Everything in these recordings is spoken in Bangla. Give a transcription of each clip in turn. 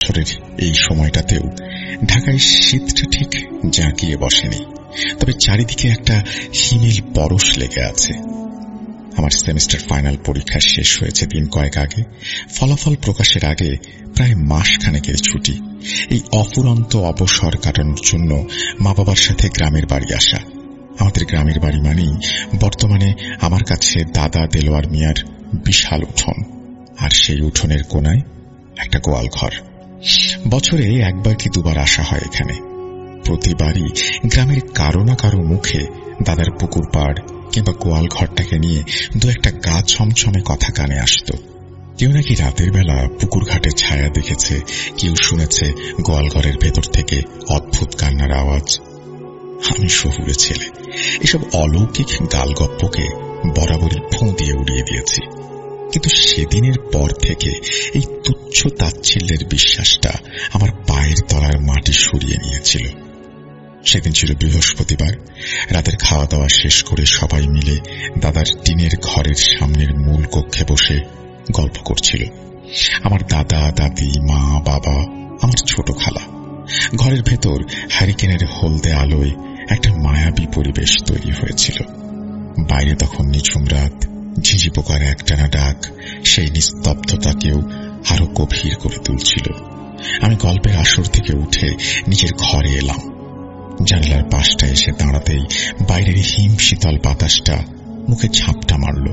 বছরের এই সময়টাতেও ঢাকায় শীতটা ঠিক জাঁকিয়ে বসেনি, তবে চারিদিকে একটা হিমেল পরশ লেগে আছে। আমার সেমিস্টার ফাইনাল পরীক্ষা শেষ হয়েছে দিন কয়েক আগে। ফলাফল প্রকাশের আগে প্রায় মাসখানেকের ছুটি। এই অফুরন্ত অবসর কাটানোর জন্য মা বাবার সাথে গ্রামের বাড়ি আসা। আমাদের গ্রামের বাড়ি মানেই বর্তমানে আমার কাছে দাদা দেলোয়ার মিয়ার বিশাল উঠোন, আর সেই উঠোনের কোনায় একটা গোয়াল ঘর। বছরে একবার কি দুবার আসা হয় এখানে। প্রতিবারই গ্রামের কারো না কারো মুখে দাদার পুকুর পাড় কিংবা গোয়াল ঘরটাকে নিয়ে দু একটা গা ছমছমে কথা কানে আসত। কেউ নাকি রাতের বেলা পুকুর ঘাটে ছায়া দেখেছে, কেউ শুনেছে গোয়াল ঘরের ভেতর থেকে অদ্ভুত কান্নার আওয়াজ। আমি শহুরে ছেলে, এসব অলৌকিক গালগপ্পকে বরাবরই ফোঁ দিয়ে উড়িয়ে দিয়েছি। কিন্তু সেদিনের পর থেকে এই তুচ্ছ তাচ্ছিল্যের বিশ্বাসটা আমার পায়ের তলার মাটি সরিয়ে নিয়েছিল। সেদিন ছিল বৃহস্পতিবার। রাতের খাওয়া দাওয়া শেষ করে সবাই মিলে দাদার টিনের ঘরের সামনের মূল কক্ষে বসে গল্প করছিল। আমার দাদা, দাদি, মা, বাবা, আমার ছোট খালা। ঘরের ভেতর হ্যারিকেনের হলদে আলোয় একটা মায়াবী পরিবেশ তৈরি হয়েছিল। বাইরে তখন নিঝুম রাত, ঝিঝি পোকার একটানা ডাক সেই নিস্তব্ধতাকেও আরো গভীর করে তুলছিল। আমি গল্পের আসর থেকে উঠে নিজের ঘরে এলাম। জানলার পাশটা এসে দাঁড়াতেই বাইরের হিম শীতল বাতাসটা মুখে ঝাপটা মারল।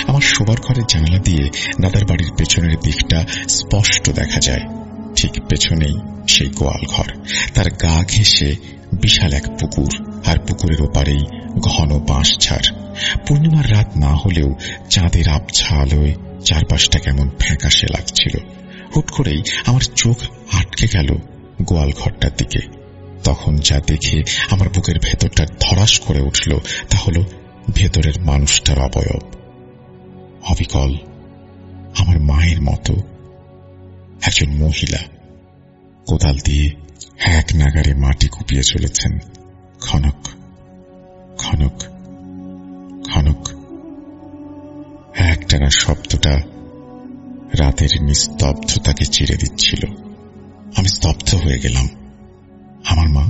আমার শোবার ঘরের জানলা দিয়ে দাদার বাড়ির পেছনের দিকটা স্পষ্ট দেখা যায়। ঠিক পেছনেই সেই গোয়াল ঘর, তার গা ঘেঁষে বিশাল এক পুকুর, আর পুকুরের ওপারেই ঘন বাঁশঝাড়। পূর্ণিমার রাত না হলেও চাঁদের আবছা আলোয় চারপাশটা কেমন ফ্যাকাশে লাগছিল। হুট করেই আমার চোখ আটকে গেল গোয়াল ঘরটার দিকে। তখন যা দেখে আমার বুকের ভেতরটা ধড়াস করে উঠল তা হল ভেতরের মানুষটার অবয়ব। অবিকল আমার মায়ের মতো একজন মহিলা কোদাল দিয়ে এক নাগারে মাটি কুপিয়ে চলেছেন। খনক খনক খনক একটানা শব্দটা রাতের নিস্তব্ধতাকে চিরে দিচ্ছিল। আমি স্তব্ধ হয়ে গেলাম। আমার মা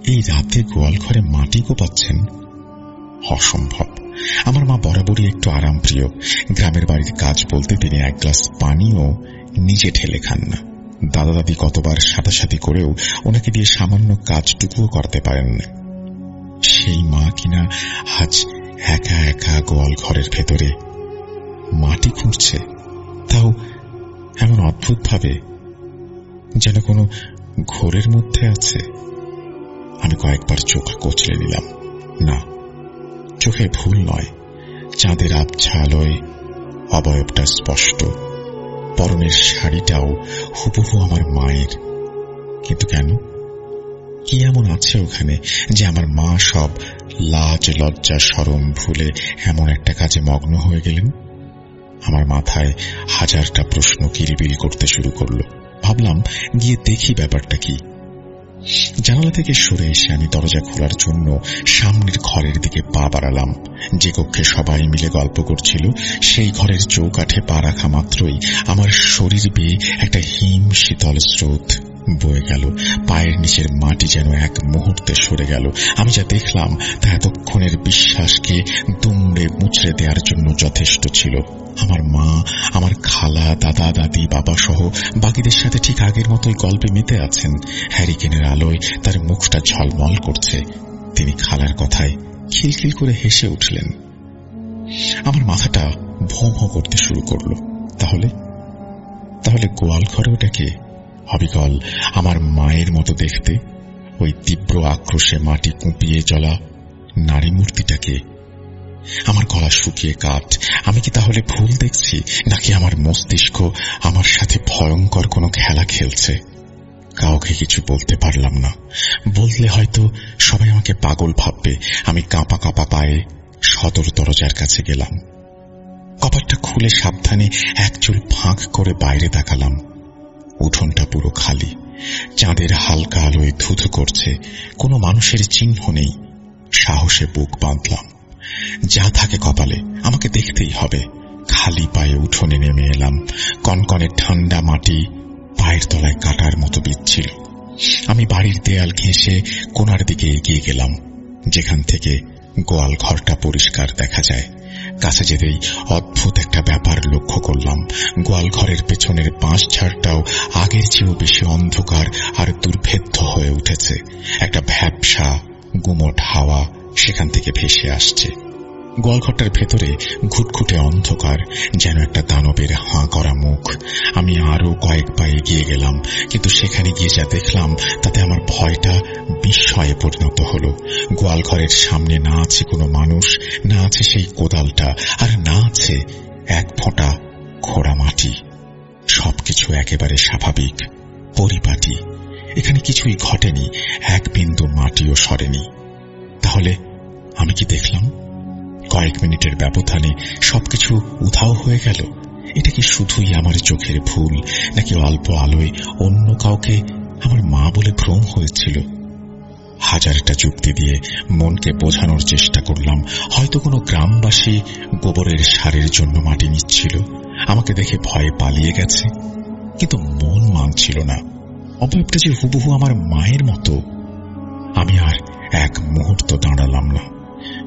এই রাতে গোয়াল ঘরে মাটি কোপাচ্ছেন? অসম্ভব। আমার মা বরাবরই একটু আরাম প্রিয়। গ্রামের বাড়ির কাজ বলতে তিনি এক গ্লাস পানিও নিজে ঢেলে খান না। দাদা দাদি কতবার সাথে করেও ওনাকে দিয়ে সামান্য কাজটুকুও করতে পারেন না। সেই মা কিনা আজ একা একা গোয়াল ঘরের ভেতরে মাটি খুঁড়ছে, তাও এমন অদ্ভুত ভাবে যেন কোনো ঘোরের মধ্যে আছে। আমি কয়েকবার চোখ কচলে নিলাম। না, চোখে ভুল নয়। চাঁদের আবছা আলোয় অবয়বটা স্পষ্ট। পরনের শাড়িটাও হুবহু আমার মায়ের। কিন্তু কেন? কি এমন আছে ওখানে যে আমার মা সব লাজ লজ্জা শরম ভুলে এমন একটা কাজে মগ্ন হয়ে গেলেন? আমার মাথায় হাজারটা প্রশ্ন কিলবিল করতে শুরু করলো। ভাবলাম গিয়ে দেখি ব্যাপারটা কি। জানালা থেকে সরে এসে আমি দরজা খোলার জন্য সামনের ঘরের দিকে পা বাড়ালাম। যে কক্ষে সবাই মিলে গল্প করছিল সেই ঘরের চৌকাঠে পা রাখা মাত্রই আমার শরীর বেয়ে একটা হিম শীতল স্রোত বয়ে গেল। পায়ের নিচের মাটি যেন এক মুহূর্তে সরে গেল। আমি যা দেখলাম তা এতক্ষণের বিশ্বাসকে দুমড়ে মুচড়ে দেওয়ার জন্য যথেষ্ট ছিল। আমার মা, আমার খালা, দাদা দাদি, বাবা সহ বাকিদের সাথে ঠিক আগের মতোই গল্পে মেতে আছেন। হ্যারিকেনের আলোয় তার মুখটা ঝলমল করছে। তিনি খালার কথায় খিলখিল করে হেসে উঠলেন। আমার মাথাটা ভোঁ ভোঁ করতে শুরু করলো। তাহলে গোয়াল ঘরে ওটাকে? অবিকল আমার মায়ের মতো দেখতে ওই তীব্র আক্রোশে মাটি কুঁপিয়ে জ্বলা নারী মূর্তিটাকে? আমার গলা শুকিয়ে কাঠ। আমি কি তাহলে ভুল দেখছি, নাকি আমার মস্তিষ্ক আমার সাথে ভয়ঙ্কর কোনো খেলা খেলছে? কাউকে কিছু বলতে পারলাম না। বললে হয়তো সবাই আমাকে পাগল ভাববে। আমি কাঁপা কাঁপা পায়ে সদর দরজার কাছে গেলাম। কপাটটা খুলে সাবধানে এক চুল ফাঁক করে বাইরে তাকালাম। উঠোনটা পুরো খালি। চাঁদের হালকা আলোয় ধুধু করছে। কোনো মানুষের চিহ্ন নেই। সাহসে বুক বাঁধলাম। যা থাকে কপালে আমাকে দেখতেই হবে। খালি পায়ে উঠোনে নেমে এলাম। কনকনে ঠান্ডা মাটি পায়ের তলায় কাটার মতো বিচ্ছিল। আমি বাড়ির দেয়াল ঘেঁষে কোণার দিকে এগিয়ে গেলাম, যেখান থেকে গোয়াল ঘরটা পরিষ্কার দেখা যায়। কাছে যেতেই অদ্ভুত একটা ব্যাপার লক্ষ্য করলাম। গোয়াল ঘরের পেছনের বাঁশঝাড়টাও আগের চেয়েও বেশি অন্ধকার আর দুর্ভেদ্য হয়ে উঠেছে। একটা ভ্যাপসা গুমোট হাওয়া সেখান থেকে ভেসে আসছে। গোয়ালঘরটার ভেতরে ঘুটঘুটে অন্ধকার, যেন একটা দানবের হাঁ করা মুখ। আমি আরো কয়েক পা এগিয়ে গেলাম, কিন্তু সেখানে গিয়ে যা দেখলাম তাতে আমার ভয়টা বিস্ময়ে পরিণত হল। গোয়ালঘরের সামনে না আছে কোনো মানুষ, না আছে সেই কোদালটা, আর না আছে এক ফোঁটা খোঁড়া মাটি। সবকিছু একেবারে স্বাভাবিক, পরিপাটি। এখানে কিছুই ঘটেনি, এক বিন্দু মাটিও সরেনি। তাহলে আমি কি দেখলাম? কয়েক মিনিটের ব্যবধানে সবকিছু উধাও হয়ে গেল। এটা কি শুধুই আমার চোখের ভুল, নাকি অল্প আলোয় অন্য কাউকে আমার মা বলে ভ্রম হয়েছিল? হাজারটা যুক্তি দিয়ে মনকে বোঝানোর চেষ্টা করলাম, হয়তো কোনো গ্রামবাসী গোবরের সারের জন্য মাটি নিচ্ছিল, আমাকে দেখে ভয়ে পালিয়ে গেছে। কিন্তু মন মানছিল না, অবয়বটা যে হুবহু আমার মায়ের মতো। আমি আর এক মুহূর্ত দাঁড়ালাম না,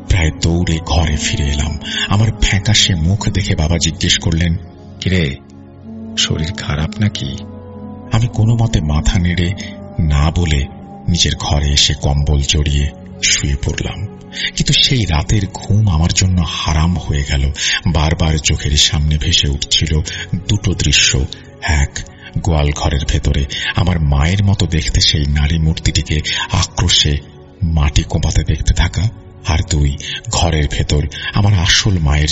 প্রায় দৌড়ে ঘরে ফিরে এলাম। আমার ফ্যাকাশে মুখ দেখে বাবা জিজ্ঞেস করলেন, কিরে, শরীর খারাপ নাকি? আমি কোনো মতে মাথা নেড়ে না বলে নিজের ঘরে এসে কম্বল জড়িয়ে শুয়ে পড়লাম। কিন্তু সেই রাতের ঘুম আমার জন্য হারাম হয়ে গেল। বারবার চোখের সামনে ভেসে উঠছিল দুটো দৃশ্য। এক, গোয়াল ঘরের ভেতরে আমার মায়ের মতো দেখতে সেই নারী মূর্তিটিকে আক্রোশে মাটি কোপাতে দেখতে থাকা, আর দুই, ঘরের ভেতর আমার আসল মায়ের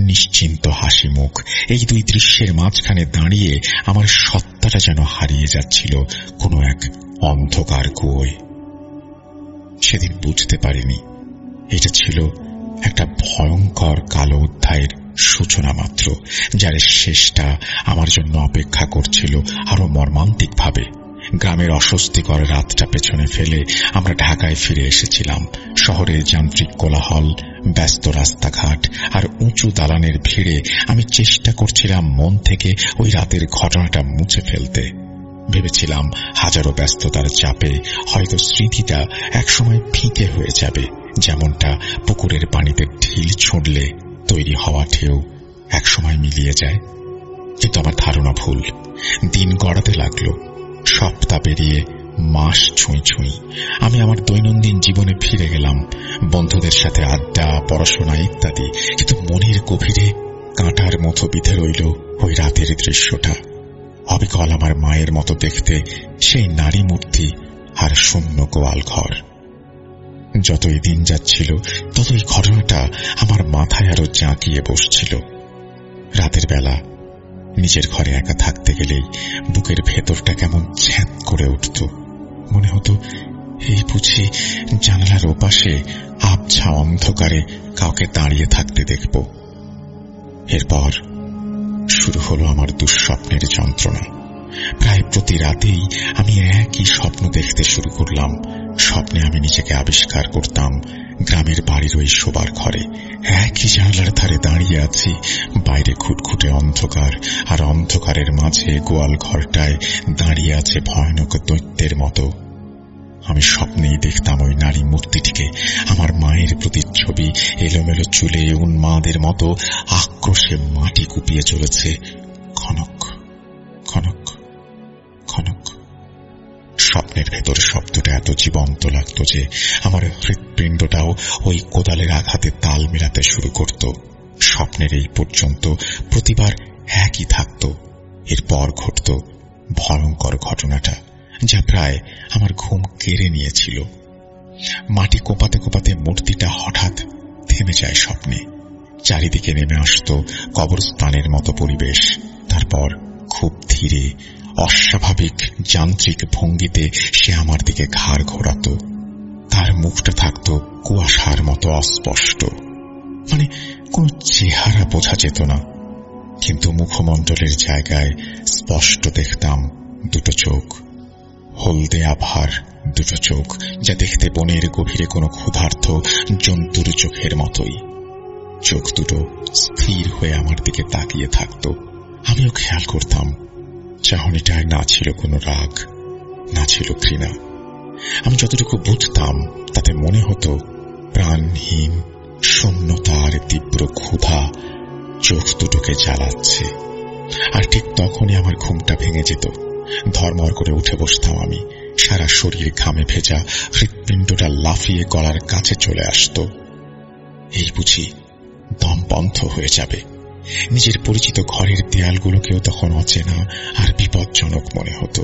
নিশ্চিন্ত হাসি মুখ। এই দুই দৃশ্যের মাঝখানে দাঁড়িয়ে আমার সত্তাটা যেন হারিয়ে যাচ্ছিল কোনো এক অন্ধকার কুয়োয়। সেদিন বুঝতে পারিনি এটা ছিল একটা ভয়ঙ্কর কালো অধ্যায়ের সূচনা মাত্র, যার শেষটা আমার জন্য অপেক্ষা করছিল আরো মর্মান্তিক ভাবে। গ্রামের অস্বস্তিকর রাতটা পেছনে ফেলে আমরা ঢাকায় ফিরে এসেছিলাম। শহরের যান্ত্রিক কোলাহল, ব্যস্ত রাস্তাঘাট আর উঁচু দালানের ভিড়ে আমি চেষ্টা করছিলাম মন থেকে ওই রাতের ঘটনাটা মুছে ফেলতে। ভেবেছিলাম হাজারো ব্যস্ততার চাপে হয়তো স্মৃতিটা একসময় ফিকে হয়ে যাবে, যেমনটা পুকুরের পানিতে ঢিল ছুঁড়লে তৈরি হওয়া ঢেউ একসময় মিলিয়ে যায়। কিন্তু আমার ধারণা ভুল। দিন গড়াতে লাগলো, সপ্তাহ পেরিয়ে মাস ছুঁই ছুঁই। আমি আমার দৈনন্দিন জীবনে ফিরে গেলাম, বন্ধুদের সাথে আড্ডা, পড়াশোনা ইত্যাদি। কিন্তু মনের গভীরে কাঁটার মতো বিঁধে রইল ওই রাতের দৃশ্যটা। অবিকল আমার মায়ের মতো দেখতে সেই নারী মূর্তি আর শূন্য গোয়াল ঘর। যতই দিন যাচ্ছিল ততই ঘটনাটা আমার মাথায় আরো জাঁকিয়ে বসছিল। রাতের বেলা নিজের ঘরে একা থাকতে গেলেই বুকের ভেতরটা কেমন ছ্যাঁত করে উঠত। মনে হতো এই বুঝি জানালার ওপাশে আবছা অন্ধকারে কাউকে দাঁড়িয়ে থাকতে দেখব। এরপর শুরু হলো আমার দুঃস্বপ্নের যন্ত্রণা। প্রায় প্রতি রাতেই আমি একই স্বপ্ন দেখতে শুরু করলাম। স্বপ্নে আমি নিজেকে আবিষ্কার করতাম গ্রামের বাড়ির ওই শোবার ঘরে, একই জানলার ধারে দাঁড়িয়ে আছি। বাইরে খুটখুটে অন্ধকার, আর অন্ধকারের মাঝে গোয়াল ঘরটায় দাঁড়িয়ে আছে ভয়ানক দৈত্যের মতো। আমি স্বপ্নেই দেখতাম ওই নারী মূর্তিটিকে, আমার মায়ের প্রতিচ্ছবি, এলোমেলো চুলে উন্মাদের মতো আক্রোশে মাটি কুপিয়ে চলেছে। খনক খনক খনক। স্বপ্নের ভেতর শব্দটা এত জীবন্ত লাগত যে আমার হৃৎপিণ্ডটাও ওই কোদালের আঘাতে তাল মেলাতে শুরু করত। স্বপ্নের এই পর্যন্ত প্রতিবার একই থাকত। এরপর ঘটত ভয়ঙ্কর ঘটনাটা, যা প্রায় আমার ঘুম কেড়ে নিয়েছিল। মাটি কোপাতে কোপাতে মূর্তিটা হঠাৎ থেমে যায় স্বপ্নে। চারিদিকে নেমে আসত কবরস্থানের মতো পরিবেশ। তারপর খুব ধীরে, অস্বাভাবিক যান্ত্রিক ভঙ্গিতে সে আমার দিকে ঘাড় ঘোরাত। তার মুখটা থাকত কুয়াশার মতো অস্পষ্ট, মানে কোন চেহারা বোঝা যেত না, কিন্তু মুখমণ্ডলের জায়গায় স্পষ্ট দেখতাম দুটো চোখ, হলদে আভার দুটো চোখ, যা দেখতে বনের গভীরে কোনো ক্ষুধার্ত জন্তুর চোখের মতোই। চোখ দুটো স্থির হয়ে আমার দিকে তাকিয়ে থাকত। আমিও খেয়াল করতাম চাহনিটায় না ছিল কোনো রাগ, না ছিল ঘৃণা। আমি যতটুকু বুঝতাম তাতে মনে হতো প্রাণহীন শূন্যতার তীব্র ক্ষুধা চোখ দুটোকে জ্বালাচ্ছে। আর ঠিক তখনই আমার ঘুমটা ভেঙে যেত। ধর্মর করে উঠে বসতাম আমি। সারা শরীর ঘামে ভেজা, হৃৎপিণ্ডটা লাফিয়ে গলার কাছে চলে আসত। এই বুঝি দম বন্ধ হয়ে যাবে। নিজের পরিচিত ঘরের দেয়ালগুলোকেও তখন অচেনা আর বিপজ্জনক মনে হতো।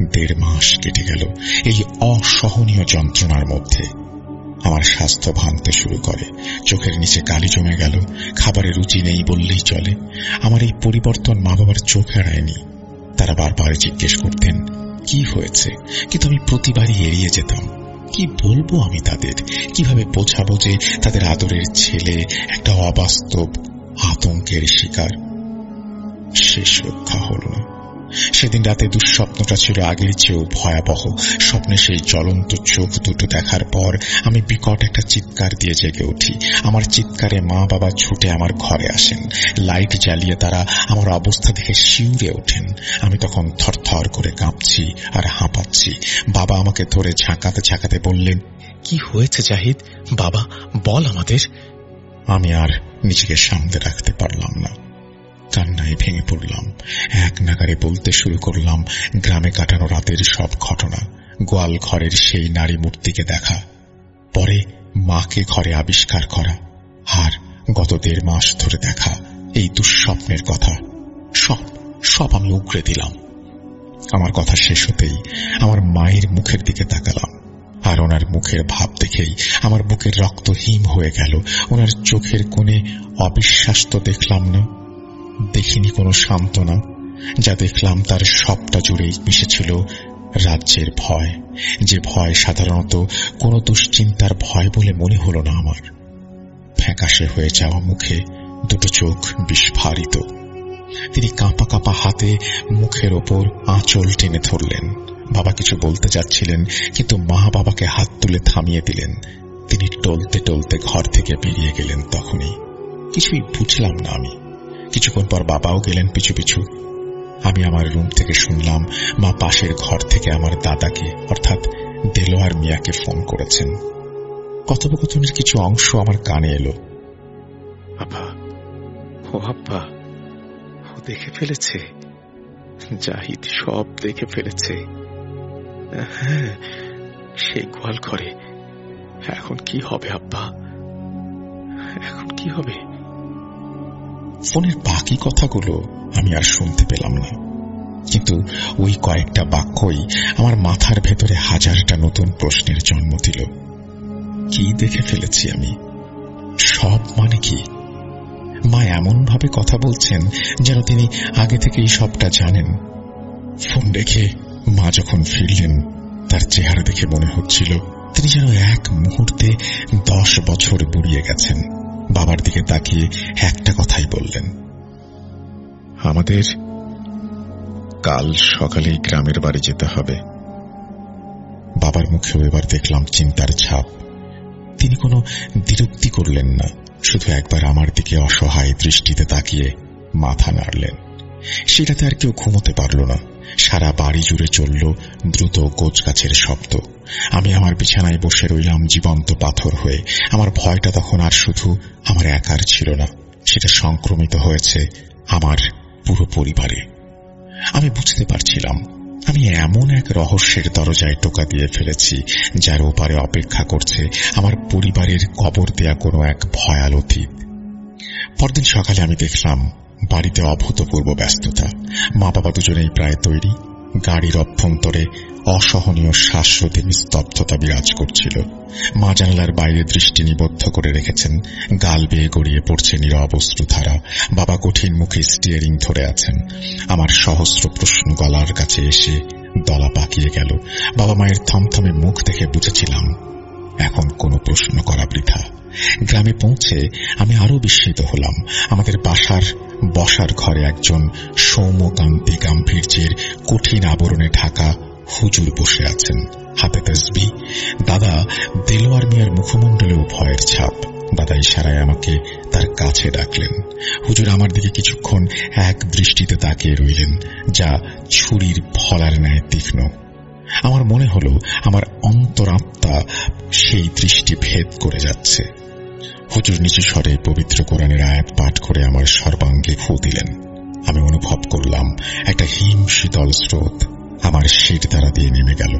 1.5 মাস কেটে গেল এই অসহনীয় যন্ত্রণার মধ্যে। আমার স্বাস্থ্য ভাঙতে শুরু করে, চোখের নিচে কালি জমে গেল, খাবারের রুচি নেই বললেই চলে। আমার এই পরিবর্তন মা বাবার চোখ এড়ায়নি। তারা বারবার জিজ্ঞেস করতেন কি হয়েছে, কিন্তু আমি প্রতিবারই এড়িয়ে যেতাম। কি বলবো আমি তাদের? কিভাবে বোঝাবো যে তাদের আদরের ছেলে একটা অবাস্তব আতঙ্কের শিকার? শেষ রক্ষা হল না। সেদিন রাতে দুঃস্বপ্নটা ছিল আগের চেয়েও ভয়াবহ। স্বপ্নে সেই জ্বলন্ত চোখ দুটো দেখার পর আমি বিকট একটা চিৎকার দিয়ে জেগে উঠি। আমার চিৎকারে মা বাবা ছুটে আমার ঘরে আসেন। লাইট জ্বালিয়ে তারা আমার অবস্থা দেখে শিউরে ওঠেন। আমি তখন থরথর করে কাঁপছি আর হাঁপাচ্ছি। বাবা আমাকে ধরে ঝাঁকাতে ঝাঁকাতে বললেন, কি হয়েছে জাহিদ? বাবা বল আমাদের। আমি আর নিজেকে সামনে রাখতে পারলাম না। কান্নায় ভেঙে পড়লাম। এক নাগারে বলতে শুরু করলাম গ্রামে কাটানো রাতের সব ঘটনা, গোয়াল ঘরের সেই নারী মূর্তিকে দেখা, পরে মাকে ঘরে আবিষ্কার করা, আর গত 1.5 মাস ধরে দেখা এই দুঃস্বপ্নের কথা। সব আমি উগরে দিলাম। আমার কথা শেষ হতেই আমার মায়ের মুখের দিকে তাকালাম, আর ওনার মুখের ভাব দেখেই আমার বুকের রক্ত হিম হয়ে গেল। ওনার চোখের কোণে অবিশ্বাস তো দেখলাম না, দেখিনি কোনো সান্ত্বনা। যা দেখলাম তার সবটা জুড়েই মিশেছিল রাজ্যের ভয়, যে ভয় সাধারণত কোনো দুশ্চিন্তার ভয় বলে মনে হলো না আমার। ফ্যাকাশে হয়ে যাওয়া মুখে, দুটো চোখ বিস্ফারিত। তিনি কাঁপা কাঁপা হাতে মুখের ওপর আঁচল টেনে ধরলেন। বাবা কিছু বলতে যাচ্ছিলেন, কিন্তু মা বাবাকে হাত তুলে থামিয়ে দিলেন। তিনি টলতে টলতে ঘর থেকে বেরিয়ে গেলেন। তখনই কিছুই বুঝলাম না আমি। কিছুক্ষণ পর বাবাও গেলেন পিছু পিছু। আমি আমার রুম থেকে শুনলাম মা পাশের ঘর থেকে আমার দাদাকে অর্থাৎ দেলোয়ার মিয়াকে ফোন করেছেন। কথোপকথনের কিছু অংশ আমার কানে এলো। আব্বা ও দেখে ফেলেছে, জাহিদ সব দেখে ফেলেছে। হ্যাঁ, সেই গোয়াল ঘরে। এখন কি হবে আব্বা? এখন কি হবে? ফোনের বাকি কথাগুলো আমি আর শুনতে পেলাম না, কিন্তু ওই কয়েকটা বাক্যই আমার মাথার ভেতরে হাজারটা নতুন প্রশ্নের জন্ম দিল। কি দেখে ফেলেছি আমি? সব মানে কি? মা এমন ভাবে কথা বলছেন যেন তিনি আগে থেকেই সবটা জানেন। ফোন রেখে মা যখন ফিরলেন, তার চেহারা দেখে মনে হচ্ছিল তিনি যেন এক মুহূর্তে 10 বছর বুড়িয়ে গেছেন। বাবার দিকে তাকিয়ে একটা কথাই বললেন, আমাদের কাল সকালেই গ্রামের বাড়ি যেতে হবে। বাবার মুখেও এবার দেখলাম চিন্তার ছাপ। তিনি কোনো দ্বিরুক্তি করলেন না, শুধু একবার আমার দিকে অসহায় দৃষ্টিতে তাকিয়ে মাথা নাড়লেন। সেটাতে আর কেউ ঘুমোতে পারল না। সারা বাড়ি জুড়ে চলল দ্রুত গোছগাছের শব্দ। আমি আমার বিছানায় বসে রইলাম জীবন্ত পাথর হয়ে। আমার ভয়টা তখন আর শুধু আমার একার ছিল না, সেটা সংক্রমিত হয়েছে আমার পুরো পরিবারে। আমি বুঝতে পারছিলাম আমি এমন এক রহস্যের দরজায় টোকা দিয়ে ফেলেছি, যার ওপারে অপেক্ষা করছে আমার পরিবারের কবর দেয়া কোনো এক ভয়াল অতীত। পরদিন সকালে আমি দেখলাম বাড়িতে অভূতপূর্ব ব্যস্ততা। মা বাবা দুজনেই প্রায় তৈরি। গাড়ির অভ্যন্তরে অসহনীয় শ্বাসরোধী স্তব্ধতা বিরাজ করছিল। মা জানালার বাইরে দৃষ্টি নিবদ্ধ করে রেখেছেন। গাল বেয়ে গড়িয়ে পড়ছে নীরব অশ্রুধারা। বাবা কঠিন মুখে স্টিয়ারিং ধরে আছেন। আমার সহস্র প্রশ্ন গলার কাছে এসে দলা পাকিয়ে গেল। বাবা মায়ের থমথমে মুখ দেখে বুঝেছিলাম এখন কোনো প্রশ্ন করা বৃথা। গ্রামে পৌঁছে আমি আরো বিস্মিত হলাম। আমাদের বাসার বসার ঘরে একজন সৌম্যকান্তি গাম্ভীর্যের কঠিন আবরণে ঢাকা হুজুর বসে আছেন, হাতে তাসবিহ। দাদা দেলোয়ার মিয়ার মুখমণ্ডলেও ভয়ের ছাপ। দাদা ইশারায় আমাকে তার কাছে ডাকলেন। হুজুর আমার দিকে কিছুক্ষণ এক দৃষ্টিতে তাকিয়ে রইলেন, যা ছুরির ফলার ন্যায় তীক্ষ্ণ। আমার মনে হলো আমার অন্তরাত্মা সেই দৃষ্টি ভেদ করে যাচ্ছে। হুজুর নিচু স্বরে পবিত্র কোরআনের আয়াত পাঠ করে আমার সর্বাঙ্গে ফু দিলেন। আমি অনুভব করলাম একটা হিম শীতল স্রোত আমার শির দ্বারা দিয়ে নেমে গেল।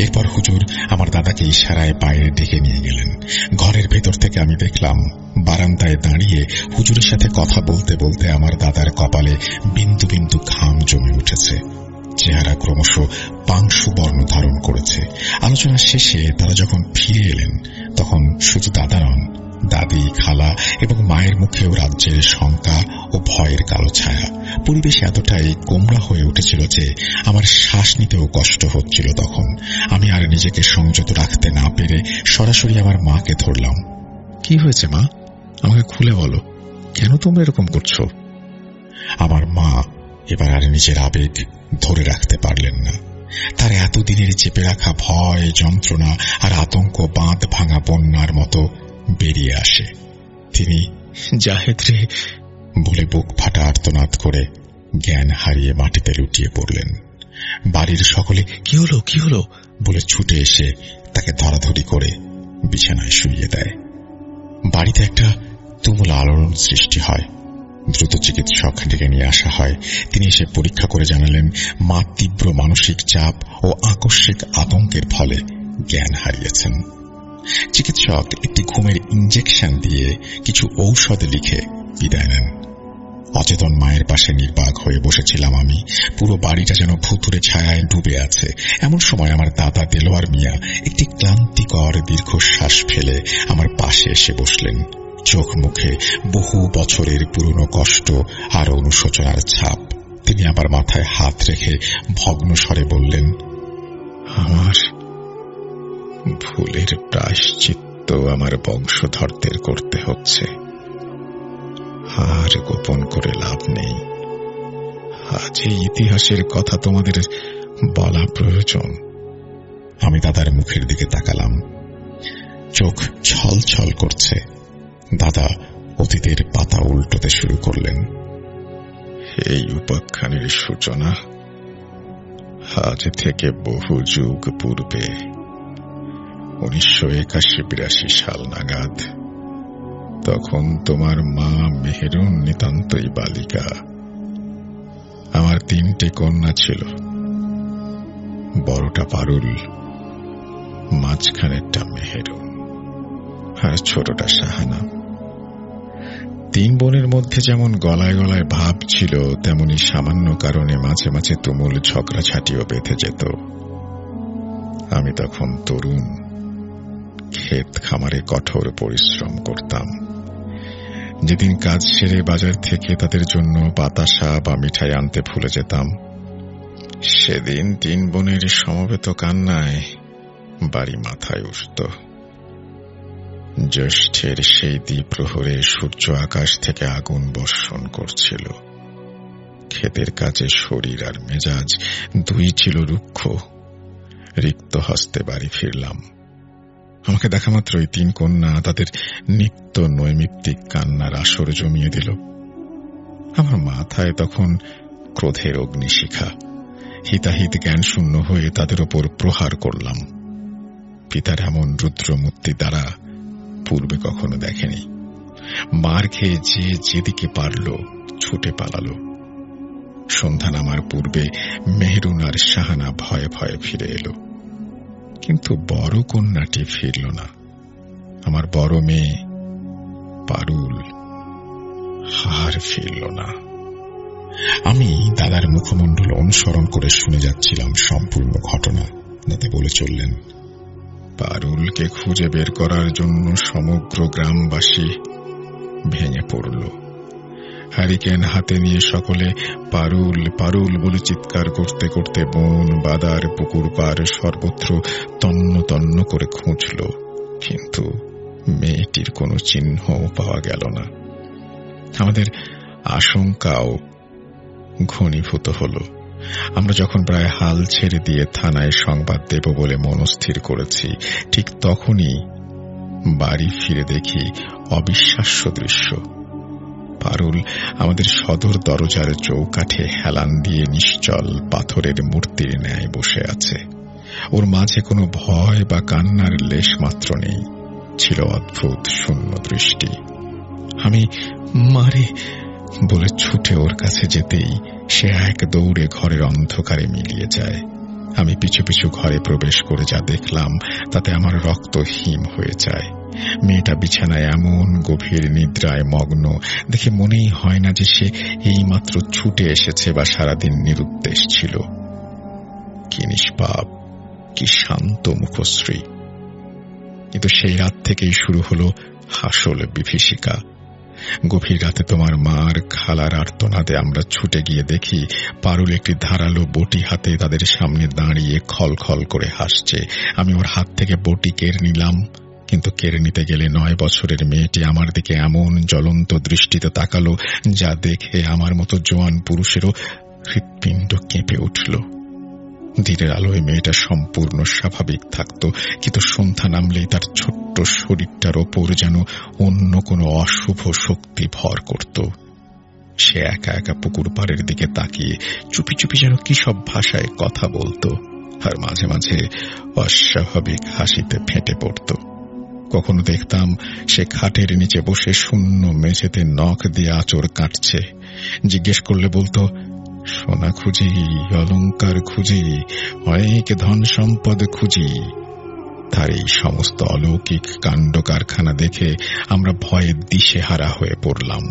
এরপর হুজুর আমার দাদাকে ইশারায় বাইরে ডেকে নিয়ে গেলেন। ঘরের ভেতর থেকে আমি দেখলাম বারান্দায় দাঁড়িয়ে হুজুরের সাথে কথা বলতে বলতে আমার দাদার কপালে বিন্দু বিন্দু ঘাম জমে উঠেছে। চেহারা ক্রমশ পাংশু বর্ণ ধারণ করেছে। আলোচনা শেষে তারা যখন ফিরে এলেন তখন শুধু দাদা নন, দাদি, খালা এবং মায়ের মুখেও রাজ্যের শঙ্কা ও ভয়ের কালো ছায়া। পরিবেশ এতটাই গোমরা হয়ে উঠেছিল যে আমার শ্বাস নিতেও কষ্ট হচ্ছিল। তখন আমি আর নিজেকে সংযত রাখতে না পেরে সরাসরি আমার মাকে ধরলাম। কি হয়েছে মা? আমাকে খুলে বলো, কেন তোমরা এরকম করছো? আমার মা এবার আর নিজের আবেগ ধরে রাখতে পারলেন না। তার এতদিনের চেপে রাখা ভয়, যন্ত্রণা আর আতঙ্ক বাঁধ ভাঙা বন্যার মতো বেরিয়ে আসে। তিনি জাহেদ রে বলে বুক ফাটা আর্তনাদ করে জ্ঞান হারিয়ে মাটিতে লুটিয়ে পড়লেন। বাড়ির সকলে কি হলো কি হলো বলে ছুটে এসে তাকে ধরাধরি করে বিছানায় শুইয়ে দেয়। বাড়িতে একটা তুমুল আলোড়ন সৃষ্টি হয়। দ্রুত চিকিৎসক ডেকে নিয়ে আসা হয়। তিনি এসে পরীক্ষা করে জানালেন মা তীব্র মানসিক চাপ ও আকস্মিক আতঙ্কের ফলে জ্ঞান হারিয়েছেন। চিকিৎসক একটি ঘুমের ইঞ্জেকশন দিয়ে কিছু ঔষধ লিখে বিদায় নেন। অচেতন মায়ের পাশে নির্বাক হয়ে বসেছিলাম আমি। পুরো বাড়িটা যেন ভুতুড়ে ছায়ায় ডুবে আছে। এমন সময় আমার দাদা দেলোয়ার মিয়া একটি ক্লান্তিকর দীর্ঘশ্বাস ফেলে আমার পাশে এসে বসলেন। চোখ মুখে বহু বছরের পুরনো কষ্ট আর অনুশোচনার ছাপ। তিনি আমার মাথায় হাত রেখে ভগ্ন স্বরে বললেন, আমার ভুলের প্রায়শ্চিত্ত আমার বংশধরদের করতে হচ্ছে, আর গোপন করে লাভ নেই। আজ এই ইতিহাসের কথা তোমাদের বলা প্রয়োজন। আমি দাদার মুখের দিকে তাকালাম। চোখ ছল ছল করছে। দাদা অতীতের পাতা উল্টোতে শুরু করলেন। এই উপাখ্যানের সূচনা আজ থেকে বহু যুগ পূর্বে 1981-82 সাল নাগাদ। তখন তোমার মা মেহেরুন নিতান্তই বালিকা। আমার 3টে কন্যা ছিল। বড়টা পারুল, মাঝখানেরটা মেহেরুন আর ছোটটা শাহানা। 3 বোনের মধ্যে যেমন গলায় গলায় ভাব ছিল, তেমনি সামান্য কারণে মাঝে মাঝে তুমুল ঝগড়াঝাটিও বেঁধে যেত। আমি তখন তরুণ, ক্ষেত খামারে কঠোর পরিশ্রম করতাম। যেদিন কাজ সেরে বাজার থেকে তাদের জন্য বাতাসা বা মিঠাই আনতে ভুলে যেতাম, সেদিন 3 বোনের সমবেত কান্নায় বাড়ি মাথায় উঠত। জ্যৈষ্ঠের সেই দ্বিপ্রহরে সূর্য আকাশ থেকে আগুন বর্ষণ করছিল। ক্ষেতের কাজে শরীর আর মেজাজ দুই ছিল রুক্ষ। রিক্ত হস্তে বাড়ি ফিরলাম। আমাকে দেখা মাত্রই 3 কন্যা তাদের নিত্য নৈমিত্তিক কান্নার আসর জমিয়ে দিল। আমার মাথায় তখন ক্রোধের অগ্নিশিখা। হিতাহিত জ্ঞান শূন্য হয়ে তাদের ওপর প্রহার করলাম। পিতার এমন রুদ্রমূর্তি দ্বারা পূর্বে কখনো দেখেনি। মার খেয়ে যে যেদিকে পারল ছুটে পালালো। সন্ধ্যা নামার পূর্বে মেহেরুন আর শাহানা ভয়ে ভয়ে ফিরে এলো, কিন্তু বড় কন্যাটি ফিরল না। আমার বড় মেয়ে পারুল আর ফিরল না। আমি দাদার মুখমণ্ডল অনুসরণ করে শুনে যাচ্ছিলাম সম্পূর্ণ ঘটনা। দাদা বলে চললেন, পারুলকে খুঁজে বের করার জন্য সমগ্র গ্রামবাসী ভেঙে পড়ল। হারিকেন হাতে নিয়ে সকলে পারুল পারুল বলে চিৎকার করতে করতে বন, বাদার, পুকুর পার সর্বত্র তন্ন তন্ন করে খুঁজল, কিন্তু মেয়েটির কোনো চিহ্নও পাওয়া গেল না। আমাদের আশঙ্কাও ঘনীভূত হল। আমরা যখন প্রায় হাল ছেড়ে দিয়ে থানায় সংবাদ দেব বলে মনস্থির করেছি, ঠিক তখনই বাড়ি ফিরে দেখি অবিশ্বাস্য দৃশ্য। পারুল আমাদের সদর দরজার চৌকাঠে হেলান দিয়ে নিশ্চল পাথরের মূর্তির ন্যায় বসে আছে। ওর মাঝে কোনো ভয় বা কান্নার লেশ মাত্র নেই, ছিল অদ্ভুত শূন্য দৃষ্টি। আমি মারে বলে ছুটে ওর কাছে যেতেই সে এক দৌড়ে ঘরের অন্ধকারে মিলিয়ে যায়। আমি পিছু পিছু ঘরে প্রবেশ করে যা দেখলাম তাতে আমার রক্ত হিম হয়ে যায়। মেয়েটা বিছানায় এমন গভীর নিদ্রায় মগ্ন দেখে মনেই হয় না যে সে এইমাত্র ছুটে এসেছে বা সারাদিন নিরুদ্দেশ ছিল। কি নিষ্পাপ, কি শান্ত মুখশ্রী। কিন্তু সেই রাত থেকেই শুরু হলো আসল বিভীষিকা। গভীর রাতে তোমার মার খালার আর্তনাদে আমরা ছুটে গিয়ে দেখি পারুল একটি ধারালো বটি হাতে তাদের সামনে দাঁড়িয়ে খলখল করে হাসছে। আমি ওর হাত থেকে বটি কেড়ে নিলাম, কিন্তু কেড়ে নিতে গেলে 9 বছরের মেয়েটি আমার দিকে এমন জ্বলন্ত দৃষ্টিতে তাকালো যা দেখে আমার মতো জোয়ান পুরুষেরও হৃৎপিণ্ড কেঁপে উঠল। দিনের আলোয় মেয়েটা সম্পূর্ণ স্বাভাবিক থাকত, কিন্তু সন্ধ্যা নামলেই তার ছোট্ট শরীরটার ওপর যেন অন্য কোনো অশুভ শক্তি ভর করত। সে একা একা পুকুর পাড়ের দিকে তাকিয়ে চুপি চুপি যেন কি সব ভাষায় কথা বলতো, আর মাঝে মাঝে অস্বাভাবিক হাসিতে ফেটে পড়ত। কখনো দেখতাম সে খাটের নিচে বসে শূন্য মেঝেতে নখ দিয়ে আঁচড় কাটছে। জিজ্ঞেস করলে বলতো, সোনা খুঁজি, অলংকার খুঁজি, অনেক ধন সম্পদ খুঁজি। তার এই সমস্ত অলৌকিক কাণ্ড কারখানা দেখে আমরা ভয়ে দিশেহারা হয়ে পড়লাম।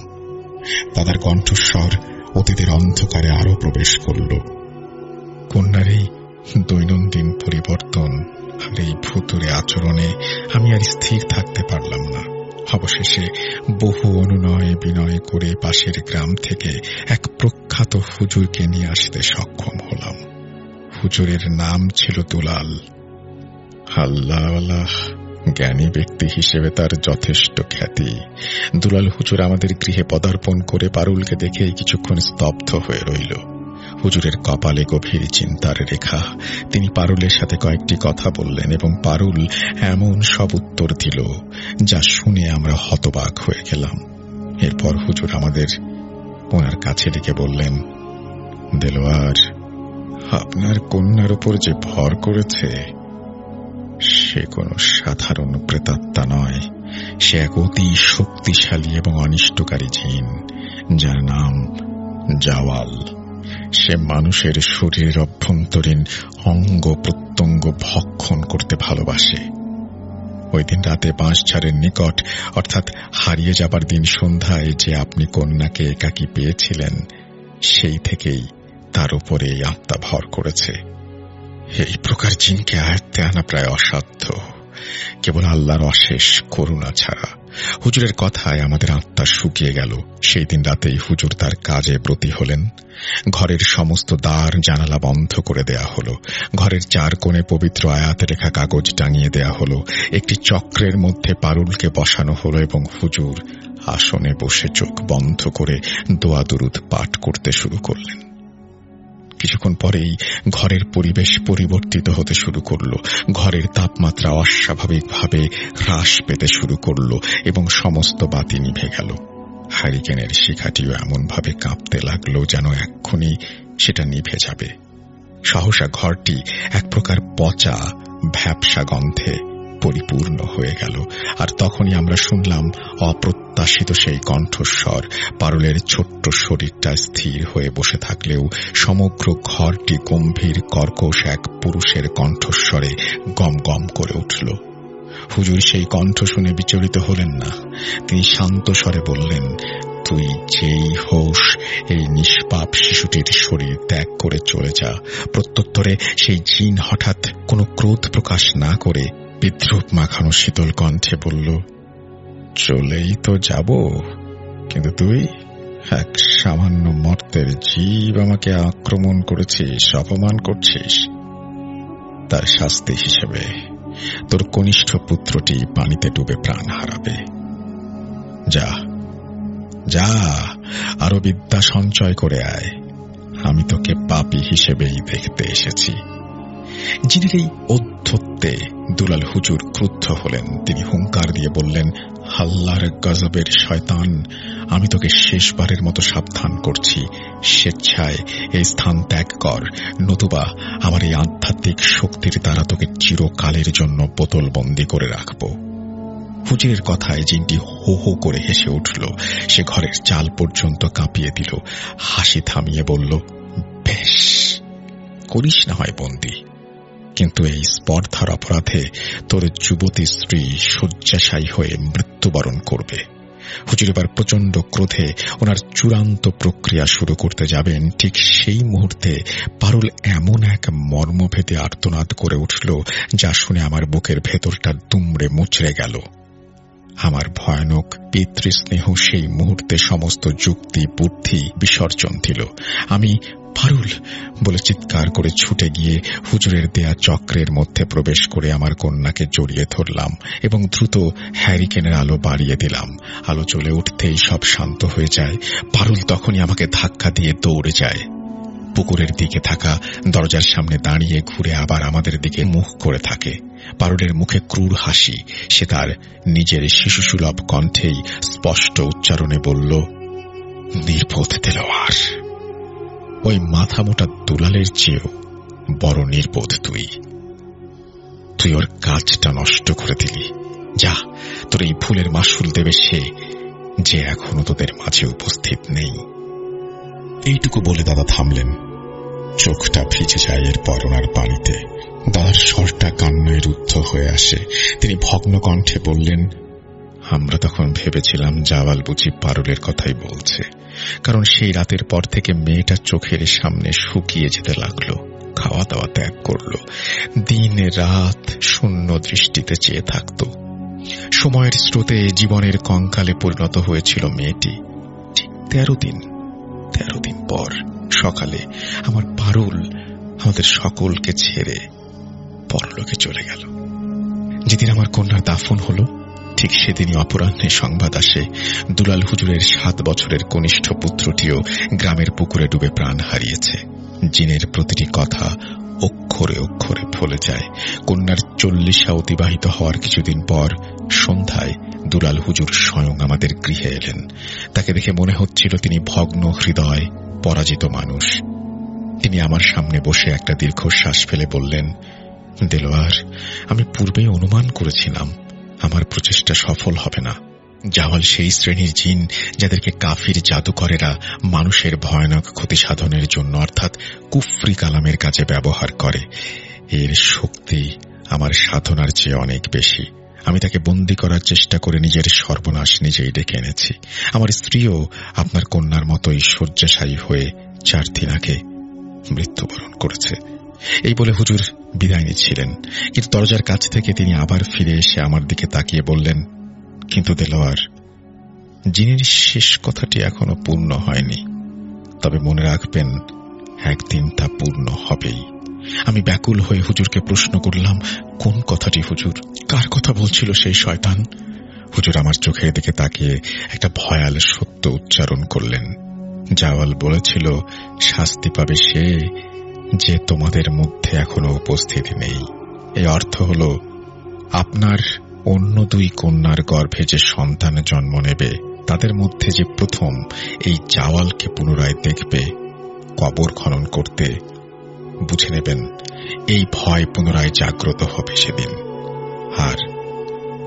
দাদার কণ্ঠস্বর অতীতের অন্ধকারে আরো প্রবেশ করল। কন্যার এই দৈনন্দিন পরিবর্তন আর এই ভুতুরে আচরণে আমি আর স্থির থাকতে পারলাম না। অবশেষে বহু অনুনয় বিনয় করে পাশের গ্রাম থেকে এক প্রখ্যাত হুজুরকে নিয়ে আসতে সক্ষম হলাম। হুজুরের নাম ছিল দুলাল। আল্লাহ, জ্ঞানী ব্যক্তি হিসেবে তার যথেষ্ট খ্যাতি। দুলাল হুজুর আমাদের গৃহে পদার্পণ করে পারুলকে দেখেই কিছুক্ষণ স্তব্ধ হয়ে রইল। হুজুরের কপালে গভীর চিন্তার রেখা। তিনি পারুলের সাথে কয়েকটি কথা বললেন এবং পারুল এমন সব উত্তর দিল যা শুনে আমরা হতবাক হয়ে গেলাম। এরপর হুজুর আমাদের ওনার কাছে ডেকে বললেন, দেলোয়ার, আপনার কন্যার উপর যে ভর করেছে সে কোনো সাধারণ প্রেতাত্মা নয়। সে এক অতি শক্তিশালী এবং অনিষ্টকারী জিন, যার নাম জাওয়াল। সে মানুষের শরীরের অভ্যন্তরীণ অঙ্গ প্রত্যঙ্গ ভক্ষণ করতে ভালোবাসে। ওই দিন রাতে বাঁশঝাড়ের নিকট, অর্থাৎ হারিয়ে যাবার দিন সন্ধ্যায় যে আপনি কন্যাকে একাকী পেয়েছিলেন, সেই থেকেই তার উপরে এই আত্মা ভর করেছে। এই প্রকার জিনকে আয়ত্তে আনা প্রায় অসাধ্য, কেবল আল্লাহর অশেষ করুণা ছাড়া। হুজুরের কথায় আমাদের আত্মা শুকিয়ে গেল। সেই দিন রাতেই হুজুর তার কাজে ব্রতী হলেন। ঘরের সমস্ত দ্বার জানালা বন্ধ করে দেয়া হলো। ঘরের 4 কোণে পবিত্র আয়াত রেখা কাগজ টাঙিয়ে দেয়া হলো। একটি চক্রের মধ্যে পারুলকে বসানো হলো এবং হুজুর আসনে বসে চোখ বন্ধ করে দোয়া দুরুদ পাঠ করতে শুরু করলেন। কিছুক্ষণ পরেই ঘরের পরিবেশ পরিবর্তিত হতে শুরু করল। ঘরের তাপমাত্রা অস্বাভাবিকভাবে হ্রাস পেতে শুরু করল এবং সমস্ত বাতি নিভে গেল। হারিকেনের শিখাটিও এমনভাবে কাঁপতে লাগলো যেন এক্ষুনি সেটা নিভে যাবে। সহসা ঘরটি এক প্রকার পচা ভ্যাপসা গন্ধে পরিপূর্ণ হয়ে গেল। আর তখনই আমরা শুনলাম অপ্রত্যাশিত সেই কণ্ঠস্বর। পারুলের ছোট্ট শরীরটা স্থির হয়ে বসে থাকলেও সমগ্র ঘরটি গম্ভীর কর্কশ এক পুরুষের কণ্ঠস্বরে গম গম করে উঠল। হুজুর সেই কণ্ঠ শুনে বিচলিত হলেন না। তিনি শান্ত স্বরে বললেন, তুই যেই হোস, এই নিষ্পাপ শিশুটির শরীর ত্যাগ করে চলে যা। প্রত্যুত্তরে সেই জিন হঠাৎ কোনো ক্রোধ প্রকাশ না করে বিদ্রুপ মাখানো শীতল কণ্ঠে বলল, চলেই তো যাব, কিন্তু তুই এক সামান্য মর্তের জীব আমাকে আক্রমণ করেছিস, অপমান করছিস। তার শাস্তি হিসেবে তোর কনিষ্ঠ পুত্রটি পানিতে ডুবে প্রাণ হারাবে। যা যা, আরো বিদ্যা সঞ্চয় করে আয়। আমি তোকে পাপী হিসেবেই দেখতে এসেছি। জিনের এই অধ্যত্বে দুলাল হুজুর ক্রুদ্ধ হলেন। তিনি হুঙ্কার দিয়ে বললেন, আল্লাহর গজবের শয়তান, আমি তোকে শেষবারের মতো সাবধান করছি, স্বেচ্ছায় এই স্থান ত্যাগ কর, নতুবা আমার এই আধ্যাত্মিক শক্তির দ্বারা তোকে চিরকালের জন্য বোতলবন্দি করে রাখব। হুজুরের কথায় জিনটি হো হো করে হেসে উঠল। সে ঘরের চাল পর্যন্ত কাঁপিয়ে দিল। হাসি থামিয়ে বলল, বেশ, করিস না হয় বন্দি, কিন্তু এই স্পর্ধার অপরাধে তোর যুবতী স্ত্রী শয্যাশায়ী হয়ে মৃত্যুবরণ করবে। হুজুর এবার প্রচন্ড ক্রোধে ওনার চূড়ান্ত প্রক্রিয়া শুরু করতে যাবেন। ঠিক সেই মুহূর্তে পারুল এমন এক মর্মভেদে আর্তনাদ করে উঠল, যা শুনে আমার বুকের ভেতরটা দুমড়ে মুচড়ে গেল। আমার ভয়ানক পিতৃস্নেহ সেই মুহূর্তে সমস্ত যুক্তি বুদ্ধি বিসর্জন দিল। আমি পারুল বলে চিৎকার করে ছুটে গিয়ে হুজুরের দেয়া চক্রের মধ্যে প্রবেশ করে আমার কন্যাকে জড়িয়ে ধরলাম এবং দ্রুত হ্যারিকেনের আলো বাড়িয়ে দিলাম। আলো জ্বলে উঠতেই সব শান্ত হয়ে যায়। পারুল তখনই আমাকে ধাক্কা দিয়ে দৌড়ে যায়। পুকুরের দিকে থাকা দরজার সামনে দাঁড়িয়ে ঘুরে আবার আমাদের দিকে মুখ করে থাকে। পারুলের মুখে ক্রূর হাসি। সে তার নিজের শিশুসুলভ কণ্ঠেই স্পষ্ট উচ্চারণে বলল, নির্বোধ দেলোয়ার, ওই মাথা মোটা দুলালের চেয়েও বড় নির্বোধ তুই ওর কাজটা নষ্ট করে দিলি। যা, তোর এই ভুলের মাসুল দেবে সে, যে এখনো তোদের মাঝে উপস্থিত নেই। এইটুকু বলে দাদা থামলেন। চোখটা ভিজে যায় এরপর ওনার বাড়িতে। দাদার স্বরটা কান্নায় রুদ্ধ হয়ে আসে। তিনি ভগ্ন কণ্ঠে বললেন, আমরা তখন ভেবেছিলাম জাওয়াল বুঝি পারুলের কথাই বলছে, কারণ সেই রাতের পর থেকে মেয়েটা চোখের সামনে শুকিয়ে যেতে লাগলো, খাওয়া দাওয়া ত্যাগ করল, দিন রাত শূন্য দৃষ্টিতে চেয়ে থাকত। সময়ের স্রোতে জীবনের কঙ্কালে পরিণত হয়েছিল মেয়েটি। ঠিক 13 দিন পর সকালে আমার পারুল আমাদের সকলকে ছেড়ে পরলোকে চলে গেল। যেদিন আমার কন্যার দাফন হলো, ঠিক সেদিনই অপরাহ্নে সংবাদ আসে দুলাল হুজুরের 7 বছরের কনিষ্ঠ পুত্রটিও গ্রামের পুকুরে ডুবে প্রাণ হারিয়েছে। জিনের প্রতিটি কথা অক্ষরে অক্ষরে ফলে যায়। কন্যার 40 অতিবাহিত হওয়ার কিছুদিন পর সন্ধ্যায় দুলাল হুজুর স্বয়ং আমাদের গৃহে এলেন। তাকে দেখে মনে হচ্ছিল তিনি ভগ্ন হৃদয়, পরাজিত মানুষ। তিনি আমার সামনে বসে একটা দীর্ঘশ্বাস ফেলে বললেন, দেলোয়ার, আমি পূর্বেই অনুমান করেছিলাম আমার প্রচেষ্টা সফল হবে না। জাওয়াল সেই শ্রেণীর জিন যাদেরকে কাফির জাদুকরেরা মানুষের ভয়ানক ক্ষতি সাধনের জন্য অর্থাৎ কুফরি কালামের কাজে ব্যবহার করে। এর শক্তি আমার সাধনার চেয়ে অনেক বেশি। আমি তাকে বন্দী করার চেষ্টা করে নিজের সর্বনাশ নিজেই ডেকে এনেছি। আমার স্ত্রীও আপনার কন্যার মতোই শয্যাশায়ী হয়ে 4 দিন আগে মৃত্যুবরণ করেছে। এই বলে হুজুর বিদায় নিচ্ছিলেন, কিন্তু দরজার কাছ থেকে তিনি আবার ফিরে এসে আমার দিকে তাকিয়ে বললেন, কিন্তু দেলোয়ার, জিনের শেষ কথাটি এখনো পূর্ণ হয়নি, তবে মনে রাখবেন একদিন তা পূর্ণ হবেই। আমি ব্যাকুল হয়ে হুজুরকে প্রশ্ন করলাম, কোন কথাটি হুজুর? কার কথা বলছিল সেই শয়তান? হুজুর আমার চোখের দিকে তাকিয়ে একটা ভয়াল সত্য উচ্চারণ করলেন। জাওয়াল বলেছিল, শাস্তি পাবে সে যে তোমাদের মধ্যে এখনো উপস্থিত নেই। এই অর্থ হল, আপনার অন্য 2 কন্যার গর্ভে যে সন্তান জন্ম নেবে, তাদের মধ্যে যে প্রথম এই জাওয়ালকে পুনরায় দেখবে কবর খনন করতে, বুঝে নেবেন এই ভয় পুনরায় জাগ্রত হবে সেদিন, আর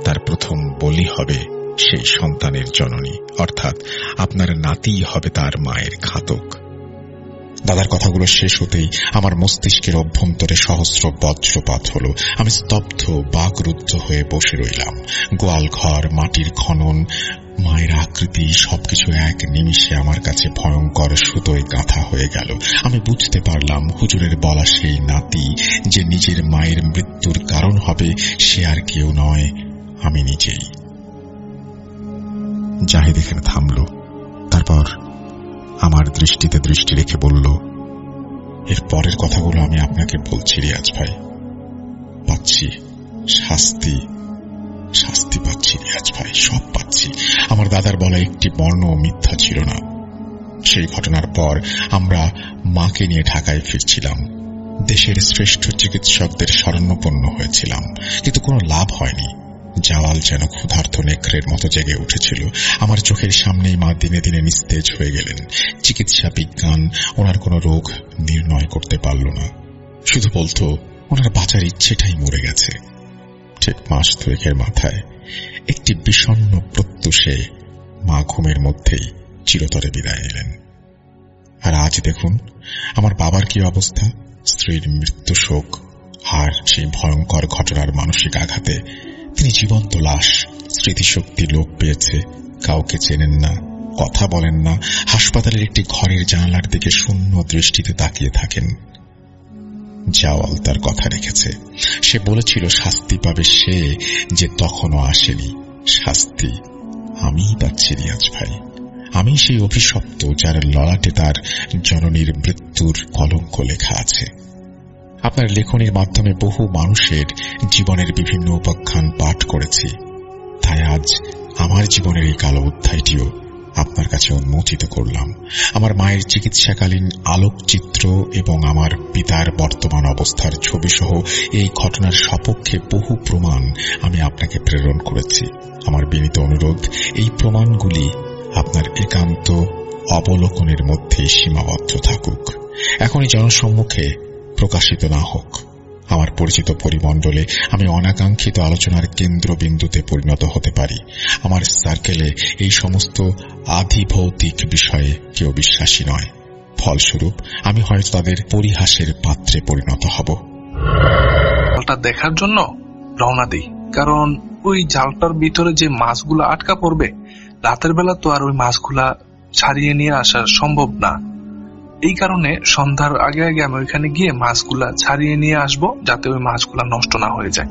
তার প্রথম বলি হবে সেই সন্তানের জননী, অর্থাৎ আপনার নাতিই হবে তার মায়ের ঘাতক। দাদার কথাগুলো শেষ হতেই আমার মস্তিষ্কের অভ্যন্তরে সহস্র বজ্রপাত হল। আমি স্তব্ধ বাকরুদ্ধ হয়ে বসে রইলাম। গোয়াল ঘর, মাটির খনন, মায়ের আকৃতি সবকিছু এক নিমিষে আমার কাছে ভয়ঙ্কর সুতোয় গাঁথা হয়ে গেল। আমি বুঝতে পারলাম হুজুরের বলা সেই নাতি যে নিজের মায়ের মৃত্যুর কারণ হবে, সে আর কেউ নয়, আমি নিজেই। জাহিদ এখানে থামল, তারপর আমার দৃষ্টিতে দৃষ্টি রেখে বলল, এর পরের কথাগুলো আমি আপনাকে বলছি রিয়াজ ভাই। পাচ্ছি শাস্তি পাচ্ছি রিয়াজ ভাই, সব পাচ্ছি। আমার দাদার বলা একটি বর্ণ মিথ্যা ছিল না। সেই ঘটনার পর আমরা মাকে নিয়ে ঢাকায় ফিরছিলাম। দেশের শ্রেষ্ঠ চিকিৎসকদের শরণাপন্ন হয়েছিলাম, কিন্তু কোনো লাভ হয়নি। জাওয়াল যেন ক্ষুধার্ত নেকড়ের মতো জেগে উঠেছিল। আমার চোখের সামনেই মা দিনে দিনে নিস্তেজ হয়ে গেলেন। চিকিৎসা বিজ্ঞান ওনার কোনো রোগ নির্ণয় করতে পারল না, শুধু বলতো ওনার বাঁচার ইচ্ছেটাই মরে গেছে। ঠিক মাস দুয়েকের মাথায় একটি বিষণ্ণ প্রত্যুষে মা ঘুমের মধ্যেই চিরতরে বিদায় নিলেন। আর আজ দেখুন আমার বাবার কি অবস্থা। স্ত্রীর মৃত্যু শোক আর সেই ভয়ঙ্কর ঘটনার মানসিক আঘাতে তিনি জীবন্ত লাশ। স্মৃতিশক্তি লোপ পেয়েছে, কাউকে চেনেন না, কথা বলেন না, হাসপাতালের একটি ঘরের জানালার দিকে শূন্য দৃষ্টিতে তাকিয়ে থাকেন। জাওয়াল তার কথা রেখেছে। সে বলেছিল শাস্তি পাবে সে যে তখনও আসেনি। শাস্তি আমিই পাচ্ছি রিয়াজ ভাই। আমি সেই অভিশপ্ত যার ললাটে তার জননীর মৃত্যুর কলঙ্ক লেখা আছে। আপনার লেখনীর মাধ্যমে বহু মানুষের জীবনের বিভিন্ন উপাখ্যান পাঠ করেছি, তাই আজ আমার জীবনের এই কালো অধ্যায়টিও আপনার কাছে উন্মোচিত করলাম। আমার মায়ের চিকিৎসাকালীন আলোকচিত্র এবং আমার পিতার বর্তমান অবস্থার ছবি সহ এই ঘটনার সপক্ষে বহু প্রমাণ আমি আপনাকে প্রেরণ করেছি। আমার বিনীত অনুরোধ, এই প্রমাণগুলি আপনার একান্ত অবলোকনের মধ্যেই সীমাবদ্ধ থাকুক, এখনই জনসম্মুখে প্রকাশিত না হোক। আমার পরিচিত পরিমণ্ডলে আমি অনাকাঙ্ক্ষিত আলোচনার কেন্দ্রবিন্দুতে পরিণত হতে পারি। আমার সার্কেলে এই সমস্ত আধিভৌতিক বিষয়ে কেউ বিশ্বাসী নয়। ফলস্বরূপ আমি হয়তো তাদের পরিহাসের পাত্রে পরিণত হব। জালটা দেখার জন্য রওনা দিই, কারণ ওই জালটার ভিতরে যে মাছগুলা আটকা পড়বে, রাতের বেলা তো আর ওই মাছগুলা ছাড়িয়ে নিয়ে আসা সম্ভব না। এই কারণে সন্ধ্যার আগে আগে আমি ওইখানে গিয়ে মাছগুলা ছাড়িয়ে নিয়ে আসবো, যাতে ওই মাছগুলা নষ্ট না হয়ে যায়।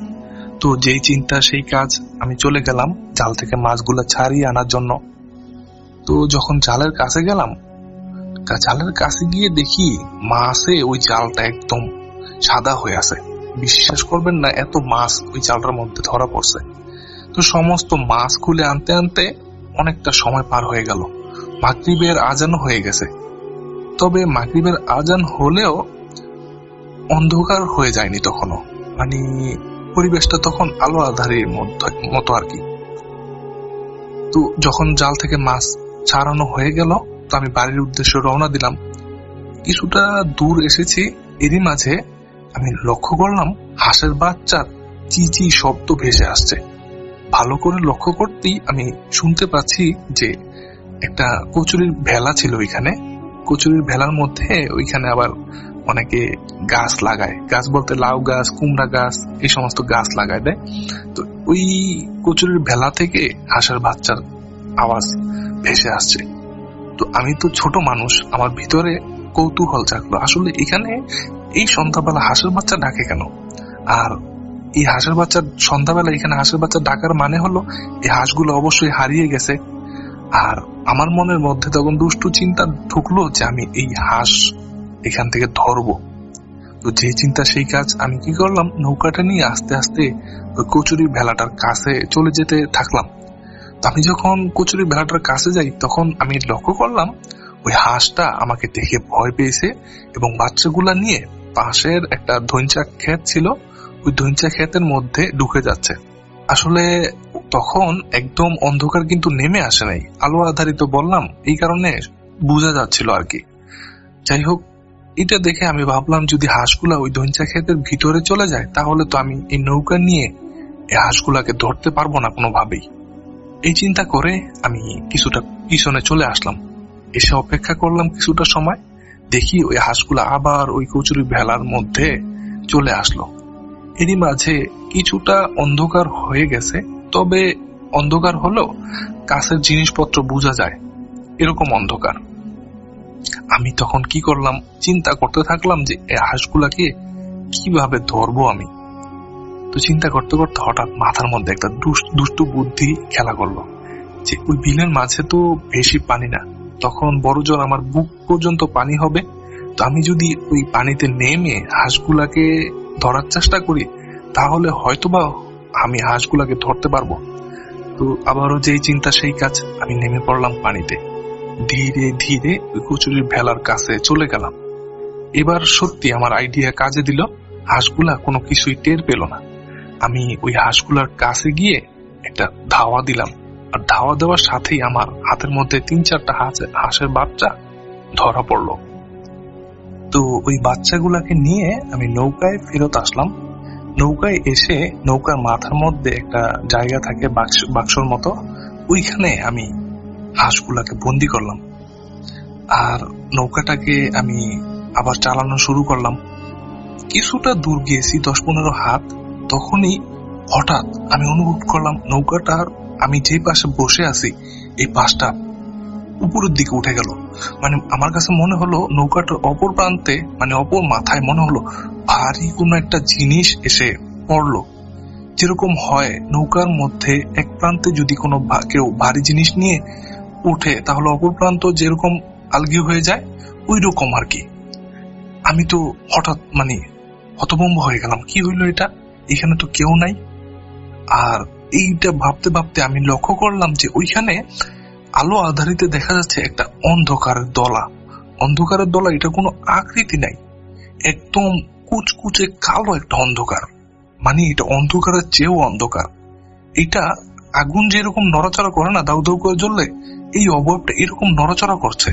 তো যেই চিন্তা সেই কাজ, আমি চলে গেলাম জাল থেকে মাছগুলা ছাড়িয়ে আনার জন্য। তো যখন জালের কাছে গেলাম, জালের কাছে গিয়ে দেখি মাছে ওই জালটা একদম সাদা হয়ে আছে। বিশ্বাস করবেন না, এত মাছ ওই জালটার মধ্যে ধরা পড়ছে। তো সমস্ত মাছ খুলে আনতে আনতে অনেকটা সময় পার হয়ে গেল। মাগরিবের আজানও হয়ে গেছে। তবে মাগরিবের আজান হলেও অন্ধকার হয়ে যায়নি তখনও, মানে পরিবেশটা তখন আলো আধারের মতো আর কি। তো যখন জাল থেকে মাছ ছাড়ানো হয়ে গেল, তো আমি বাড়ির উদ্দেশ্যে রওনা দিলাম। কিছুটা দূর এসেছি, এরই মাঝে আমি লক্ষ্য করলাম হাঁসের বাচ্চার চিচি শব্দ ভেসে আসছে। ভালো করে লক্ষ্য করতেই আমি শুনতে পাচ্ছি যে একটা কচুরির ভেলা ছিল ওইখানে। কচুরির ভেলার মধ্যে ওইখানে আবার অনেকে গাছ লাগায়, গাছ বলতে লাউ গাছ, কুমড়া গাছ, এই সমস্ত গাছ লাগায় দেয়। তো ওই কচুরির ভেলা থেকে হাঁসের বাচ্চার আওয়াজ ভেসে আসছে। তো আমি তো ছোট মানুষ, আমার ভিতরে কৌতূহল জাগলো, আসলে এখানে এই সন্ধ্যাবেলা হাঁসের বাচ্চা ডাকে কেন? আর এই হাঁসের বাচ্চা সন্ধ্যাবেলা এখানে হাঁসের বাচ্চা ডাকার মানে হলো এই হাঁসগুলো অবশ্যই হারিয়ে গেছে। আর আমার মনের মধ্যে তখন দুষ্টু চিন্তা ঢুকলো যে আমি এই হাঁস এখান থেকে ধরবো। তো যে চিন্তা সেই কাজ, আমি কি করলাম, নৌকাটা নিয়ে আস্তে আস্তে ওই কচুরি ভেলাটার কাছে চলে যেতে থাকলাম। তো আমি যখন কচুরি ভেলাটার কাছে যাই, তখন আমি লক্ষ্য করলাম ওই হাঁসটা আমাকে দেখে ভয় পেয়েছে এবং বাচ্চাগুলা নিয়ে পাশের একটা ধইঞ্চা ক্ষেত ছিল, ওই ধইঞ্চা ক্ষেতের মধ্যে ঢুকে যাচ্ছে। আসলে তখন একদম অন্ধকার কিন্তু নেমে আসে নাই, আলো আধারিত বললাম, এই কারণে বোঝা যাচ্ছিল আর কি। যাই হোক, এটা দেখে আমি ভাবলাম যদি হাঁসগুলা ওই ধইঞ্চা ক্ষেতের ভিতরে চলে যায়, তাহলে তো আমি এই নৌকা নিয়ে এই হাঁসগুলাকে ধরতে পারবো না কোনোভাবেই। এই চিন্তা করে আমি কিছুটা পিছনে চলে আসলাম। এসে অপেক্ষা করলাম কিছুটা সময়, দেখি ওই হাঁসগুলা আবার ওই কচুরি ভেলার মধ্যে চলে আসলো। এরই মাঝে কিছুটা অন্ধকার হয়ে গেছে, তবে অন্ধকার হলেও কাছের জিনিসপত্র বোঝা যায়, এরকম অন্ধকার। আমি তখন কি করলাম, চিন্তা করতে থাকলাম যে এই হাঁসগুলাকে কিভাবে ধরবো আমি। তো চিন্তা করতে করতে হঠাৎ মাথার মধ্যে একটা দুষ্টু বুদ্ধি খেলা করলো, যে ওই বিলের মাঝে তো বেশি পানি না, তখন বড় জোর আমার বুক পর্যন্ত পানি হবে। তো আমি যদি ওই পানিতে নেমে হাঁসগুলাকে ধরার চেষ্টা করি, তাহলে হয়তোবা আমি হাঁসগুলাকে ধরতে পারবো। তো আবারও যেই চিন্তা সেই কাজ, আমি নেমে পড়লাম পানিতে। ধীরে ধীরে ওই কচুরির ভেলার কাছে চলে গেলাম। এবার সত্যি আমার আইডিয়া কাজে দিল। হাঁসগুলা কোনো কিছুই টের পেল না। আমি ওই হাঁসগুলার কাছে গিয়ে একটা ধাওয়া দিলাম, আর ধাওয়া দেওয়ার সাথেই আমার হাতের মধ্যে 3-4টা হাঁসের বাচ্চা ধরা পড়লো। তো ওই বাচ্চাগুলাকে নিয়ে আমি নৌকায় ফেরত আসলাম। নৌকায় এসে নৌকার মাথার মধ্যে একটা জায়গা থাকে বাক্সর মতো, ওইখানে আমি হাঁসগুলাকে বন্দি করলাম। আর নৌকাটাকে আমি আবার চালানো শুরু করলাম। কিছুটা দূর গিয়েছি, 10-15 হাত, তখনই হঠাৎ আমি অনুভব করলাম নৌকাটার আমি যে পাশে বসে আছি এই পাশটা উপরের দিকে উঠে গেল। মানে আমার কাছে মনে হলো নৌকাটার অপর প্রান্তে, মানে অপর মাথায় মনে হলো ভারী কোনো একটা জিনিস এসে পড়লো। যেরকম হয় নৌকার মধ্যে এক প্রান্তে যদি কোনো কেউ ভারী জিনিস নিয়ে উঠে তাহলে অপর প্রান্ত যেরকম আলগি হয়ে যায়, ওই রকম আর কি। আমি তো হঠাৎ মানে হতভম্ব হয়ে গেলাম, কি হইলো এটা, এখানে তো কেউ নাই। আর এইটা ভাবতে ভাবতে আমি লক্ষ্য করলাম যে ওইখানে আলো আধারিতে দেখা যাচ্ছে একটা অন্ধকারের দলা। অন্ধকারের দলা, এটা কোনো আকৃতি নাই, একদম কুচকুচে কালো একটা অন্ধকার। মানে এটা অন্ধকারের চেয়েও অন্ধকার। এটা আগুন যেরকম নড়াচড়া করে না দাউ দাউ করে জ্বললে, এই অবয়বটা এরকম নড়াচড়া করছে।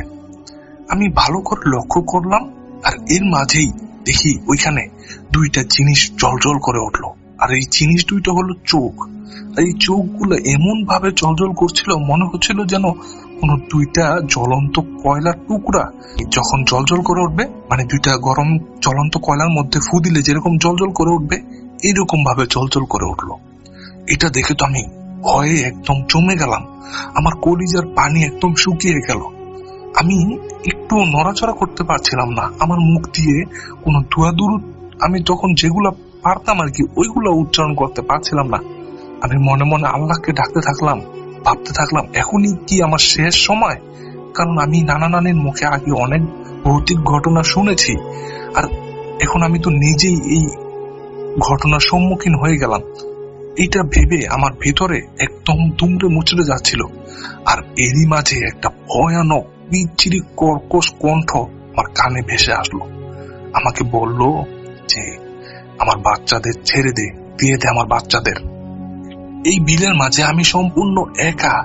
আমি ভালো করে লক্ষ্য করলাম, আর এর মাঝেই দেখি ওইখানে 2টা জিনিস জলজল করে উঠলো। আর এই জিনিস 2টা হলো চোখ। আর এই চোখগুলো এমন ভাবে জলজল করছিল, মনে হচ্ছিল যেন কোন 2টা জ্বলন্ত কয়লার টুকরা যখন জলজল করে উঠবে, মানে 2টা গরম জ্বলন্ত কয়লার মধ্যে ফু দিলে যেরকম জলজল করে উঠবে, এইরকম ভাবে জলজল করে উঠলো। এটা দেখে তো আমি ভয়ে একদম জমে গেলাম। আমার কলিজার পানি একদম শুকিয়ে গেল। আমি একটু নড়াচড়া করতে পারছিলাম না। আমার মুখ দিয়ে কোনো ধোঁয়াধুরু, আমি তখন যেগুলা পারতাম আর কি ওইগুলো উচ্চারণ করতে পারছিলাম না। আমি মনে মনে আল্লাহকে ডাকতে থাকলাম, ভাবতে থাকলাম এখনই কি আমার শেষ সময়। কারণ আমি নানা নানির মুখে আগে অনেক ভৌতিক ঘটনা শুনেছি, আর এখন আমি তো নিজেই এই ঘটনার সম্মুখীন হয়ে গেলাম। এটা ভেবে আমার ভেতরে একদম দুমড়ে মুচড়ে যাচ্ছিল। আর এরই মাঝে একটা ভয়ানক বিচ্ছিরি কর্কশ কণ্ঠ আমার কানে ভেসে আসলো। আমাকে বলল যে আমার বাচ্চাদের ছেড়ে দে, দিয়ে দে আমার বাচ্চাদের। এই বিলের মাঝে আমি সম্পূর্ণ একা,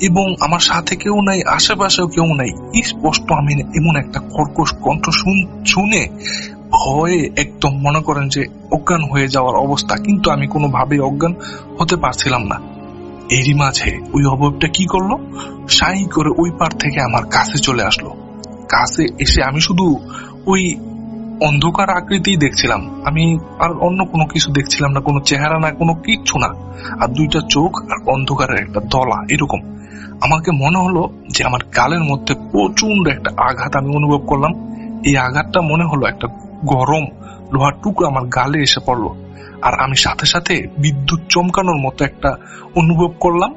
এবং আমার সাথে কেউ নাই, আশেপাশেও কেউ নাই। স্পষ্ট আমি এমন একটা কর্কশ কণ্ঠ শুনে ভয়ে একদম মনে করেন যে অজ্ঞান হয়ে যাওয়ার অবস্থা, কিন্তু আমি কোনোভাবেই অজ্ঞান হতে পারছিলাম না। এরই মাঝে ওই অবয়বটা কি করলো, সাই করে ওই পার থেকে আমার কাছে চলে আসলো। কাছে এসে আমি শুধু ওই অন্ধকার আকৃতি দেখছিলাম, আমি আর অন্য কোনো কিছু দেখছিলাম না, কোনো চেহারা না, কোনো কিচ্ছু না। আর 2টা চোখ আর অন্ধকারের একটা দলা এরকম। আমাকে মনে হলো যে আমার গালের মধ্যে প্রচন্ড একটা আঘাত আমি অনুভব করলাম। এই আঘাতটা মনে হলো একটা গরম লোহার টুকরো আমার গালে এসে পড়লো। আর আমি সাথে সাথে বিদ্যুৎ চমকানোর মতো একটা অনুভব করলাম।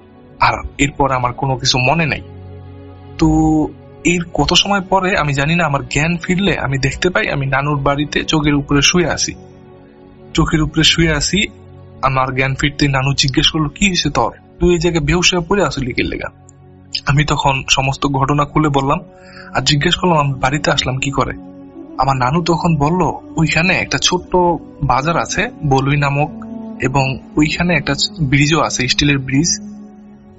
আর এরপর আমার কোনো কিছু মনে নাই। তো এর কত সময় পরে আমি জানি না, আমার জ্ঞান ফিরলে আমি দেখতে পাই আমি নানুর বাড়িতে চোখের উপরে শুয়ে আছি। আমার জ্ঞান ফিরতে নানু জিজ্ঞেস করলো, কি হয়েছে তোর, তুই এই জায়গায় বেহুশ হয়ে পড়ে আসলি কি লেগা? আমি তখন সমস্ত ঘটনা খুলে বললাম, আর জিজ্ঞেস করলাম আমি বাড়িতে আসলাম কি করে। আমার নানু তখন বলল, ওইখানে একটা ছোট্ট বাজার আছে বলুই নামক, এবং ওইখানে একটা ব্রিজও আছে, স্টিলের ব্রিজ।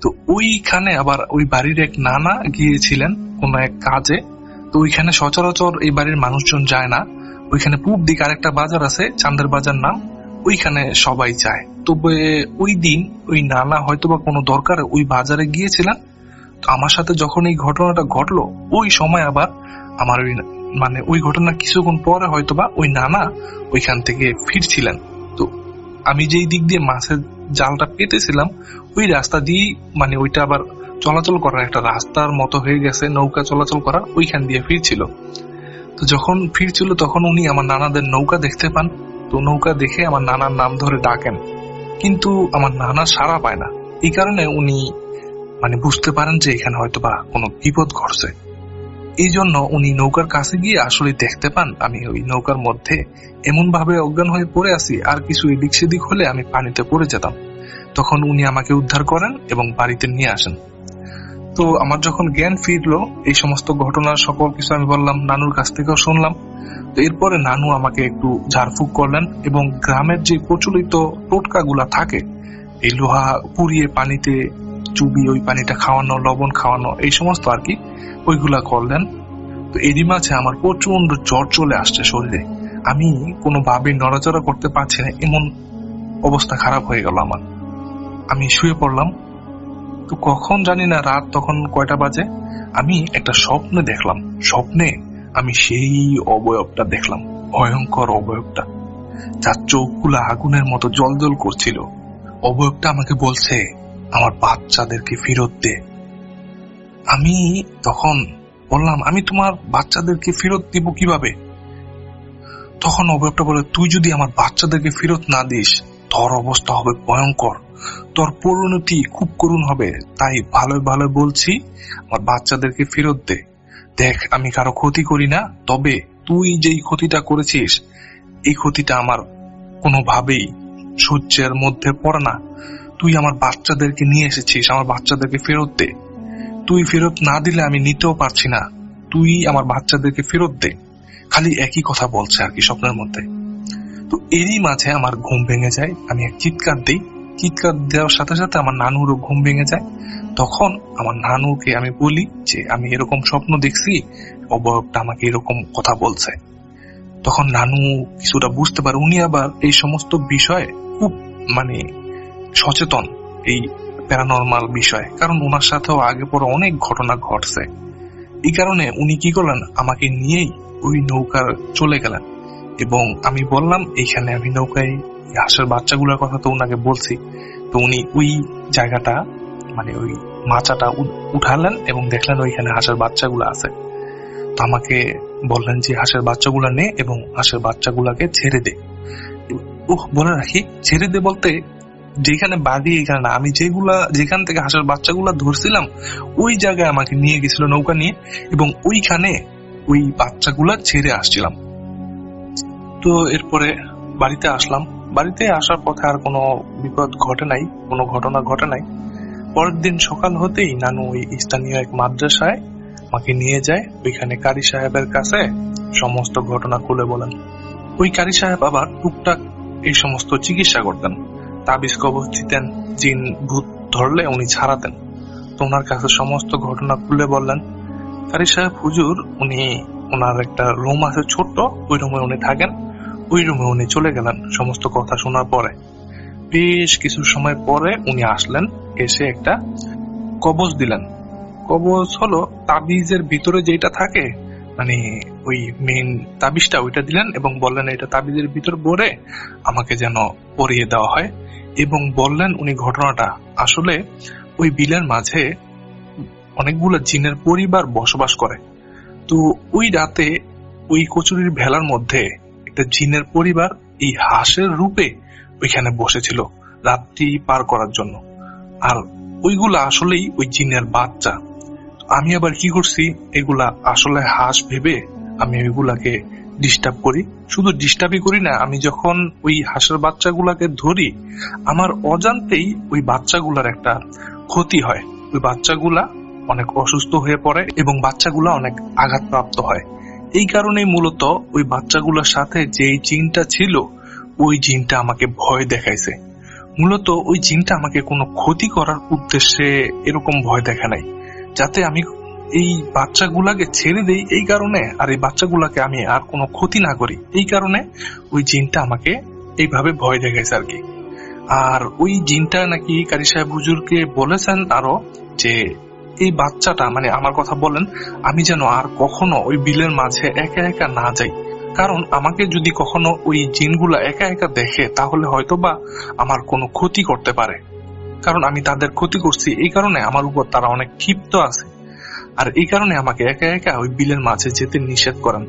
তো ওইখানে আবার ওই বাড়ির এক নানা গিয়েছিলেন কোন এক কাজে। তো ওইখানে সচরাচর এই বাড়ির মানুষজন যায় না। ওইখানে পূব দিকে আরেকটা বাজার আছে, চান্দের বাজার নাম, ওইখানে সবাই যায়। তবে ওই দিন ওই নানা হয়তোবা কোনো দরকারে ওই বাজারে গিয়েছিলেন। তো আমার সাথে যখন এই ঘটনাটা ঘটলো, ওই সময় আবার আমার ওই ঘটনার কিছুক্ষণ পরে হয়তোবা ওই নানা ওইখান থেকে ফিরছিলেন। তো আমি যেই দিক দিয়ে মাছের জালটা পেতেছিলাম ওই রাস্তা দিয়ে, ওইটা আবার চলাচল করার একটা রাস্তার মতো হয়ে গেছে, নৌকা চলাচল করার, ওইখান দিয়ে ফিরছিল। তো যখন ফিরছিল তখন উনি আমার নানাদের নৌকা দেখতে পান। তো নৌকা দেখে আমার নানার নাম ধরে ডাকেন, কিন্তু আমার নানা সাড়া পায় না। এই কারণে উনি বুঝতে পারেন যে এখানে হয়তোবা কোনো বিপদ ঘটছে। এই জন্য উনি নৌকার কাছে গিয়ে আসলে দেখতে পান আমি ওই নৌকার মধ্যে এমন ভাবে অজ্ঞান হয়ে পড়ে আছি, আর কিছু এদিক সেদিক হলে আমি পানিতে পড়ে যেতাম। তখন উনি আমাকে উদ্ধার করেন এবং বাড়িতে নিয়ে আসেন। তো আমার যখন জ্ঞান ফিরলো, এই সমস্ত ঘটনার সকল কিছু আমি বললাম, নানুর কাছ থেকেও শুনলাম। তো এরপরে নানু আমাকে একটু ঝাড়ফুঁক করলেন এবং গ্রামের যে প্রচলিত টোটকাগুলা থাকে, এই লোহা পুড়িয়ে পানিতে চুবি ওই পানিটা খাওয়ানো, লবণ খাওয়ানো, এই সমস্ত আর কি, ওইগুলা করলেন। তো এরই মাঝে আমার প্রচন্ড জ্বর চলে আসছে শরীরে, আমি কোনোভাবে নড়াচড়া করতে পারছি না, এমন অবস্থা খারাপ হয়ে গেল আমার। আমি শুয়ে পড়লাম। তো কখন জানি না, রাত তখন কয়টা বাজে, আমি একটা স্বপ্নে দেখলাম। স্বপ্নে আমি সেই অবয়বটা দেখলাম, ভয়ঙ্কর অবয়বটা, যার চোখগুলা আগুনের মতো জ্বলজ্বল করছিল। অবয়বটা আমাকে বলছে, আমার বাচ্চাদেরকে ফেরত দে। আমি তখন বললাম, আমি তোমার বাচ্চাদেরকে ফেরত দিব কিভাবে? তখন অবয়বটা বলে, তুই যদি আমার বাচ্চাদেরকে ফেরত না দিস, তোর অবস্থা হবে ভয়ঙ্কর, তোর পরিণতি খুব করুণ হবে। তাই ভালো ভালো বলছি, আমার বাচ্চাদেরকে ফেরত দে। দেখ, আমি কারো ক্ষতি করি না, তবে তুই যেই ক্ষতিটা করেছিস, এই ক্ষতিটা আমার কোনোভাবেই সহ্যের মধ্যে পড়ে না। তুই আমার বাচ্চাদেরকে নিয়ে এসেছিস, আমার বাচ্চাদেরকে ফেরত দে। তুই ফেরত না দিলে আমি নিতেও পারছি না, তুই আমার বাচ্চাদেরকে ফেরত দে। খালি একই কথা বলছে আর কি স্বপ্নের মধ্যে। তো এরই মাঝে আমার ঘুম ভেঙে যায়, আমি এক চিৎকার দিই। চিৎকার দেওয়ার সাথে সাথে আমার নানুরও ঘুম ভেঙে যায়। তখন আমার নানুকে আমি বলি যে আমি এরকম স্বপ্ন দেখছি, অবয়বটা আমাকে এরকম কথা বলছে। তখন নানু কিছুটা বুঝতে পারে, উনি আবার এই সমস্ত বিষয়ে খুব সচেতন, এই প্যারানরমাল বিষয়ে, কারণ ওনার সাথেও আগে পরে অনেক ঘটনা ঘটছে। এই কারণে উনি কি করলেন, আমাকে নিয়েই ওই নৌকার চলে গেলেন। এবং আমি বললাম, এইখানে আমি নৌকায় হাঁসের বাচ্চাগুলোর কথা তো উনাকে বলছি। তো উনি ওই জায়গাটা ওই মাচাটা উঠালেন এবং দেখলেন ওইখানে হাঁসের বাচ্চাগুলো আছে। তো আমাকে বললেন যে হাঁসের বাচ্চাগুলো নে এবং হাঁসের বাচ্চাগুলাকে ছেড়ে দে। বলে রাখি, ছেড়ে দে বলতে যেখানে বাড়ি এখানে না, আমি যেখান থেকে হাঁসের বাচ্চাগুলা ধরছিলাম ওই জায়গায় আমাকে নিয়ে গেছিল নৌকা নিয়ে, এবং ওইখানে ওই বাচ্চাগুলা ছেড়ে আসছিলাম। তো এরপরে বাড়িতে আসলাম। বাড়িতে আসার পথে আর কোনো বিপদ ঘটে নাই, কোনো ঘটনা ঘটে নাই। পরের দিন সকাল হতেই নানু ওই স্থানীয় এক মাদ্রাসায় আমাকে নিয়ে যায়। ওইখানে কারি সাহেবের কাছে সমস্ত ঘটনা খুলে বলেন। ওই কারি সাহেব আবার টুকটাক এই সমস্ত চিকিৎসা করতেন, তাবিজ কবজ দিতেন, জিন ভূত ধরলে উনি ছাড়াতেন। তো ওনার কাছে সমস্ত ঘটনা খুলে বললেন। কারি সাহেব হুজুর, উনি ওনার একটা রুম আছে ছোট্ট, ওই রুমে উনি থাকেন। ওই রুমে উনি চলে গেলেন সমস্ত কথা শোনার পরে। বেশ কিছু সময় পরে উনি আসলেন, এসে একটা কবজ দিলেন। কবজ হলো তাবিজের ভিতরে যেটা থাকে, ওই মেইন তাবিজটা, ওইটা দিলেন এবং বললেন এটা তাবিজের ভিতর ভরে আমাকে যেন পরিয়ে দেওয়া হয়। এবং বললেন উনি ঘটনাটা, আসলে ওই বিলের মাঝে অনেকগুলো জিনের পরিবার বসবাস করে। তো ওই রাতে ওই কচুরির ভেলার মধ্যে একটা জিনের পরিবার এই হাঁসের রূপে ওইখানে বসেছিল রাত্রি পার করার জন্য। আর ওইগুলা আসলেই ওই জিনের বাচ্চা। আমি আবার কি করছি, এগুলা আসলে হাঁস ভেবে আমি ওইগুলাকে ডিস্টার্ব করি। শুধু ডিস্টার্বই করি না, আমি যখন ওই হাঁসের বাচ্চাগুলাকে ধরি, আমার অজান্তেই ওই বাচ্চাগুলার একটা ক্ষতি হয়। ওই বাচ্চাগুলা অনেক অসুস্থ হয়ে পড়ে এবং বাচ্চাগুলা অনেক আঘাতপ্রাপ্ত হয়। এই কারণেই মূলত ওই বাচ্চাগুলোর সাথে যে জিনটা ছিল, ওই জিনটা আমাকে ভয় দেখাইছে। মূলত ওই জিনটা আমাকে কোনো ক্ষতি করার উদ্দেশ্যে এরকম ভয় দেখা নাই, যাতে আমি এই বাচ্চাগুলাকে ছেড়ে দেই এই কারণে, আর এই বাচ্চাগুলাকে আমি আর কোনো ক্ষতি না করি এই কারণে ওই জিনটা আমাকে এইভাবে ভয় দেখাইছে আর কি। আর ওই জিনটা নাকি কারি সাহেব হুজুরকে বলেছেন আরো যে এই বাচ্চাটা আমার কথা বলেন, আমি যেন আর কখনো ওই বিলের মাঝে একা একা না যাই। কারণ আমাকে যদি কখনো ওই জিনগুলা একা একা দেখে, তাহলে হয়তোবা আমার কোনো ক্ষতি করতে পারে। কারণ আমি তাদের ক্ষতি করছি, এই কারণে আমার উপর তারা অনেক ক্ষিপ্ত আছে। আর এই কারণে আমাকে একা একা ওই বিলের মাঝে যেতে নিষেধ করেন।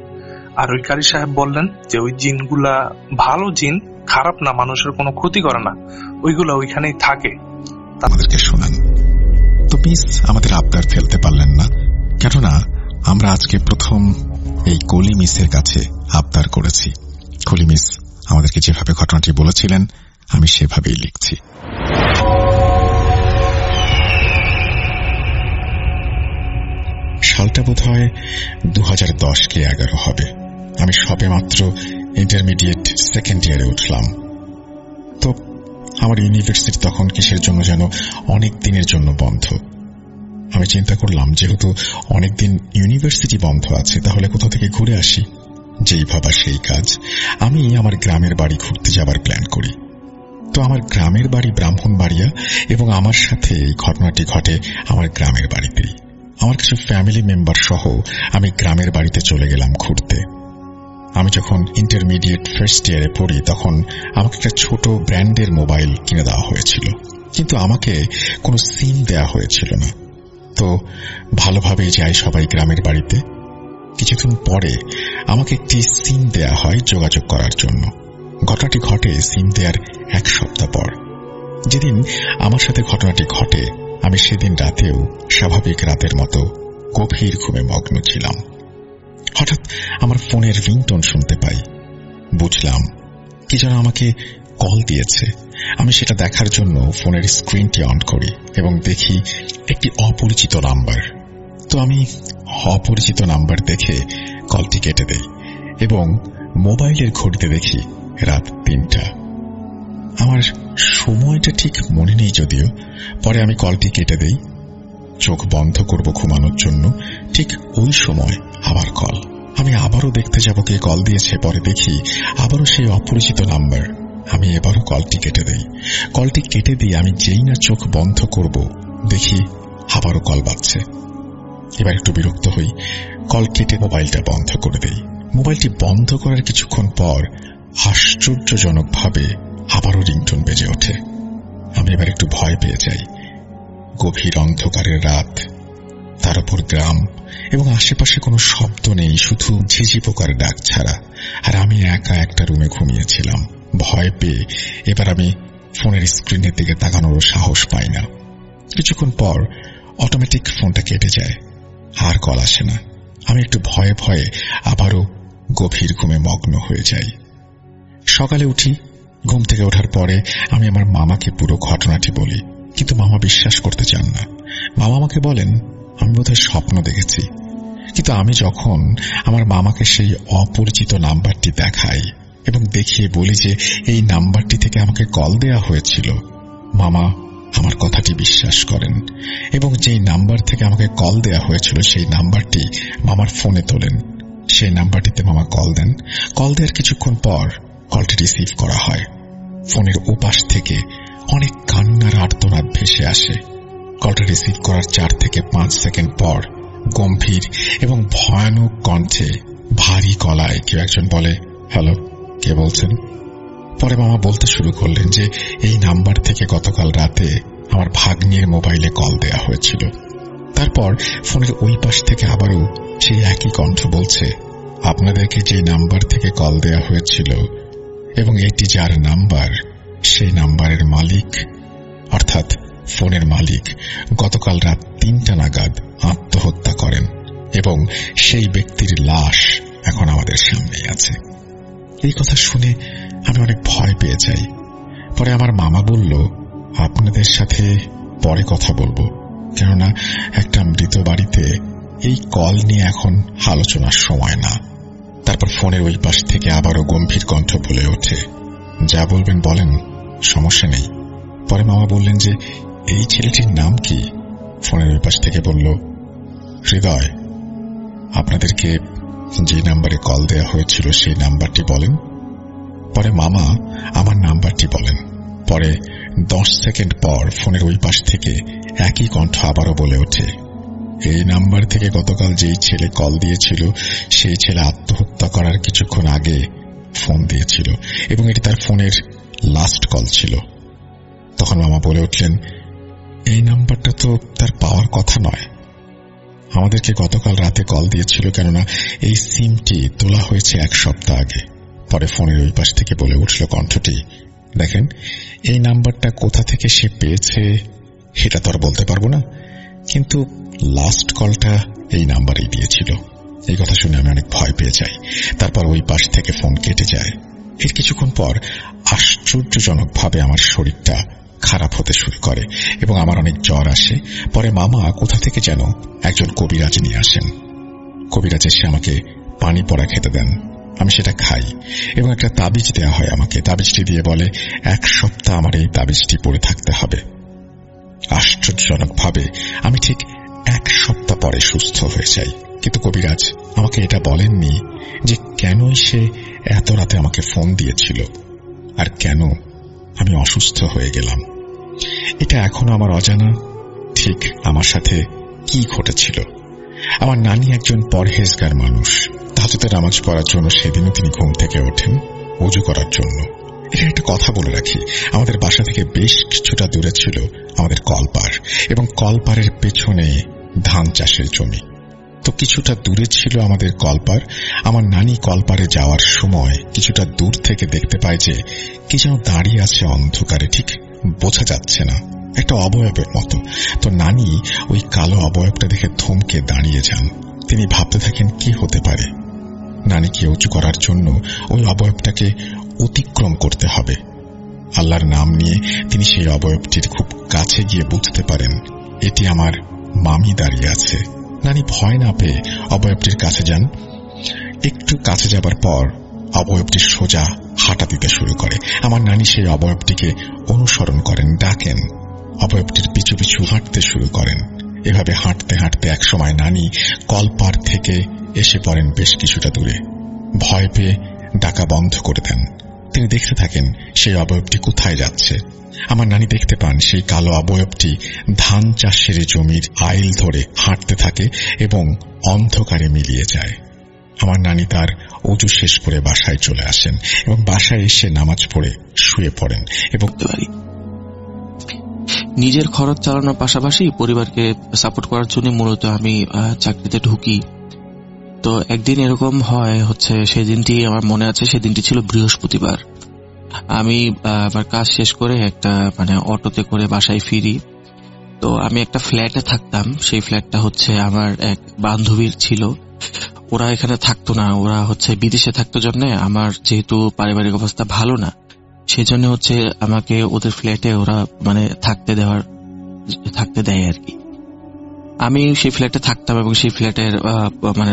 আর ওই কারি সাহেব বললেন যে ওই জিনগুলা ভালো জিন, খারাপ না, মানুষের কোনো ক্ষতি করে না, ওইগুলা ওইখানেই থাকে। আমাদেরকে শোনান তো মিস, আমাদের আবদার ফেলতে পারলেন না, কেননা আমরা আজকে প্রথম এই কলি মিসের কাছে আবদার করেছি। কলি মিস আমাদেরকে যেভাবে ঘটনাটি বলেছিলেন, আমি সেভাবেই লিখছি। সালটা বোধহয় 2010-11 হবে। আমি সবে মাত্র ইন্টারমিডিয়েট সেকেন্ড ইয়ারে উঠলাম। তো আমার ইউনিভার্সিটি তখন কিসের জন্য যেন অনেক দিনের জন্য বন্ধ। আমি চিন্তা করলাম, যেহেতু অনেকদিন ইউনিভার্সিটি বন্ধ আছে, তাহলে কোথাও থেকে ঘুরে আসি। যেই ভাবা সেই কাজ, আমি আমার গ্রামের বাড়ি ঘুরতে যাবার প্ল্যান করি। তো আমার গ্রামের বাড়ি ব্রাহ্মণবাড়িয়া, এবং আমার সাথে এই ঘটনাটি ঘটে আমার গ্রামের বাড়িতেই। আমার কিছু ফ্যামিলি মেম্বার সহ আমি গ্রামের বাড়িতে চলে গেলাম ঘুরতে। আমি যখন ইন্টারমিডিয়েট ফার্স্ট ইয়ারে পড়ি, তখন আমাকে একটা ছোট ব্র্যান্ডের মোবাইল কিনে দেওয়া হয়েছিল, কিন্তু আমাকে কোনো সিম দেওয়া হয়েছিল না। তো ভালোভাবেই যাই সবাই গ্রামের বাড়িতে। কিছুদিন পরে আমাকে একটি সিম দেয়া হয় যোগাযোগ করার জন্য। ঘটনাটি ঘটে সিম দেওয়ার 1 সপ্তাহ পর। যেদিন আমার সাথে ঘটনাটি ঘটে, আমি সেদিন রাতেও স্বাভাবিক রাতের মতো গভীর ঘুমে মগ্ন ছিলাম। হঠাৎ আমার ফোনের রিংটোন শুনতে পাই। বুঝলাম কি যেন আমাকে কল দিয়েছে। আমি সেটা দেখার জন্য ফোনের স্ক্রিনটি অন করি এবং দেখি একটি অপরিচিত নাম্বার। তো আমি অপরিচিত নাম্বার দেখে কলটি কেটে দেই এবং মোবাইলের ঘড়িতে দেখি রাত 3টা। আমার সময়টা ঠিক মনে নেই যদিও। পরে আমি কলটি কেটে দেই, চোখ বন্ধ করব ঘুমানোর জন্য। ঠিক ওই সময় আবার কল। আমি আবারও দেখতে যাব কে কল দিয়েছে। পরে দেখি আবারও সেই অপরিচিত নাম্বার। আমি এবারও কলটি কেটে দেই। কলটি কেটে দিয়ে আমি যেই না চোখ বন্ধ করব, দেখি আবারও কল বাজছে। এবার একটু বিরক্ত হই, কল কেটে মোবাইলটা বন্ধ করে দেই। মোবাইলটি বন্ধ করার কিছুক্ষণ পর আশ্চর্যজনকভাবে আবারও রিংটোন বেজে ওঠে। আমি এবার একটু ভয় পেয়ে যাই। গভীর অন্ধকারের রাত, তার উপর গ্রাম, এবং আশেপাশে কোনো শব্দ নেই, শুধু ঝিঝি পোকার ডাক ছাড়া। আর আমি একা একটা রুমে ঘুমিয়েছিলাম। ভয় পেয়ে এবার আমি ফোনের স্ক্রিনের দিকে তাকানোর সাহস পাই না। কিছুক্ষণ পর অটোমেটিক ফোনটা কেটে যায়, আর কল আসে না। আমি একটু ভয়ে ভয়ে আবারও গভীর ঘুমে মগ্ন হয়ে যাই। সকালে উঠি। ঘুম থেকে ওঠার পরে আমি আমার মামাকে পুরো ঘটনাটি বলি, কিন্তু মামা বিশ্বাস করতে চান না। মামা আমাকে বলেন আমি বোধহয় স্বপ্ন দেখেছি। কিন্তু আমি যখন আমার মামাকে সেই অপরিচিত নাম্বারটি দেখাই এবং দেখিয়ে বলি যে এই নাম্বারটি থেকে আমাকে কল দেয়া হয়েছিল, মামা আমার কথাটি বিশ্বাস করেন এবং যেই নাম্বার থেকে আমাকে কল দেয়া হয়েছিল সেই নাম্বারটি মামার ফোনে তোলেন। সেই নাম্বারটিতে মামা কল দেন। কল দেওয়ার কিছুক্ষণ পর কলটি রিসিভ করা হয়। ফোনের ওপাশ থেকে অনেক কান্নার আর্তনাদ ভেসে আসে। কলটা রিসিভ করার 4 থেকে 5 সেকেন্ড পর গম্ভীর এবং ভয়ানক কণ্ঠে ভারী গলায় কেউ একজন বলে, হ্যালো, কে বলছেন? পরে মামা বলতে শুরু করলেন যে এই নাম্বার থেকে গতকাল রাতে আমার ভাগ্নির মোবাইলে কল দেয়া হয়েছিল। তারপর ফোনের ওই পাশ থেকে আবারও সেই একই কণ্ঠ বলছে, আপনাদেরকে যে নাম্বার থেকে কল দেয়া হয়েছিল এবং এটি যার নাম্বার, সেই নাম্বারের মালিক অর্থাৎ ফোনের মালিক গতকাল রাত 3টা নাগাদ আত্মহত্যা করেন এবং সেই ব্যক্তির লাশ এখন আমাদের সামনেই আছে। এই কথা শুনে আমি অনেক ভয় পেয়ে যাই। পরে আমার মামা বলল, আপনাদের সাথে পরে কথা বলবো, কেননা একটা মৃত বাড়িতে এই কল নিয়ে এখন আলোচনার সময় না। তারপর ফোনের ওই পাশ থেকে আবারও গম্ভীর কণ্ঠ বলে ওঠে, যা বলবেন বলেন, সমস্যা নেই। পরে মামা বললেন যে এই ছেলেটির নাম কি? ফোনের ওই পাশ থেকে বলল, হৃদয়। আপনাদেরকে যে নাম্বারে কল দেয়া হয়েছিল সেই নাম্বারটি বলেন। পরে মামা আমার নাম্বারটি বলেন। পরে 10 সেকেন্ড পর ফোনের ওই পাশ থেকে একই কণ্ঠ আবারও বলে ওঠে, এই নাম্বার থেকে গতকাল যেই ছেলে কল দিয়েছিল সেই ছেলে আত্মহত্যা করার কিছুক্ষণ আগে ফোন দিয়েছিল এবং এটি তার ফোনের লাস্ট কল ছিল। তখন মামা বলে উঠলেন, এই নাম্বারটা তো তার পাওয়ার কথা নয়। আমাদেরকে গতকাল রাতে কল দিয়েছিল, কেননা এই সিমটি তোলা হয়েছে 1 সপ্তাহ আগে। পরে ফোনের ওই পাশ থেকে বলে উঠল কণ্ঠটি, দেখেন এই নাম্বারটা কোথা থেকে সে পেয়েছে সেটা তো আর বলতে পারবো না, কিন্তু লাস্ট কলটা এই নাম্বারেই দিয়েছিল। এই কথা শুনে আমি অনেক ভয় পেয়ে যাই। তারপর ওই পাশ থেকে ফোন কেটে যায়। এর কিছুক্ষণ পর আশ্চর্যজনকভাবে আমার শরীরটা খারাপ হতে শুরু করে এবং আমার অনেক জ্বর আসে। পরে মামা কোথা থেকে যেন একজন কবিরাজ নিয়ে আসেন। কবিরাজ এসে আমাকে পানি পড়া খেতে দেন। আমি সেটা খাই এবং একটা তাবিজ দেওয়া হয় আমাকে। তাবিজটি দিয়ে বলে 1 সপ্তাহ আমার এই তাবিজটি পরে থাকতে হবে। আশ্চর্যজনকভাবে আমি ঠিক 1 সপ্তাহ পরে সুস্থ হয়ে যাই। কিন্তু কবিরাজ আমাকে এটা বলেননি যে কেনই সে এত রাতে আমাকে ফোন দিয়েছিল আর কেন আমি অসুস্থ হয়ে গেলাম। এটা এখনো আমার অজানা। ঠিক আমার সাথে কি ঘটেছিল। আমার নানি একজন পরহেজগার মানুষ। তাহাজ্জুদের নামাজ পড়ার জন্য সেদিনও তিনি ঘুম থেকে ওঠেন ওযু করার জন্য। এটা একটা কথা বলে রাখি, আমাদের বাসা থেকে বেশ কিছুটা দূরে ছিল আমাদের কলপাড় এবং কলপাড়ের পেছনে ধান চাষের জমি। তো কিছুটা দূরে ছিল আমাদের কলপাড়। আমার নানি কলপাড়ে যাওয়ার সময় কিছুটা দূর থেকে দেখতে পায় যে কি যেন দাঁড়িয়ে আছে অন্ধকারে, ঠিক বোঝা যাচ্ছে না, একটা অবয়বের মতো। তো নানি ওই কালো অবয়বটা দেখে থমকে দাঁড়িয়ে যান। তিনি ভাবতে থাকেন কি হতে পারে। নানিকে উঁচু করার জন্য ওই অবয়বটাকে অতিক্রম করতে হবে। আল্লাহর নাম নিয়ে তিনি সেই অবয়বটির খুব কাছে গিয়ে বুঝতে পারেন এটি আমার মামি দাঁড়িয়ে আছে। নানি ভয় না পেয়ে অবয়বটির কাছে যান। একটু কাছে যাবার পর অবয়বটি সোজা হাঁটা দিতে শুরু করে। আমার নানি সেই অবয়বটিকে অনুসরণ করেন, ডাকেন, অবয়বটির পিছু পিছু হাঁটতে শুরু করেন। এভাবে হাঁটতে হাঁটতে একসময় নানি কলপাড় থেকে এসে পড়েন বেশ কিছুটা দূরে। ভয় পেয়ে ডাকা বন্ধ করে দেন। তিনি দেখতে থাকেন সেই অবয়বটি কোথায় যাচ্ছে। আমার নানি দেখতে পান সেই কালো অবয়বটি ধান চাষের জমির আইল ধরে হাঁটতে থাকে এবং অন্ধকারে মিলিয়ে যায়। আমার নানি তার ওযু শেষ করে বাসায় চলে আসেন এবং বাসায় এসে নামাজ পড়ে শুয়ে পড়েন এবং নিজের খরচ চালানোর পাশাপাশি পরিবারকে সাপোর্ট করার জন্য মূলত আমি চাকরিতে ঢুকি। তো একদিন এরকম হয়, সেদিনটি আমার মনে আছে, সেদিনটি ছিল বৃহস্পতিবার। আমি আমার কাজ শেষ করে একটা অটোতে করে বাসায় ফিরি। তো আমি একটা ফ্ল্যাটে থাকতাম। সেই ফ্ল্যাটটা আমার এক বান্ধবীর ছিল। ওরা এখানে থাকতো না, ওরা বিদেশে থাকতো জন্য। আমার যেহেতু পারিবারিক অবস্থা ভালো না, সেই জন্য আমাকে ওদের ফ্ল্যাটে ওরা থাকতে দেয় আর কি। আমি সেই ফ্ল্যাটে থাকতাম এবং সেই ফ্ল্যাটের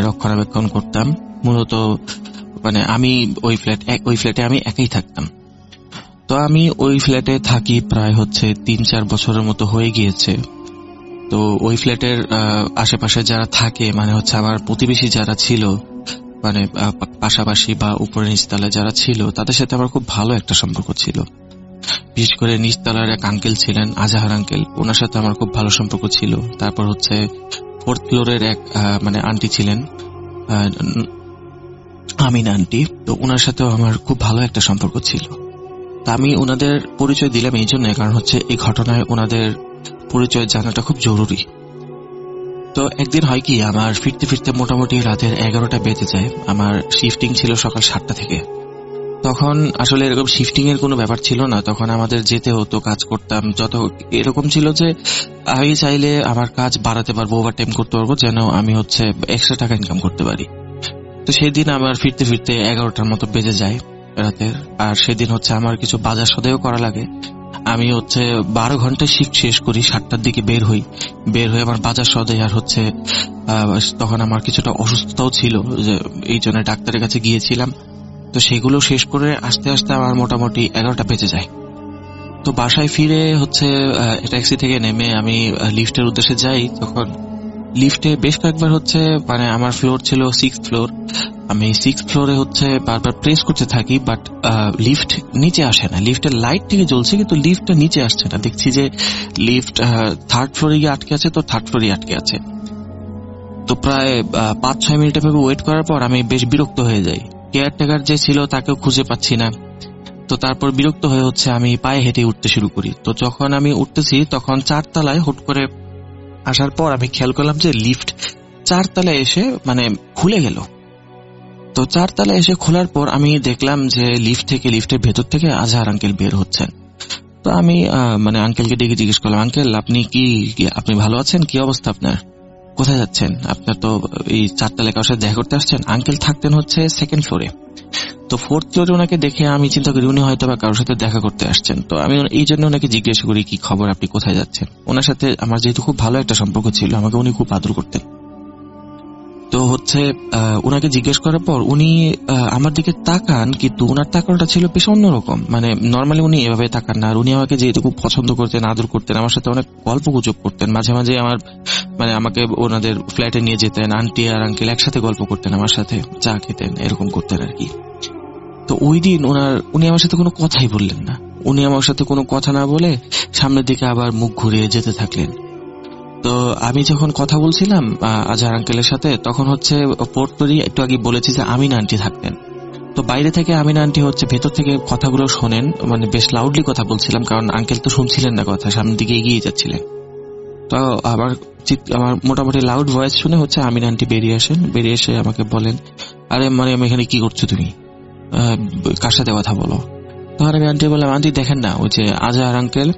রক্ষণাবেক্ষণ করতাম। মূলত আমি ওই ফ্ল্যাটে আমি একাই থাকতাম। তো আমি ওই ফ্ল্যাটে থাকি প্রায় 3-4 বছরের মতো হয়ে গিয়েছে। তো ওই ফ্ল্যাটের আশেপাশে যারা থাকে আমার প্রতিবেশী যারা ছিল, পাশাপাশি বা উপরে নিচতলায় যারা ছিল, তাদের সাথে আমার খুব ভালো একটা সম্পর্ক ছিল। বিশেষ করে নিচতলার এক আঙ্কেল ছিলেন, আজাহার আঙ্কেল, ওনার সাথে আমার খুব ভালো সম্পর্ক ছিল। তারপর 4th ফ্লোরের এক আন্টি ছিলেন, আমিন আন্টি, তো ওনার সাথেও আমার খুব ভালো একটা সম্পর্ক ছিল। তা আমি ওনাদের পরিচয় দিলাম এই জন্য, কারণ এই ঘটনায় ওনাদের পরিচয় জানাটা খুব জরুরি। তো একদিন হয় কি, আমার ফিরতে ফিরতে মোটামুটি রাতের 11টা বেজে যায়। আমার শিফটিং ছিল সকাল 7টা থেকে। তখন আসলে এরকম শিফটিং এর কোনো ব্যাপার ছিল না, তখন আমাদের যেতে হতো, কাজ করতাম। এরকম ছিল যে আমি চাইলে আমার কাজ বাড়াতে পারবো, ওভারটাইম করতে পারবো, যেন আমি এক্সট্রা টাকা ইনকাম করতে পারি। তো সেদিন আমার ফিরতে ফিরতে 11টার মতো বেজে যায় রাতের। আর সেদিন আমার কিছু বাজার সদাইও করা লাগে। আমি 12 ঘন্টা শিফট শেষ করি, 7টার দিকে বের হই আমার বাজার সদাই। আর তখন আমার কিছুটা অসুস্থতাও ছিল, যে এই জন্য ডাক্তারের কাছে গিয়েছিলাম। তো সেগুলো শেষ করে আসতে আসতে আমার মোটামুটি 11টা বেজে যায়। তো বাসায় ফিরে ট্যাক্সি থেকে নেমে আমি লিফটের উদ্দেশ্যে যাই। তখন লিফটে বেশ কয়েকবার আমার ফ্লোর ছিল 6th ফ্লোর। আমি 6th ফ্লোরে বারবার প্রেস করতে থাকি, বাট লিফট নিচে আসে না। লিফটের লাইট থেকে জ্বলছে কিন্তু লিফটটা নিচে আসছে না। দেখছি যে লিফট 3rd ফ্লোরে গিয়ে আটকে আছে, তো 3rd ফ্লোরে আটকে আছে। তো প্রায় 5-6 মিনিট এভাবে ওয়েট করার পর আমি বেশ বিরক্ত হয়ে যাই। কেয়ারটেকার যে ছিল তাকেও খুঁজে পাচ্ছি না। তো তারপর বিরক্ত হয়ে আমি পায়ে হেঁটে উঠতে শুরু করি। তো যখন আমি উঠতেছি তখন 4 তলায় হুট করে আসার পর আমি খেয়াল করলাম যে লিফট 4 তলায় এসে খুলে গেল। তো 4 তলায় এসে খোলার পর আমি দেখলাম যে লিফটের ভেতর থেকে আজহার আঙ্কেল বের হচ্ছেন। তো আমি আঙ্কেলকে ডেকে জিজ্ঞেস করলাম, আঙ্কেল আপনি ভালো আছেন? কি অবস্থা আপনার? কোথায় যাচ্ছেন? আপনার তো এই 4 তলায় কারোর সাথে দেখা করতে আসছেন। আঙ্কেল থাকতেন 2nd ফ্লোরে। তো 4th ফ্লোরে ওনাকে দেখে আমি চিন্তা করি উনি হয়তো বা কারোর সাথে দেখা করতে আসছেন। তো আমি এই জন্য ওনাকে জিজ্ঞেস করি কি খবর, আপনি কোথায় যাচ্ছেন। ওনার সাথে আমার যেহেতু খুব ভালো একটা সম্পর্ক ছিল, আমাকে উনি খুব আদর করতেন। তো ওনাকে জিজ্ঞেস করার পর উনি আমার দিকে তাকান, কিন্তু ওনার তাকানোটা ছিল বেশ অন্যরকম। মানে নর্মালি উনি এভাবে তাকান না। আর উনি আমাকে যেহেতু খুব পছন্দ করতেন, আদর করতেন, আমার সাথে অনেক গল্প গুজব করতেন। মাঝে মাঝে আমাকে ওনাদের ফ্ল্যাটে নিয়ে যেতেন, আন্টি আর আঙ্কেল একসাথে গল্প করতেন, আমার সাথে চা খেতেন, এরকম করতেন আর কি। তো ওই দিন উনি আমার সাথে কোনো কথাই বললেন না। উনি আমার সাথে কোনো কথা না বলে সামনের দিকে আবার মুখ ঘুরিয়ে যেতে থাকলেন। তো আমি যখন কথা বলছিলাম আজহার আঙ্কেলের সাথে, তখন পোর্টরি একটু আগে বলেছি যে আমিনা আন্টি থাকতেন। তো বাইরে থেকে আমিনা আন্টি ভেতর থেকে কথাগুলো শোনেন, মানে বেশ লাউডলি কথা বলছিলাম, কারণ আঙ্কেল তো শুনছিলেন না কথা, সামনের দিকে এগিয়ে যাচ্ছিলেন। তো আমার মোটামুটি লাউড ভয়েস শুনে আমিনা আন্টি বেরিয়ে এসে আমাকে বলেন, আরে মারিয়াম এখানে কি করছো তুমি, কার সাথে কথা বলো। তখন আমি আন্টি বললাম, আন্টি দেখেন না ওই যে আজহার আঙ্কেল,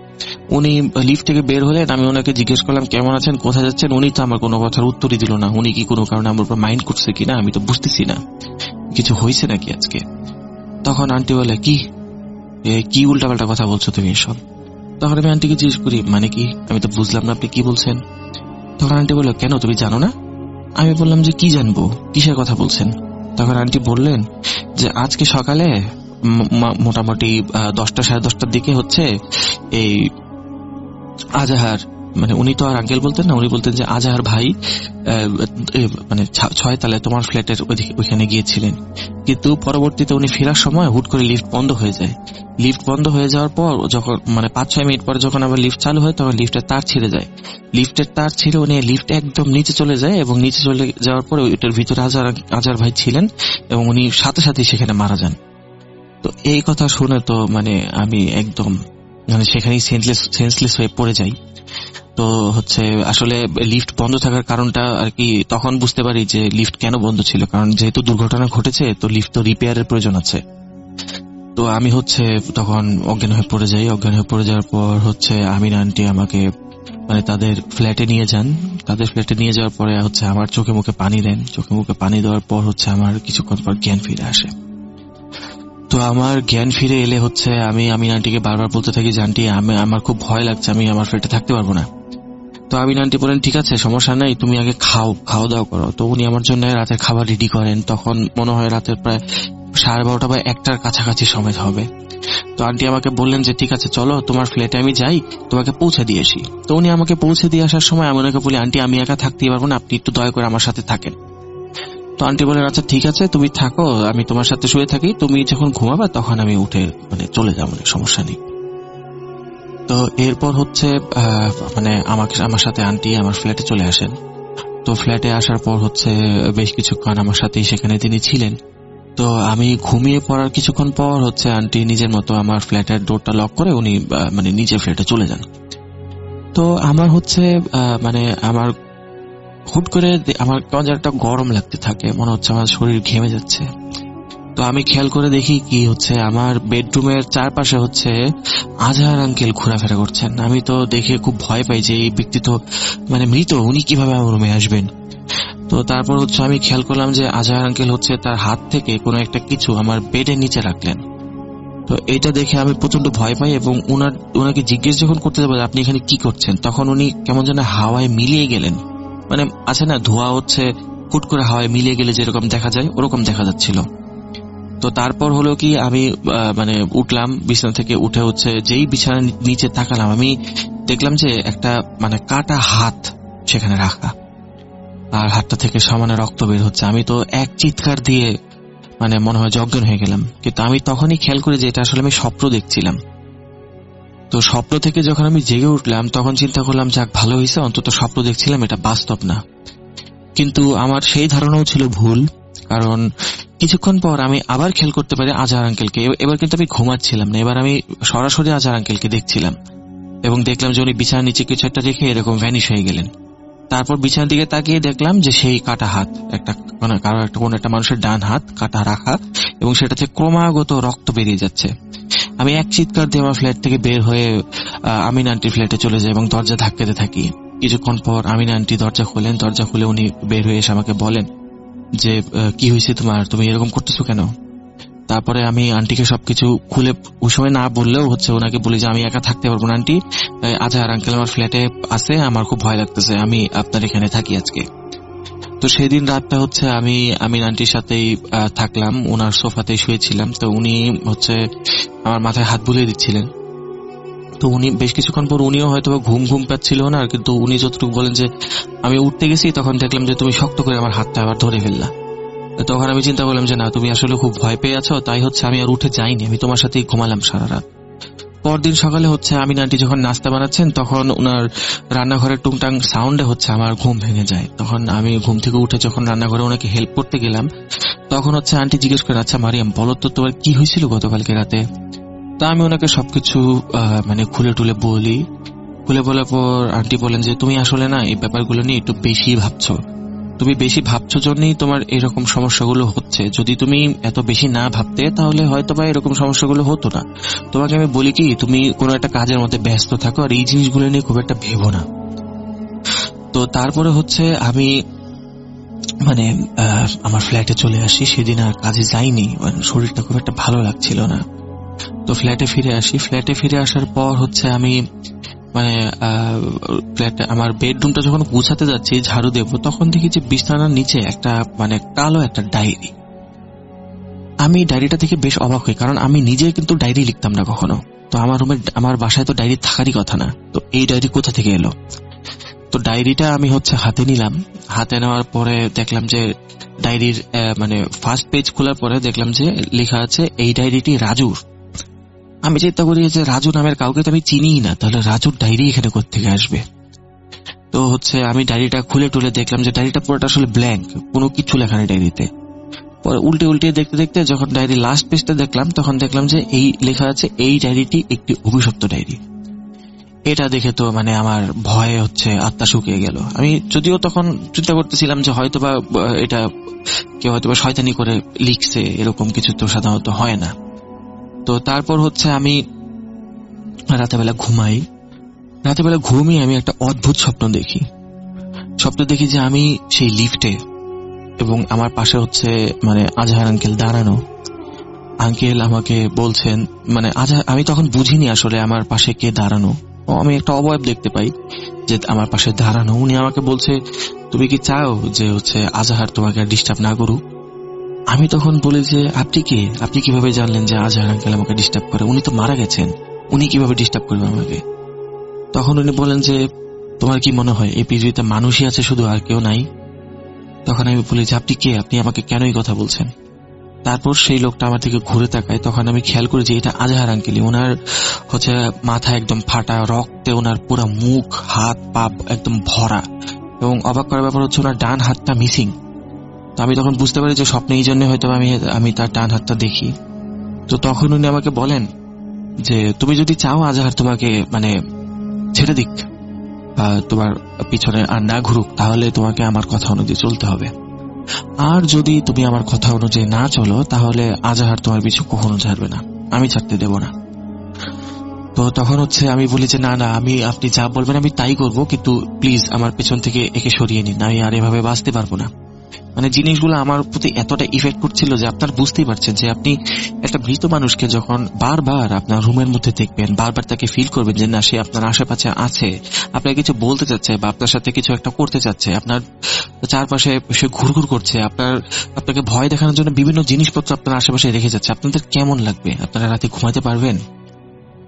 উনি লিফট থেকে বের হলেন। আমি ওনাকে জিজ্ঞেস করলাম কেমন আছেন, কোথায় যাচ্ছেন, উনি তো আমার কোনো কথার উত্তরই দিল না। উনি কি কোনো কারণে আমার উপর মাইন্ড করছে কিনা আমি তো বুঝতেছি না, কিছু হয়েছে নাকি আজকে। তখন আন্টি বলে, কি উল্টাপাল্টা কথা বলছো তুমি এসব। তখন আমি আন্টিকে জিজ্ঞেস করি, মানে কি, আমি তো বুঝলাম না আপনি কি বলছেন। তখন আন্টি বললো, কেন তুমি জানো না? আমি বললাম যে কি জানবো, কিসের কথা বলছেন। তখন আন্টি বললেন যে আজকে সকালে মোটামুটি 10টা সাড়ে 10টার দিকে এই আজহার, মানে উনি তো আর আঙ্কেল বলতেন না, উনি বলতেন যে আজহার ভাই মানে 6 তলায় তোমার ফ্ল্যাটের ওইখানে গিয়েছিলেন। কিন্তু পরবর্তীতে উনি ফেরার সময় হুট করে লিফট বন্ধ হয়ে যায়। লিফট বন্ধ হয়ে যাওয়ার পর যখন 5-6 মিনিট পরে যখন আবার লিফট চালু হয়, তখন লিফটের তার ছিঁড়ে যায়। লিফটের তার ছিঁড়ে উনি লিফট একদম নিচে চলে যায়, এবং নিচে চলে যাওয়ার পরে ওইটার ভিতরে আজহার ভাই ছিলেন, এবং উনি সাথে সাথেই সেখানে মারা যান। তো এই কথা শুনে তো আমি একদম সেখানেই সেন্সলেস হয়ে পড়ে যাই। তো আসলে লিফট বন্ধ থাকার কারণটা আর কি তখন বুঝতে পারি যে লিফট কেন বন্ধ ছিল, কারণ যেহেতু দুর্ঘটনা ঘটেছে তো লিফট তো রিপেয়ারের প্রয়োজন আছে। তো আমি তখন অজ্ঞান হয়ে পড়ে যাই। অজ্ঞান হয়ে পড়ে যাওয়ার পর আমিনা আন্টি আমাকে তাদের ফ্ল্যাটে নিয়ে যান। তাদের ফ্ল্যাটে নিয়ে যাওয়ার পরে আমার চোখে মুখে পানি দেন। চোখে মুখে পানি দেওয়ার পর আমার কিছুক্ষণ পর জ্ঞান ফিরে আসে। তো আমার জ্ঞান ফিরে এলে আমি আমিনা আন্টিকে বারবার বলতে থাকি যে আন্টি আমার খুব ভয় লাগছে, আমি আমার ফ্ল্যাটে থাকতে পারবো না। তো আমিনা আন্টি বলেন, ঠিক আছে সমস্যা নাই, তুমি আগে খাওয়া দাওয়া করো। তো উনি আমার জন্য রাতের খাবার রেডি করেন। তখন মনে হয় রাতের প্রায় 12:30 বা 1টার কাছাকাছি সময় হবে। তো আন্টি আমাকে বললেন যে ঠিক আছে চলো তোমার ফ্ল্যাটে আমি যাই, তোমাকে পৌঁছে দিয়ে আসি। তো উনি আমাকে পৌঁছে দিয়ে আসার সময় আমি ওনাকে বলি, আন্টি আমি একা থাকতেই পারবো না, আপনি একটু দয়া করে আমার সাথে থাকেন। তো আন্টি বলেন, আচ্ছা ঠিক আছে তুমি থাকো, আমি তোমার সাথে শুয়ে থাকি, তুমি যখন ঘুমাবে তখন আমি উঠে চলে যাবো, সমস্যা নেই। তো এরপর আমার সাথে আন্টি আমার ফ্ল্যাটে চলে আসেন। তো ফ্ল্যাটে আসার পর বেশ কিছুক্ষণ আমার সাথেই সেখানে তিনি ছিলেন। তো আমি ঘুমিয়ে পড়ার কিছুক্ষণ পর আন্টি নিজের মতো আমার ফ্ল্যাটের ডোরটা লক করে উনি নিজের ফ্ল্যাটে চলে যান। তো আমার আমার হুট করে আমার কেমন একটা গরম লাগতে থাকে, মনে হচ্ছে আমার শরীর ঘেমে যাচ্ছে। তো আমি খেয়াল করে দেখি কি আমার বেডরুমের চারপাশে আজহার আঙ্কেল ঘোরাফেরা করছেন। আমি তো দেখে খুব ভয় পাই যে এই ব্যক্তি তো মৃত, উনি কিভাবে আমার রুমে আসবেন। তো তারপর আমি খেয়াল করলাম যে আজহার আঙ্কেল তার হাত থেকে কোনো একটা কিছু আমার বেডের নিচে রাখলেন। তো এটা দেখে আমি প্রচন্ড ভয় পাই, এবং ওনাকে জিজ্ঞেস যখন করতে যাবো আপনি এখানে কি করছেন, তখন উনি কেমন যেন হাওয়ায় মিলিয়ে গেলেন। আছে না ধোঁয়া হুট করে হাওয়ায় মিলিয়ে গেলে যেরকম দেখা যায়, ওরকম দেখা যাচ্ছিল। তো তারপর হলো কি আমি উঠলাম বিছানা থেকে, উঠে যেই বিছানার নিচে তাকালাম, আমি দেখলাম যে একটা কাটা হাত সেখানে রাখা, আর হাতটা থেকে সামান্য রক্ত বের হচ্ছে। আমি তো এক চিৎকার দিয়ে মনে হয় অজ্ঞান হয়ে গেলাম। কিন্তু আমি তখনই খেয়াল করি যে এটা আসলে আমি স্বপ্ন দেখছিলাম। তো স্বপ্ন থেকে যখন আমি জেগে উঠলাম তখন চিন্তা করলাম, যাক ভালো হয়েছে, অন্তত স্বপ্ন দেখছিলাম, এটা বাস্তব না। কিন্তু আমার সেই ধারণাও ছিল ভুল, কারণ কিছুক্ষণ পর আমি আবার খেয়াল করতে পারি আজহার আঙ্কেলকে। এবার কিন্তু আমি ঘুমাচ্ছিলাম না, এবার আমি সরাসরি আজহার আঙ্কেলকে দেখছিলাম, এবং দেখলাম যে উনি বিছানার নিচে কিছু একটা রেখে এরকম ভ্যানিশ হয়ে গেলেন। তারপর বিছানার দিকে তাকিয়ে দেখলাম যে সেই কাটা হাত, কোন একটা মানুষের ডান হাত কাটা রাখা, এবং সেটাতে ক্রমাগত রক্ত বেরিয়ে যাচ্ছে। আমি এক চিৎকার দিয়ে আমার ফ্ল্যাট থেকে বের হয়ে আমিনা আন্টির ফ্ল্যাটে চলে যাই এবং দরজা ধাক্কাতে থাকি। কিছুক্ষণ পর আমিনা আন্টি দরজা খোলেন। দরজা খুলে উনি বের হয়ে এসে আমাকে বলেন যে কি হয়েছে তোমার, তুমি এরকম করতেছো কেন? তারপরে আমি আন্টিকে সবকিছু খুলে ওই সময় না বললেও হচ্ছে ওনাকে বলি যে আমি একা থাকতে পারবো না আন্টি, আজহার আঙ্কেল আমার ফ্ল্যাটে আছে, আমার খুব ভয় লাগতেছে, আমি আপনার এখানে থাকি আজকে। তো সেদিন রাতটা হচ্ছে আমি আন্টির সাথেই থাকলাম, ওনার সোফাতেই শুয়েছিলাম। তো উনি হচ্ছে আমার মাথায় হাত বুলিয়ে দিচ্ছিলেন। তো উনি বেশ কিছুক্ষণ পর উনিও হয়তো ঘুম পাচ্ছিল না, কিন্তু উনি যতটুকু বলেন যে আমি উঠতে গেছি, তখন দেখলাম যে তুমি শক্ত করে আমার হাতটা আবার ধরে ফেললা। তখন আমি চিন্তা করলাম যে না, তুমি আসলে খুব ভয় পেয়ে আছো, তাই হচ্ছে আমি আর উঠে যাইনি, আমি তোমার সাথেই ঘুমালাম সারা রাত। পরদিন সকালে হচ্ছে আমি আন্টি যখন নাস্তা বানাচ্ছেন, তখন ওনার রান্নাঘরের টুংটাং সাউন্ডে হচ্ছে আমার ঘুম ভেঙে যায়। তখন আমি ঘুম থেকে উঠে যখন রান্নাঘরে ওনাকে হেল্প করতে গেলাম, তখন হচ্ছে আন্টি জিজ্ঞেস করেন, আচ্ছা মারিয়াম, বলো তো তোমার কি হয়েছিল গতকালকে রাতে? তা আমি ওনাকে সবকিছু খুলে টুলে বলি। খুলে বলার পর আন্টি বলেন যে তুমি আসলে না এই ব্যাপারগুলো নিয়ে একটু বেশি ভাবছো, তুমি বেশি ভাবছো জন্যই তোমার এরকম সমস্যাগুলো হচ্ছে। যদি তুমি এত বেশি না ভাবতে, তাহলে হয়তো বা এরকম সমস্যাগুলো হতো না। তোমাকে আমি বলি কি, তুমি কোনো একটা কাজের মধ্যে ব্যস্ত থাকো, আর এই জিনিসগুলো নিয়ে খুব একটা ভেবো না। তো তারপরে হচ্ছে আমি আমার ফ্ল্যাটে চলে আসি। সেদিন আর কাজে যাইনি, শরীরটা খুব একটা ভালো লাগছিল না। তো ফ্ল্যাটে ফিরে আসি। ফ্ল্যাটে ফিরে আসার পর হচ্ছে আমি ফ্ল্যাটে আমার বেডরুমটা যখন গুছাতে যাচ্ছি, ঝাড়ু দেবো, তখন দেখি যে বিছানার নিচে একটা কালো একটা ডায়েরি। আমি ডায়েরিটা থেকে বেশ অবাক হই, কারণ আমি নিজে কিন্তু ডায়েরি লিখতাম না কখনো। তো আমার বাসায় তো ডায়েরি থাকারই কথা না, তো এই ডায়েরি কোথা থেকে এলো? তো ডায়েরিটা আমি হচ্ছে হাতে নিলাম। হাতে নেওয়ার পরে দেখলাম যে ডায়েরির ফার্স্ট পেজ খোলার পরে দেখলাম যে লেখা আছে এই ডায়েরিটি রাজুর। আমি চিন্তা করি যে রাজু নামের কাউকে তো আমি চিনিই না, তাহলে রাজুর ডায়েরি এখানে কোত্থেকে আসবে? তো হচ্ছে আমি ডায়েরিটা খুলে টুলে দেখলাম যে ডায়েরিটা পুরোটা আসলে ব্ল্যাঙ্ক, কোনো কিছু লেখা নেই ডায়েরিতে। পরে উল্টে দেখতে দেখতে যখন ডায়েরি লাস্ট পেজটা দেখলাম, তখন দেখলাম যে এই লেখা আছে এই ডায়েরিটি একটি অভিশপ্ত ডায়েরি। এটা দেখে তো আমার ভয়ে হচ্ছে আত্মা শুকিয়ে গেল। আমি যদিও তখন চিন্তা করতেছিলাম যে হয়তোবা এটা কেউ হয়তোবা শয়তানি করে লিখছে, এরকম কিছু তো সাধারণত হয় না। তো তারপর হচ্ছে আমি রাতেবেলা ঘুমাই। রাতেবেলা ঘুমিয়ে আমি একটা অদ্ভুত স্বপ্ন দেখি যে আমি সেই লিফটে, এবং আমার পাশে হচ্ছে আজহার আঙ্কেল দাঁড়ানো। আঙ্কেল আমাকে বলছেন, আমি তখন বুঝিনি আসলে আমার পাশে কে দাঁড়ানো। আমি একটা অবয়ব দেখতে পাই যে আমার পাশে দাঁড়ানো। উনি আমাকে বলছে, তুমি কি চাও যে হচ্ছে আজহার তোমাকে ডিস্টার্ব না করুক? আমি তখন বলি যে আপনি কিভাবে জানলেন যে আজহার আঙ্কেল আমাকে ডিস্টার্ব করে? উনি তো মারা গেছেন, উনি কিভাবে ডিস্টার্ব করবেন আমাকে? তখন উনি বলেন যে তোমার কি মনে হয় এই পৃথিবীতে মানুষই আছে শুধু, আর কেউ নাই? তখন আমি বলি যে আপনি কে, আপনি আমাকে কেন এই কথা বলছেন? তারপর সেই লোকটা আমার দিকে ঘুরে তাকায়। তখন আমি খেয়াল করি যে এটা আজহার আঙ্কেলই। ওনার হচ্ছে মাথা একদম ফাটা, রক্তে ওনার পুরো মুখ হাত পা একদম ভরা, এবং অবাক করার ব্যাপার হচ্ছে ওনার ডান হাতটা মিসিং। তো আমি তখন বুঝতে পারি যে স্বপ্নে এই জন্য হয়তো আমি তার ডান হাতটা দেখি। তো তখন উনি আমাকে বলেন যে তুমি যদি চাও আজহার তোমাকে ছেড়ে দিক, তোমার পিছনে আর না ঘুরুক, তাহলে তোমাকে আমার কথা অনুযায়ী চলতে হবে। আর যদি তুমি আমার কথা অনুযায়ী না চলো, তাহলে আজহার তোমার পিছু কখনো ছাড়বে না, আমি ছাড়তে দেব না। তো তখন হচ্ছে আমি বলি যে না, আপনি যা বলবেন আমি তাই করব, কিন্তু প্লিজ আমার পেছন থেকে একে সরিয়ে নিন, আমি আর এভাবে বাঁচতে পারবো না। জিনিসগুলো আমার প্রতি এতটা ইফেক্ট করছিল যে আপনার বুঝতেই পারছেন যে আপনি একটা মৃত মানুষকে যখন বারবার আপনার রুমের মধ্যে দেখবেন, বারবার তাকে ফিল করবেন যে না সে আপনার আশেপাশে আছে, আপনাকে কিছু বলতে চাচ্ছে বা আপনার সাথে কিছু একটা করতে চাচ্ছে, আপনার চারপাশে সে ঘুরঘুর করছে, আপনাকে ভয় দেখানোর জন্য বিভিন্ন জিনিসপত্র আপনার আশেপাশে রেখে যাচ্ছে, আপনাদের কেমন লাগবে? আপনারা রাতে ঘুমাতে পারবেন?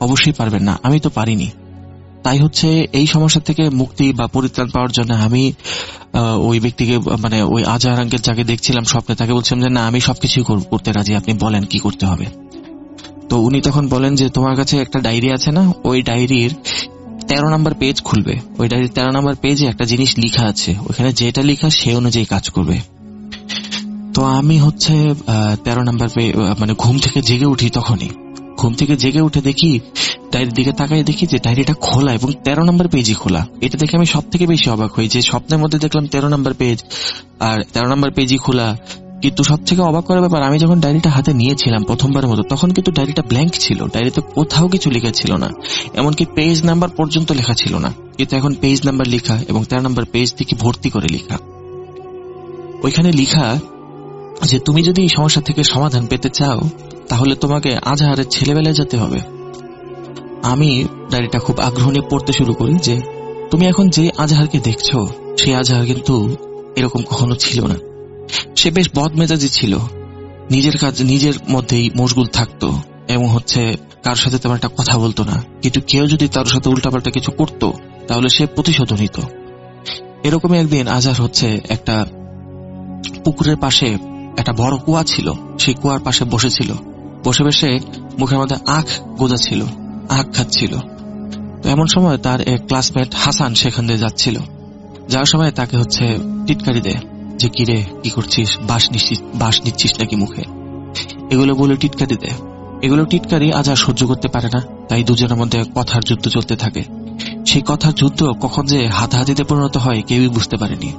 অবশ্যই পারবেন না, আমি তো পারিনি। তাই হচ্ছে এই সমস্যা থেকে মুক্তি বা পরিত্রাণ পাওয়ার জন্য আমি ওই ব্যক্তিকে ওই আজহার আঙ্কেল যাকে দেখছিলাম স্বপ্নে, তাকে বলছিলাম যে না আমি সবকিছু করতে রাজি, আপনি বলেন কি করতে হবে। তো উনি তখন বলেন যে তোমার কাছে একটা ডায়েরি আছে না, ওই ডায়েরির 13 নম্বর পেজ খুলবে, ওই ডায়েরির 13 নম্বর পেজে একটা জিনিস লিখা আছে, ওখানে যেটা লিখা সে অনুযায়ী কাজ করবে। তো আমি হচ্ছে 13 নম্বর ঘুম থেকে জেগে উঠি। তখনই ঘুম থেকে জেগে উঠে দেখি ডায়েরির দিকে তাকাই, দেখি যে ডায়েরিটা খোলা এবং 13 নম্বর পেজই খোলা। এটা দেখে আমি সব থেকে বেশি অবাক হই যে স্বপ্নের মধ্যে দেখলাম 13 নম্বর পেজ আর 13 নম্বর পেজই খোলা। কিন্তু সব থেকে অবাক করার ব্যাপার, আমি যখন ডায়েরিটা হাতে নিয়েছিলাম প্রথমবারের মতো, তখন কিন্তু ডায়েরিটা ব্ল্যাঙ্ক ছিল, ডায়েরিতে কোথাও কিছু লেখা ছিল না, এমনকি পেজ নাম্বার পর্যন্ত লেখা ছিল না। কিন্তু এখন পেজ নাম্বার লেখা এবং 13 নম্বর পেজ থেকে ভর্তি করে লেখা। ওইখানে লেখা যে তুমি যদি এই সমস্যা থেকে সমাধান পেতে চাও তাহলে তোমাকে আজহারের ছেলেবেলায় যেতে হবে। আমি ডায়েরিটা খুব আগ্রহ নিয়ে পড়তে শুরু করি যে তুমি এখন যে আজহারকে দেখছো সেই আজহার কিন্তু এরকম কখনো ছিল না। সে বেশ বদমেজাজি ছিল, নিজের কাজ নিজের মধ্যেই মশগুল থাকতো এবং কারোর সাথে তেমন একটা কথা বলতো না, কিন্তু কেউ যদি তার সাথে উল্টাপাল্টা কিছু করতো তাহলে সে প্রতিশোধ নিত। এরকমই একদিন আজহার একটা পুকুরের পাশে একটা বড় কুয়া ছিল, সেই কুয়ার পাশে বসেছিল, বসে বসে মুখের মধ্যে আখ গোজা ছিল, আখ খাচ্ছিল। তো এমন সময় তার এক ক্লাসমেট হাসান সেখান দিয়ে যাচ্ছিল, যাওয়ার সময় তাকে টিটকারি দেয় যে কিরে কি করছিস, বাস নিচ্ছিস নাকি মুখে, এগুলো বলে টিটকারি দেয়। এগুলো টিটকারি আজহার সহ্য করতে পারে না, তাই দুজনের মধ্যে কথার যুদ্ধ চলতে থাকে। সেই কথার যুদ্ধ কখন যে হাতাহাতিতে পরিণত হয় কেউই বুঝতে পারেনি।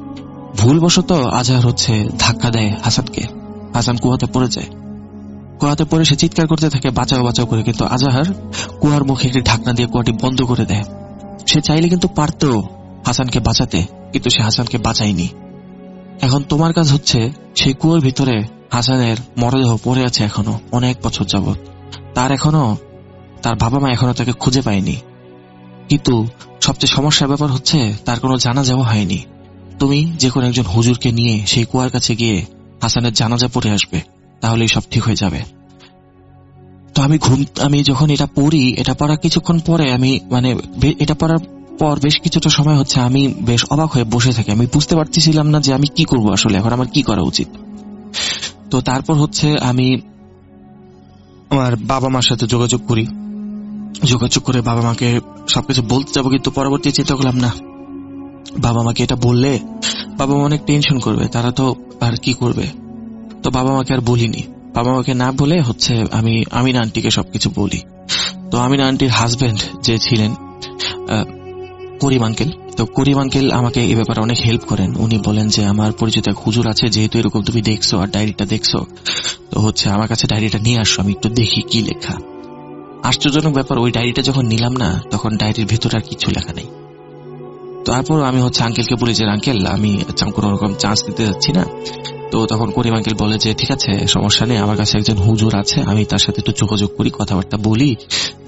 ভুলবশত আজহার ধাক্কা দেয় হাসানকে, হাসান কুয়াতে পড়ে যায়। কুয়াতে পড়ে সে চিৎকার করতে থাকে বাঁচাও বাঁচাও করে, কিন্তু আজহার কুয়ার মুখে একটি ঢাকনা দিয়ে কুয়াটি বন্ধ করে দেয়। সে চাইলে কিন্তু পারত হাসানকে বাঁচাতে, কিন্তু সে হাসানকে বাঁচায়নি। এখন তোমার কাজ সেই কুয়োর ভিতরে হাসানের মরদেহ পড়ে আছে এখনো অনেক বছর যাবৎ। তার বাবা মা এখনো তাকে খুঁজে পায়নি, কিন্তু সবচেয়ে সমস্যার ব্যাপার তার কোনো জানাজাও হয়নি। তুমি যে কোনো একজন হুজুরকে নিয়ে সেই কুয়ার কাছে গিয়ে হাসানের জানাজা পড়ে আসবে, তাহলেই সব ঠিক হয়ে যাবে। তো আমি যখন এটা পড়ি, এটা পড়ার কিছুক্ষণ পরে এটা পড়ার পর বেশ কিছুটা সময় আমি বেশ অবাক হয়ে বসে থাকি। আমি বুঝতে পারতেছিলাম না যে আমি কি করবো, আসলে এখন আমার কি করা উচিত। তো তারপর আমি আমার বাবা মার সাথে যোগাযোগ করে বাবা মাকে সবকিছু বলতে যাবো, কিন্তু পরবর্তী চিন্তা করলাম না, বাবা মাকে এটা বললে বাবা মা অনেক টেনশন করবে, তারা তো আর কি করবে। তো বাবা মাকে আর বলিনি। বাবা মাকে না বলে আমি আমিনা আন্টিকে সবকিছু বলি। তো আমিনা আন্টির হাজবেন্ড যে ছিলেন করিম আঙ্কেল, তো করিম আঙ্কেল আমাকে এই ব্যাপারে অনেক হেল্প করেন। উনি বলেন যে আমার পরিচিত এক হুজুর আছে, যেহেতু এরকম তুমি দেখছো আর ডায়েরিটা দেখছো, তো আমার কাছে ডায়েরিটা নিয়ে আসো, আমি একটু দেখি কি লেখা। আশ্চর্যজনক ব্যাপার, ওই ডায়েরিটা যখন নিলাম না, তখন ডায়েরির ভেতরে আর কিছু লেখা নেই। তারপর আমি আঙ্কেলকে বলি যে আঙ্কেল আমি কোনো রকম চান্স দিতে যাচ্ছি না। তো তখন করিম আঙ্কেল বলে যে ঠিক আছে, সমস্যা নেই, আমার কাছে একজন হুজুর আছে, আমি তার সাথে একটু যোগাযোগ করি, কথাবার্তা বলি,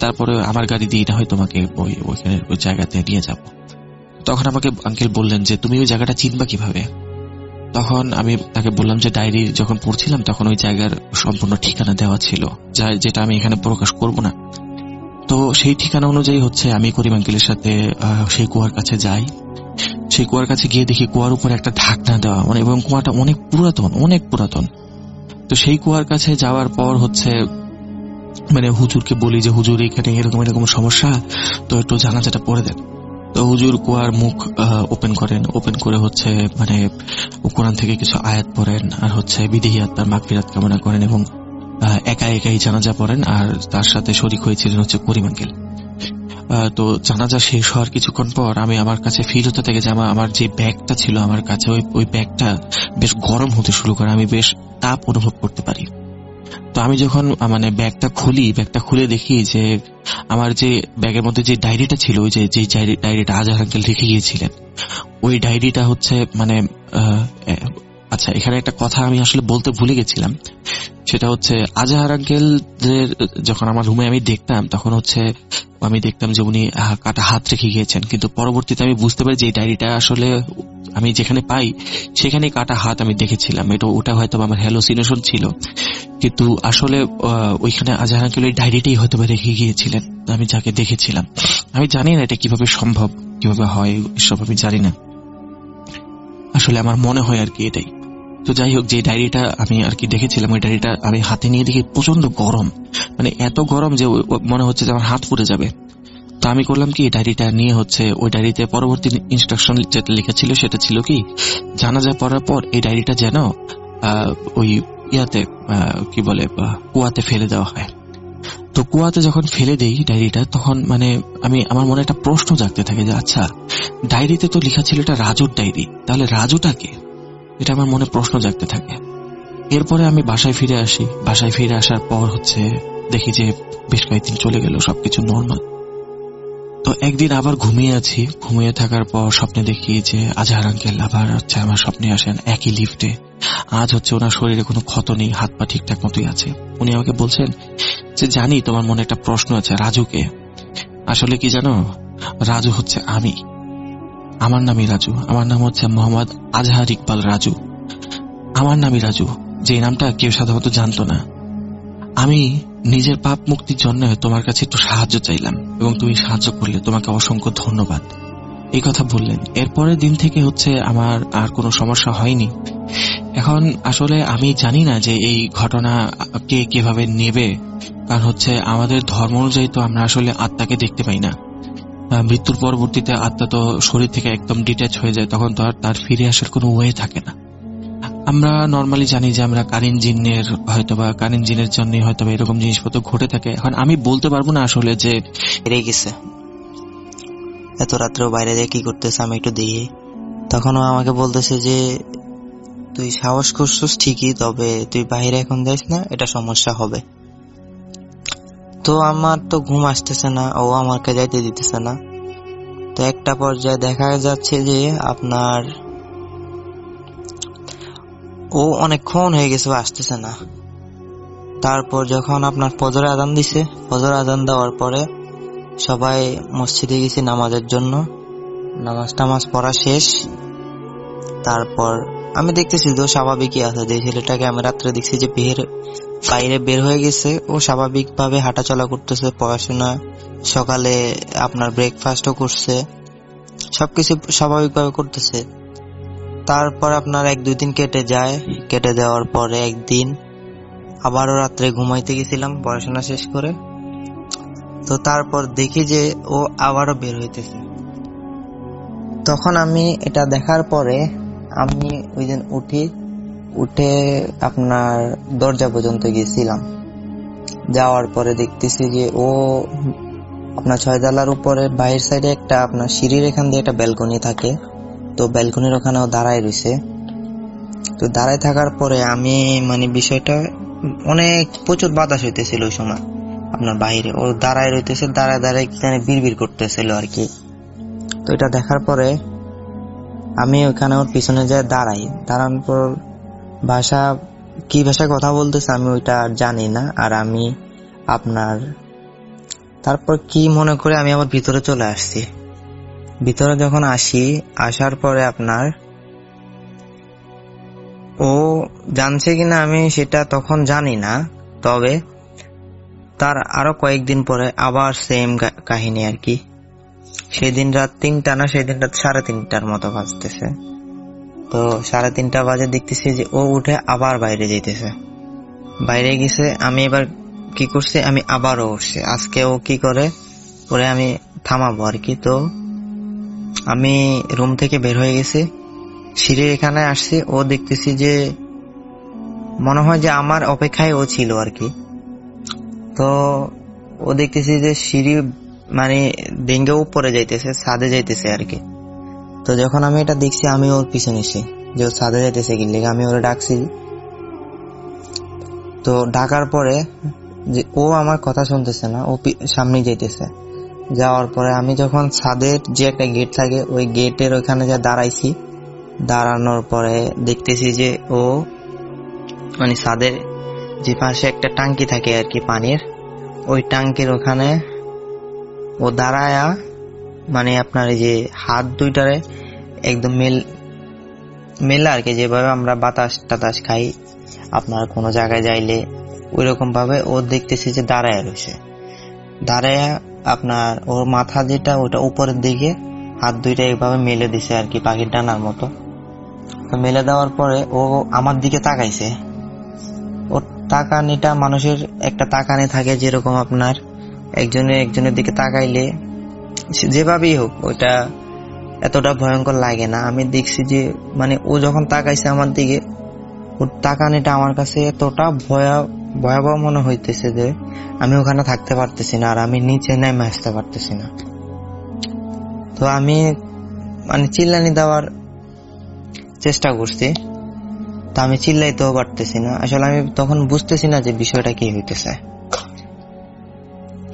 তারপরে আমার গাড়ি দিয়ে না হয় তোমাকে ওইখানে ওই জায়গাতে নিয়ে যাব। তখন আমাকে আঙ্কেল বললেন যে তুমি ওই জায়গাটা চিনবা কিভাবে। তখন আমি তাকে বললাম যে ডায়েরি যখন পড়ছিলাম তখন ওই জায়গার সম্পূর্ণ ঠিকানা দেওয়া ছিল, যেটা আমি এখানে প্রকাশ করব না। তো সেই ঠিকানা অনুযায়ী আমি করিম আঙ্কেলের সাথে সেই কুয়ার কাছে যাই। সেই কুয়ার কাছে গিয়ে দেখি কুয়ার উপরে একটা ঢাকনা দেওয়া, এবং কুয়াটা অনেক পুরাতন। তো সেই কুয়ার কাছে যাওয়ার পর হুজুরকে বলি যে হুজুর এখানে এরকম সমস্যা, তো একটু জানাজাটা পড়ে দেন। তো হুজুর কুয়ার মুখ ওপেন করে কোরআন থেকে কিছু আয়াত পড়েন, আর বিদেহী আত্মার মাগফিরাত কামনা করেন, এবং একাই জানাজা পড়েন। আর তার সাথে শরীক হয়েছিলেন করিম আঙ্কেল। তো জানাজা শেষ হওয়ার কিছুক্ষণ পর আমার কাছে ফিল হতে থাকে যে আমার যে ব্যাগটা ছিল আমার কাছে, ওই ব্যাগটা বেশ গরম হতে শুরু করে, আমি বেশ তাপ অনুভব করতে পারি। তো আমি যখন ব্যাগটা খুলে দেখি যে আমার যে ব্যাগের মধ্যে যে ডায়েরিটা ছিল, ওই যে ডায়েরিটা আজহার আঙ্কেল লিখে গিয়েছিলেন, ওই ডায়েরিটা আচ্ছা, এখানে একটা কথা আমি আসলে বলতে ভুলে গেছিলাম। সেটা আজহার আঙ্কেল যখন আমার রুমে আমি দেখতাম, তখন আমি দেখতাম যে উনি কাটা হাত রেখে গিয়েছেন, কিন্তু পরবর্তীতে আমি বুঝতে পারি যে এই ডায়েরিটা আসলে আমি যেখানে পাই সেখানে কাটা হাত আমি দেখেছিলাম। ওটা হয়তো আমার হ্যালোসিনেশন ছিল, কিন্তু আসলে ওইখানে আজহার আঙ্কেল ওই ডায়েরিটাই হয়তো রেখে গিয়েছিলেন, আমি যাকে দেখেছিলাম। আমি জানি না এটা কিভাবে সম্ভব, কিভাবে হয়, এসব আমি জানি না, আসলে আমার মনে হয় আর কি এটাই। তো যাই হোক, যে ডায়েরিটা আমি আর কি দেখেছিলাম, ওই ডায়েরিটা আমি হাতে নিয়ে দেখি প্রচন্ড গরম, এত গরম যে মনে হচ্ছে যে আমার হাত পুড়ে যাবে। তো আমি করলাম কি, ডায়েরিটা নিয়ে ওই ডায়েরিতে পরবর্তী ইনস্ট্রাকশন যেটা লেখা ছিল সেটা ছিল কি, জানাজা পড়ার পর এই ডায়েরিটা যেন ওই কুয়াতে ফেলে দেওয়া হয়। তো কুয়াতে যখন ফেলে দেই ডায়েরিটা, তখন আমার মনে একটা প্রশ্ন জাগতে থাকে যে আচ্ছা, ডায়েরিতে তো লেখা ছিল এটা রাজুর ডায়েরি, তাহলে রাজুটাকে, এটা আমার মনে প্রশ্ন জাগতে থাকে। এরপরে আমি বাসায় ফিরে আসি। বাসায় ফিরে আসার পর দেখি যে বেশ কয়েকদিন চলে গেল, সবকিছু নর্মাল। তো একদিন আবার ঘুমিয়ে থাকার পর স্বপ্নে দেখি যে আজহার আঙ্কেল আবার আমার স্বপ্নে আসেন, একই লিফটে আজ হচ্ছে ওনার শরীরে কোনো ক্ষত নেই, হাত পা ঠিকঠাক মতোই আছে। উনি আমাকে বলছেন যে জানি তোমার মনে একটা প্রশ্ন আছে, রাজুকে। আসলে কি জানো, রাজু হচ্ছে আমি। আমার নামই রাজু, আমার নাম হচ্ছে মোহাম্মদ আজহার ইকবাল রাজু। আমার নামই রাজু, যে নামটা কেউ সাধারণত জানতো না। আমি নিজের পাপ মুক্তির জন্য তোমার কাছে একটু সাহায্য চাইলাম এবং তুমি সাহায্য করলে, তোমাকে অসংখ্য ধন্যবাদ, এই কথা বললেন। এরপরের দিন থেকে হচ্ছে আমার আর কোনো সমস্যা হয়নি। এখন আসলে আমি জানি না যে এই ঘটনা কে কিভাবে নেবে, কারণ হচ্ছে আমাদের ধর্ম অনুযায়ী তো আমরা আসলে আত্মাকে দেখতে পাই না। মৃত্যুর পরবর্তীতে আত্মা তো শরীর থেকে একদম ডিট্যাচ হয়ে যায়, তখন তো আর তার ফিরে আসার কোনো ওয়ে থাকে না। আমরা নর্মালি জানি যে আমরা কারিন জিনের জন্য হয়তোবা এরকম জিনিসপত্র ঘটে থাকে। এখন আমি বলতে পারবো না আসলে যে বেড়ে গেছে, এত রাত্রেও বাইরে যায় কি করতেছে, আমি একটু দেখি। তখন ও আমাকে বলতেছে যে তুই সাহস করছিস ঠিকই, তবে তুই বাইরে এখন যাস না, এটা সমস্যা হবে। তো আমার তো ঘুম আসতেছে না, ও আমাকে যাইতে দিতেছে না। তো একটা পর্যায়ে দেখা যাচ্ছে যে আপনার ও অনেকক্ষণ হয়ে গেছে, ও আসতেছে না। তারপর যখন আপনার ফজর আজান দিছে, ফজর আজান দেওয়ার পরে সবাই মসজিদে গেছি নামাজের জন্য। নামাজ পড়া শেষ। তারপর আমি দেখতেছি যে ও স্বাভাবিকই আছে। যে ছেলেটাকে আমি রাত্রে দেখছি যে বাইরে বের হয়ে গেছে, ও স্বাভাবিকভাবে হাঁটাচলা করতেছে, পড়াশোনা, সকালে আপনার ব্রেকফাস্টও করছে, সবকিছু স্বাভাবিকভাবে করতেছে। তারপর আপনার 1-2 দিন কেটে যায়। কেটে যাওয়ার পরে একদিন আবারও রাত্রে ঘুমাইতে গেছিলাম পড়াশোনা শেষ করে। তো তারপর দেখি যে ও আবারও বের হইতেছে। তখন আমি এটা দেখার পরে আমি ওই দিন উঠে আপনার দরজা পর্যন্ত গেছিলাম। যাওয়ার পরে দেখতেছি যে ও আপনার 6 তলার উপরে বাইরের সাইডে একটা আপনার সিঁড়ির এখান দিয়ে একটা ব্যালকনি থাকে, তো ব্যালকনির ওখানে ও দাঁড়ায় রয়েছে। তো দাঁড়ায় থাকার পরে আমি বিষয়টা প্রচুর বাতাস হইতেছিল ওই সময় আপনার বাইরে। ও দাঁড়ায় রইতেছে, দাঁড়ায় বিড়বিড় করতেছিল আর কি। তো এটা দেখার পরে আমি ওখানে ওর পিছনে যাই দাঁড়াই। দাঁড়ানোর পর কি ভাষায় কথা বলতেছে আমি ওইটা জানি না। আর আমি আপনার তারপর কি মনে করে আমি আবার ভিতরে চলে আসছি। ভিতরে যখন আসার পরে আপনার ও জানছে কিনা আমি সেটা তখন জানি না, তবে তার আরো কয়েকদিন পরে আবার সেম কাহিনী আর কি। সেদিন রাত 3টা না, সেদিন রাত 3:30টার মতো বাজতেছে। তো 3:30 বাজে দেখতেছি যে ও উঠে আবার বাইরে যাইতেছে। বাইরে গেছে, আমি এবার কি করছি, আমি আবারও উঠছি। আজকে ও কি করে পরে আমি থামাবো আর কি। তো আমি রুম থেকে বের হয়ে গেছি, সিঁড়ির এখানে আসছি। ও দেখতেছি যে মনে হয় যে আমার অপেক্ষায় ও ছিল আর কি। তো ও দেখতেছি যে সিঁড়ি ভেঙে উপরে যাইতেছে, ছাদে যাইতেছে আর কি। তো যখন আমি এটা দেখছি, আমি ওর পিছনে এসে যে ও ছাদে যাইতেছে কি লেগে আমি ওরে ডাকছি। তো ডাকার পরে যে ও আমার কথা শুনতেছে না, ও সামনে যাইতেছে। যাওয়ার পরে আমি যখন ছাদের যে একটা গেট থাকে, ওই গেটের ওইখানে যা দাঁড়াইছি, দাঁড়ানোর পরে দেখতেছি যে ও ছাদের যে পাশে একটা টাঙ্কি থাকে আর কি পানির, ওই টাঙ্কির ওখানে ও দাঁড়ায়া আপনার এই যে হাত দুইটারে একদম মেলা আর কি, যেভাবে আমরা বাতাস খাই আপনার কোনো জায়গায় যাইলে, ওই রকম ভাবে ও দেখতেছি যে দাঁড়ায় রয়েছে। দাঁড়ায়া আপনার ওর মাথা যেটা ওটা উপরের দিকে, হাত দুইটা এইভাবে মেলে দিছে আর কি, পাখির ডানার মতো। তো মেলে দেওয়ার পরে ও আমার দিকে তাকাইছে। ওর তাকানিটা মানুষের একটা তাকানি থাকে, যেরকম আপনার একজনের দিকে তাকাইলে যেভাবেই হোক ওইটা এতটা ভয়ঙ্কর লাগে না। আমি দেখছি যে ও যখন তাকাইছে আমার দিকে, ওর তাকানিটা আমার কাছে এতটা ভয়াবহ মনে হইতেছে যে আমি ওখানে থাকতে পারতেছি না, আর আমি নিচে নেমে আসতে পারতেছি না। তো আমি চিল্লানি দেওয়ার চেষ্টা করছি, তা আমি চিল্লাইতেও পারতেছি না। আসলে আমি তখন বুঝতেছি না যে বিষয়টা কি হইতেছে।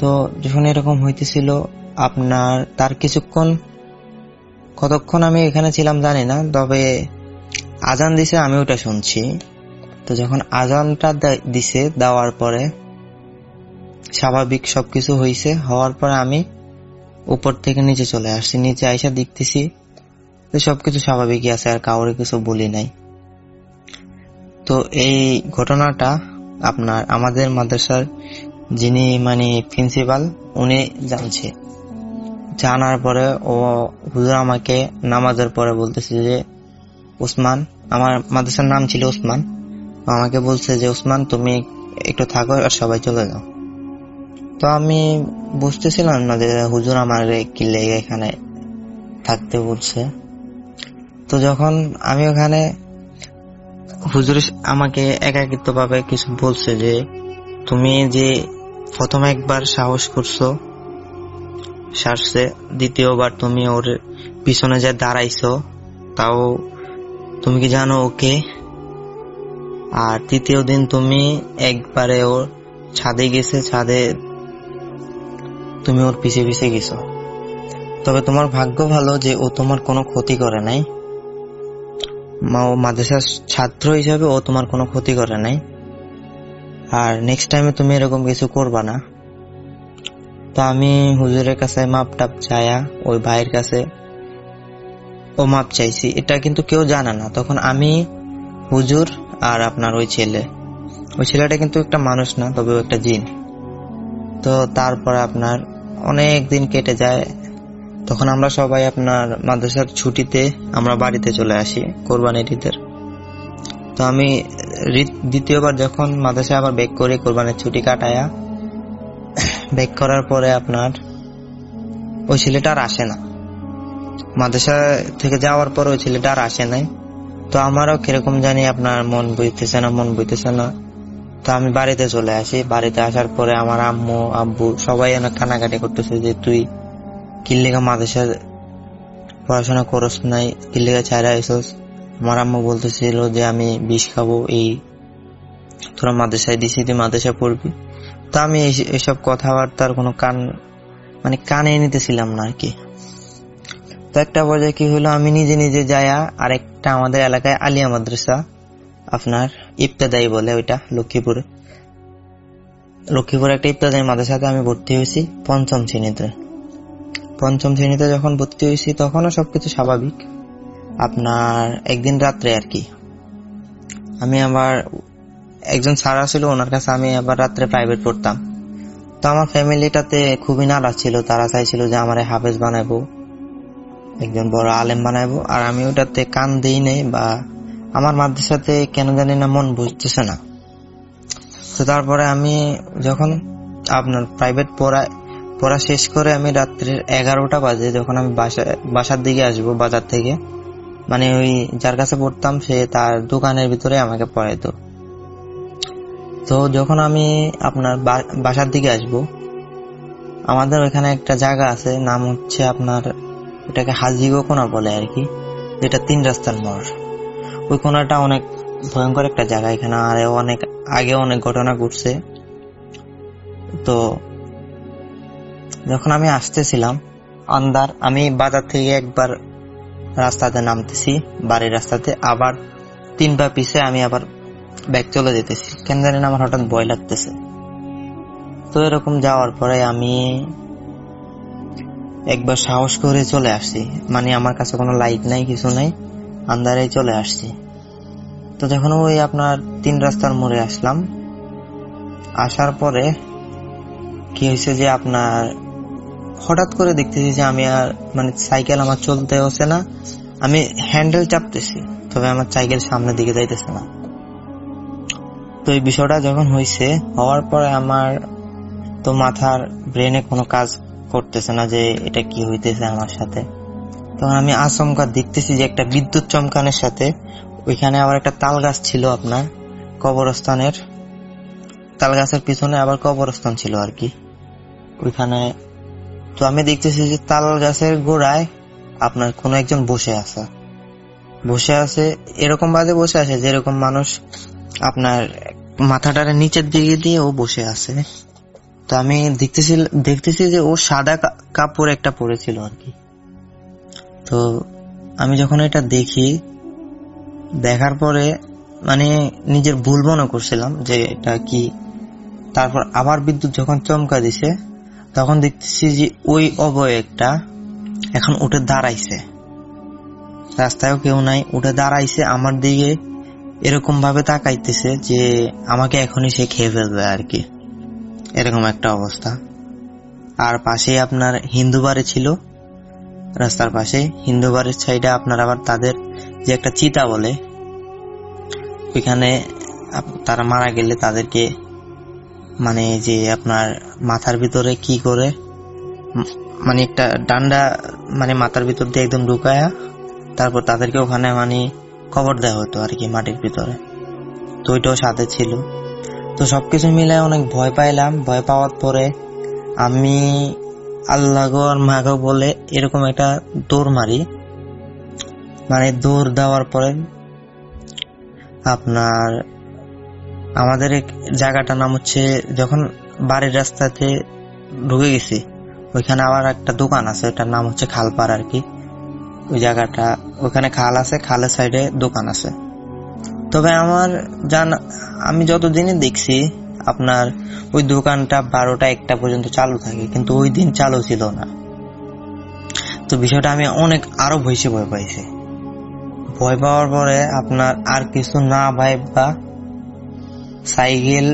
তো যখন এরকম হইতেছিল আপনার তার কতক্ষণ আমি এখানে ছিলাম জানি না, তবে আজান দিছে, আমি ওটা শুনছি। তো যখন আজানটা দিছে, দেওয়ার পরে স্বাভাবিক সবকিছু হয়েছে, হওয়ার পরে আমি উপর থেকে নিচে চলে আসছি। নিচে আইসা দেখতেছি তো সবকিছু স্বাভাবিকই আছে, আর কাউরে কিছু বলি নাই। তো এই ঘটনাটা আপনার আমাদের মাদ্রাসার যিনি মানে প্রিন্সিপাল, উনি জানছে। জানার পরে ও হুজুর আমাকে নামাজের পরে বলতেছে যে উসমান, আমার মাদ্রাসার নাম ছিল উসমান, আমাকে বলছে যে উসমান তুমি একটু থাকো আর সবাই চলে যাও। তো আমি বুঝতেছিলাম না যে হুজুর আমার কি লেগে এখানে থাকতে বলছে। তো যখন আমি ওখানে, হুজুর আমাকে একাকিত্ব ভাবে কিছু বলছে যে তুমি যে প্রথম একবার সাহস করছো সারছে, দ্বিতীয়বার তুমি ওর পিছনে যা দাঁড়াইছো, তাও তুমি কি জানো ওকে, আর তৃতীয় দিন তুমি একবারে ওর ছাদে গেছে, ছাদে তুমি ওর পিছে পিছে গেছো। তবে তোমার ভাগ্য ভালো যে ও তোমার কোনো ক্ষতি করে নাই, মাদ্রাসার ছাত্র হিসাবে ও তোমার কোনো ক্ষতি করে নাই, আর নেক্সট টাইমে তুমি এরকম কিছু করবা না। তো আমি হুজুরের কাছে মাপ টাপ চায়া ওই ভাইয়ের কাছে ও মাপ চাইছি, এটা কিন্তু কেউ জানে না। তখন আমি, হুজুর আর আপনার ওই ছেলেটা কিন্তু একটা মানুষ না, তবে ও একটা জিন। তো তারপরে আপনার অনেক দিন কেটে যায়। তখন আমরা সবাই আপনার মাদ্রাসার ছুটিতে আমরা বাড়িতে চলে আসি কোরবানির ঈদের। তো আমি দ্বিতীয়বার যখন মাদ্রাসায় আবার ব্যাক করি, কোরবানির ছুটি কাটায়া ব্যাক করার পরে আপনার ওই ছেলেটা আর আসে না। মাদ্রাসা থেকে যাওয়ার পর ওই ছেলেটা আর আসে নাই। তো আমারও কিরকম জানি আপনার মন বইতেছে না। তো আমি বাড়িতে চলে আসি। বাড়িতে আসার পরে আমার আম্মু আব্বু সবাই অনেক কানাকাটি করতেছে যে তুই কিল্লিগা মাদ্রাসা পড়াশোনা করস নাই, কিল্লিগা ছাড়া আইসস। আমার আম্মু বলতেছিল যে আমি বিষ খাবো, এই তোরা মাদ্রাসায় দিছি, তুই মাদ্রাসায় পড়বি। তো আমি এসব কথাবার্তার কোনো কানে নিতেছিলাম না আর কি। তো একটা পর্যায়ে কি হলো, আমি নিজে নিজে যায়া আরেকটা আমাদের এলাকায় আলিয়া মাদ্রাসা আপনার ইবতেদায়ী বলে, ওইটা লক্ষ্মীপুরে একটা ইবতেদায়ী মাদ্রাসাতে আমি ভর্তি হয়েছি পঞ্চম শ্রেণীতে। যখন ভর্তি হয়েছি তখনও সবকিছু স্বাভাবিক। আপনার একদিন রাত্রে আর কি, আমি আবার একজন স্যার ছিল, ওনার কাছে আমি আবার রাত্রে প্রাইভেট পড়তাম। তো আমার ফ্যামিলিটাতে খুবই নারাজ ছিল, তারা চাইছিল যে আমার হাফেজ বানাবো, একজন বড় আলেম বানাবো, আর আমি ওটাতে কান দিই নাই, বা আমার মাদ্রাসাতে কেন জানি না মন বুঝতেছে না। তো তারপরে আমি যখন আপনার প্রাইভেট পড়া শেষ করে আমি রাত্রের 11টা বাজে যখন আমি বাসার দিকে আসবো বাজার থেকে, মানে ওই যার কাছে পড়তাম সে তার দোকানের ভিতরে আমাকে পড়াইতো। তো যখন আমি আপনার বাসার দিকে আসবো, আমাদের ওইখানে একটা জায়গা আছে, নাম হচ্ছে আপনার ওটাকে হাজিগো কোনা বলে আর কি, যেটা 3 রাস্তার মোড়। ওই কোনাটা অনেক ভয়ঙ্কর একটা জায়গা, এখানে আর অনেক আগে অনেক ঘটনা ঘটছে। তো যখন আমি আসতেছিলাম আন্দার, আমি বাজার থেকে একবার রাস্তাতে নামতেছি, বাড়ির রাস্তাতে, আবার 3 পা পিছে আমি আবার ব্যাগ চলে যেতেছি, কেন জানি না আমার হঠাৎ ভয় লাগতেছে। তো এরকম যাওয়ার পরে আমি একবার সাহস করে চলে আসছি, মানে আমার কাছে কোনো লাইট নাই, কিছু নাই, আন্দারেই চলে আসছি। তো যখন ওই আপনার 3 রাস্তার মোড়ে আসলাম, আসার পরে কি হয়েছে যে আপনার হঠাৎ করে দেখতেছি যে আমি আর মানে সাইকেল আমার চলতে হচ্ছে না, আমি হ্যান্ডেল চাপতেছি, তবে আমার সাইকেল সামনের দিকে যাইতেছে না। তো এই বিষয়টা যখন হওয়ার পরে আমার তো মাথার ব্রেনে কোনো কাজ করতেছে না যে এটা কি হইতেছে আমার সাথে। তখন আমি আচমকা দেখতেছি যে একটা বিদ্যুৎ চমকানোর সাথে ওইখানে আবার একটা তাল গাছ ছিল, আপনার কবরস্থানের তাল গাছের পিছনে আবার কবরস্থান ছিল আর কি ওইখানে। তো আমি দেখতেছি যে তাল গাছের গোড়ায় আপনার কোন একজন বসে আছে, এরকম ভাবে বসে আছে যেরকম মানুষ আপনার মাথাটার নিচের দিকে দিয়ে ও বসে আছে। তো আমি দেখতেছি যে ও সাদা কাপড় একটা পরেছিল আর কি। তো আমি যখন এটা দেখি, দেখার পরে মানে নিজের ভুল মনে করছিলাম যে এটা কি। তারপর আবার বিদ্যুৎ যখন চমকা দিছে তখন দেখতেছি যে ওই অবয়বটা এখন উঠে দাঁড়াইছে, রাস্তায়ও কেউ নাই, উঠে দাঁড়াইছে আমার দিকে, এরকম ভাবে তাকাইতেছে যে আমাকে এখনই সে খেয়ে ফেলবে আর কি, এরকম একটা অবস্থা। আর পাশেই আপনার হিন্দু বাড়ি ছিল, রাস্তার পাশে হিন্দু বাড়ির সাইডে আপনার আবার তাদের যে একটা চিতা বলে, ওইখানে তারা মারা গেলে তাদেরকে মানে যে আপনার মাথার ভিতরে কি করে মানে একটা ডান্ডা মানে মাথার ভিতর দিয়ে একদম ঢুকায়া তারপর তাদেরকে ওখানে মানে কবর দেওয়া হতো আর কি মাটির ভিতরে। তো ওইটাও সাথে ছিল। তো সবকিছু মিলে অনেক ভয় পাইলাম। ভয় পাওয়ার পরে আমি আল্লাহ গো আর মা গো বলে এরকম একটা দৌড় মারি। মানে দৌড় দেওয়ার পরে আপনার আমাদের জায়গাটার নাম হচ্ছে, যখন বাড়ির রাস্তাতে ঢুকে গেছি ওইখানে আবার একটা দোকান আছে, ওটার নাম হচ্ছে খালপাড় আর কি। ওই জায়গাটা ওখানে খাল আছে, খালের সাইডে দোকান আছে। তবে আমার আমি যতদিনই দেখছি আপনার ওই দোকানটা 12টা 1টা পর্যন্ত চালু থাকে, কিন্তু ওই দিন চালু ছিল না। তো বিষয়টা আমি অনেক আরো বেশি ভয় পাইছি। ভয় পাওয়ার পরে আপনার আর কিছু না ভাইবা সাইকেল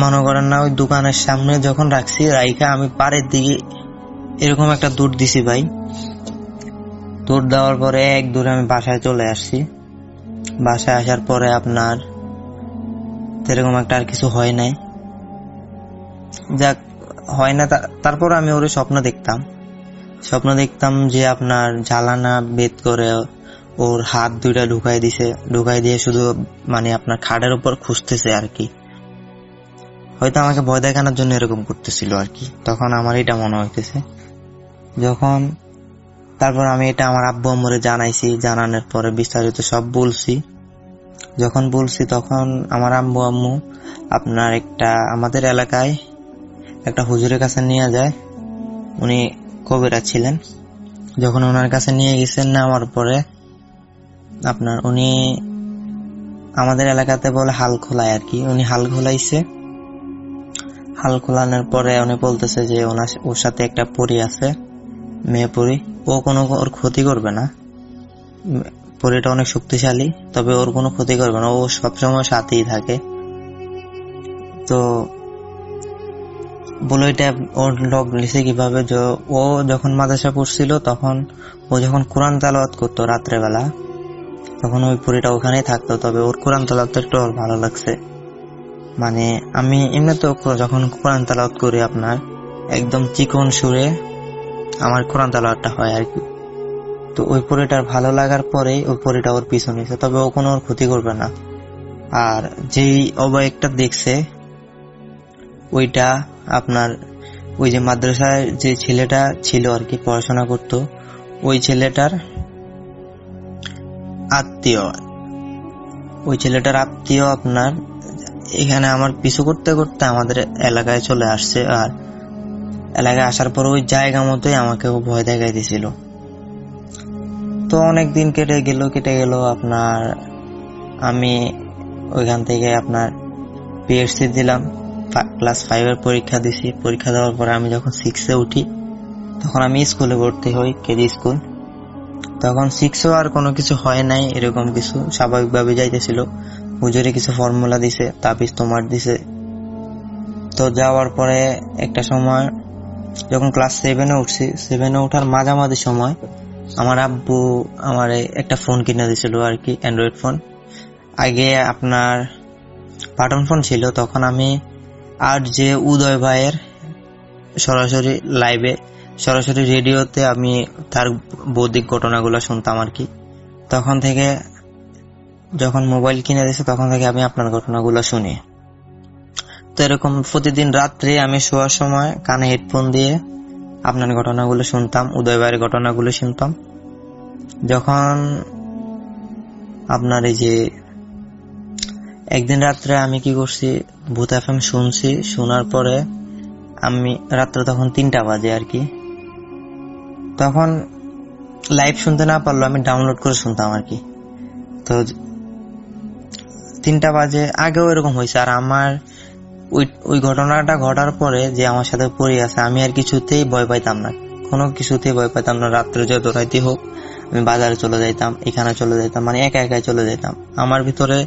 মনে করেন না ওই দোকানের সামনে যখন রাখছি, রাইখা আমি পাড়ের দিকে এরকম একটা দৌড় দিছি ভাই। দৌড় দেওয়ার পরে এক দৌড়ে আমি বাসায় চলে আসছি। বাসায় আসার পরে আপনার এরকম একটা আর কিছু হয় নাই, যাক হয় না। তারপর আমি ওর স্বপ্ন দেখতাম যে আপনার জ্বালানা বেদ করে ওর হাত দুইটা ঢুকাই দিয়ে শুধু মানে আপনার খাটের উপর খুঁজতেছে আর কি। হয়তো আমাকে ভয় দেখানোর জন্য এরকম করতেছিল আর কি, তখন আমার এটা মনে হইতেছে। তারপর আমি এটা আমার আব্বু আম্মুরে জানাইছি, জানানোর পরে বিস্তারিত সব বলছি। যখন বলছি তখন আমার আব্বু আম্মু আপনার আমাদের এলাকায় একটা হুজুরের কাছে নিয়ে যায়। উনি কবিরাজ ছিলেন। যখন ওনার কাছে নিয়ে গেছেন, নেওয়ার পরে আপনার উনি আমাদের এলাকাতে বলে হাল খোলায় আর কি। উনি হাল খোলাইছে। হাল খোলানোর পরে উনি বলতেছে যে ওর সাথে একটা পরী আছে, মেয়ে পরী। ও কোনো ওর ক্ষতি করবে না, পরীটা অনেক শক্তিশালী, তবে ওর কোনো ক্ষতি করবে না, ও সবসময় সাথেই থাকে। তো বলে এটা ওর লগ লিখে কিভাবে, ও যখন মাদ্রাসা পড়ছিল তখন ও যখন কোরআন তেলাওয়াত করতো রাত্রেবেলা, তখন ওই পরীটা ওখানেই থাকতো। তবে ওর কোরআন তেলাওয়াত একটু ভালো লাগছে। মানে আমি এমনি তো যখন কোরআন তেলাওয়াত করি আপনার একদম চিকন সুরে আমার কোরআন তেলাওয়াতটা হয় আর কি। তো ওই পরীটার ভালো লাগার পরেই ওই পরীটা ওর পিছনে নিয়েছে, তবে ও কোনো ওর ক্ষতি করবে না। আর যেই অবয়বটা দেখছে ওইটা আপনার ওই যে মাদ্রাসায় যে ছেলেটা ছিল আর কি, পড়াশোনা করতো, ওই ছেলেটার আত্মীয় আপনার এখানে আমার পিছু করতে করতে আমাদের এলাকায় চলে আসছে। আর এলাকায় আসার পর ওই জায়গা মতোই আমাকে ভয় দেখাই দিছিল। তো অনেক দিন কেটে গেল আপনার আমি ওইখান থেকে আপনার পিএসসি দিলাম, ক্লাস 5 পরীক্ষা দিছি। পরীক্ষা দেওয়ার পরে আমি যখন 6 উঠি তখন আমি স্কুলে ভর্তি হই, কেজি স্কুল। তখন 6 আর কোনো কিছু হয় নাই, এরকম কিছু স্বাভাবিকভাবে যাইতেছিল। হুজুরে কিছু ফর্মুলা দিছে, তাবিজ তোমার দিছে। তো যাওয়ার পরে একটা সময় যখন ক্লাস 7 উঠছি, 7 ওঠার মাঝামাঝি সময় আমার আব্বু আমার একটা ফোন কিনে দিয়েছিল আর কি, অ্যান্ড্রয়েড ফোন। আগে আপনার বাটন ফোন ছিল। তখন আমি আর যে উদয় ভাইয়ের সরাসরি লাইভে সরাসরি রেডিওতে আমি তার বৌদ্ধিক ঘটনাগুলো শুনতাম আর কি। তখন থেকে যখন মোবাইল কিনে দিয়েছে তখন থেকে আমি আপনার ঘটনাগুলো শুনি। তো এরকম প্রতিদিন রাত্রে আমি শোয়ার সময় কানে হেডফোন দিয়ে আপনার ঘটনাগুলো শুনতাম, উদয় ভাইয়ের ঘটনাগুলো শুনতাম। যখন আপনার এই যে একদিন রাত্রে আমি কি করছি, ভূত এফএম শুনছি। শোনার পরে আমি রাত্রে তখন 3টা বাজে আর কি, তখন লাইভ শুনতে না পারলো আমি ডাউনলোড করে শুনতাম আর কি। তো 3টা বাজে, আগেও এরকম হয়েছে। আর আমার ওই ঘটনাটা ঘটার পরে যে আমার সাথে পড়ে আছে, আমি আর কিছুতেই ভয় পাইতাম না, কোনো কিছুতেই ভয় পাইতাম না। রাত্রে যত রাইতে হোক আমি বাজারে চলে যাইতাম, এখানে চলে যাইতাম, মানে একা একাই চলে যেতাম। আমার ভিতরে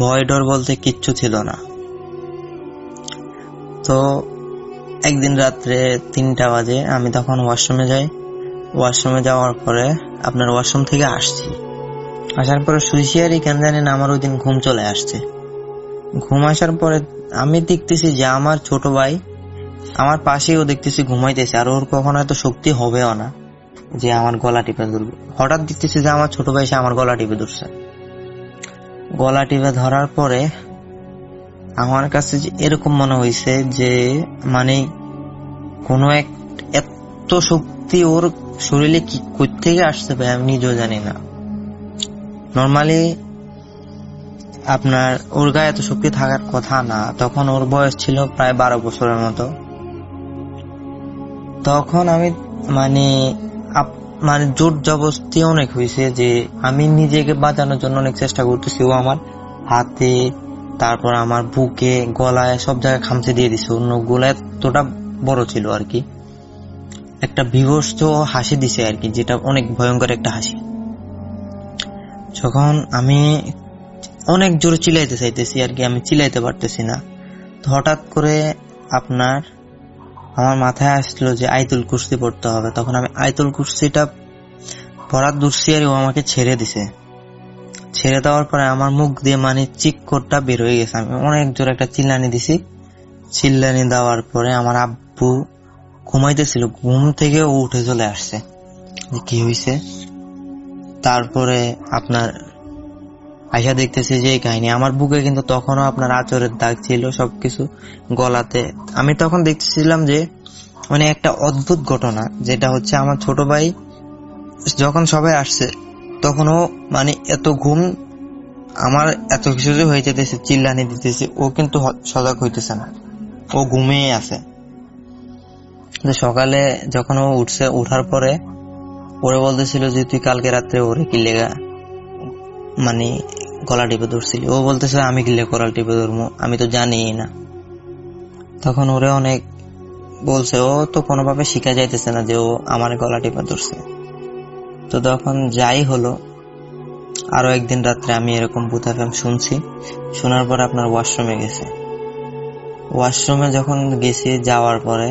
ভয় ডর বলতে কিচ্ছু ছিল না। তো একদিন রাত্রে 3টা বাজে আমি তখন ওয়াশরুমে যাই। ওয়াশরুমে যাওয়ার পরে আপনার ওয়াশরুম থেকে আসার পরে শুইছিয়ারি কেন জানি না আমার ওই দিন ঘুম চলে আসছে। ঘুম আসার পরে আমি দেখতেছি যে আমার ছোট ভাই আমার পাশেও দেখতেছি ঘুমাইতেছে, আর ওর কখনো এত শক্তি হবেও না যে আমার গলা টিপে ধরবে। হঠাৎ দেখতেছি যে আমার ছোট ভাই সে আমার গলা টিপে ধরছে। গলা টিপে ধরার পরে আমার কাছে এরকম মনে হয়েছে যে মানে কোনো এত শক্তি ওর শরীরে কি কই থেকে আসতে পারে আমি নিজেও জানি না। নর্মালি আপনার ওর গায়ে এত শক্তি থাকার কথা না, তখন ওর বয়স ছিল প্রায় 12 বছরের মতো। তখন আমি মানে জোর জবরদস্তি অনেক হয়েছে যে আমি নিজেকে বাঁচানোর জন্য অনেক চেষ্টা করতেছি। ও আমার হাতে, তারপর আমার বুকে, গলায় সব জায়গায় খামচে দিয়ে দিছে। অন্য গলায় এতটা বড় ছিল আর কি, একটা বিভৎস হাসি দিছে আর কি, যেটা অনেক ভয়ঙ্কর একটা হাসি। যখন আমি অনেক জোরে চিল্লাইতে চাইতেছি আর কি, আমি চিল্লাইতে পারতেছি না। তো হঠাৎ করে আমার মাথায় আসলো যে আয়াতুল কুরসি পড়তে হবে। তখন আমি আয়াতুল কুরসিটা পড়ার দূরছি আর ও আমাকে ছেড়ে দিছে। ছেড়ে দেওয়ার পরে আমার মুখ দিয়ে মানে চিৎকারটা বের হয়ে গেছে। আমি অনেক জোরে একটা চিল্লানি দিছি। চিল্লানি দেওয়ার পরে আমার আব্বু ঘুমাইতেছিল, ঘুম থেকে ও উঠে চলে আসছে যে কি হয়েছে। তারপরে আপনার আইসা দেখতেছি যে এই কাহিনী। আমার বুকে কিন্তু তখনও আপনার আঁচড়ের দাগ ছিল, সবকিছু গলাতে। আমি তখন দেখতেছিলাম যে মানে একটা অদ্ভুত ঘটনা, যেটা হচ্ছে আমার ছোট ভাই যখন সবাই আসছে তখনও মানে এত ঘুম, আমার এত কিছু যে হয়ে যেতেছে, চিল্লানি দিতেছে, ও কিন্তু সজাগ হইতেছে না, ও ঘুমিয়ে আছে। সকালে যখন ও উঠছে, উঠার পরে ওরে বলতেছিল যে তুই কালকে রাত্রে ওরে কি লেগা মানে গলা টিপে ধরছিলি। ও বলতেছে আমি কিলে গলা টিপে ধরবো, আমি তো জানি না। তখন ওরে অনেক বলছে, ও তো কোনোভাবে শিখা যাইতেছে না যে ও আমার গলা টিপে ধরছে। তো তখন যাই হলো, আরো একদিন রাত্রে আমি এরকম ভূত এফএম শুনছি। শোনার পর আপনার ওয়াশরুমে গেছে। ওয়াশরুমে যখন গেছি, যাওয়ার পরে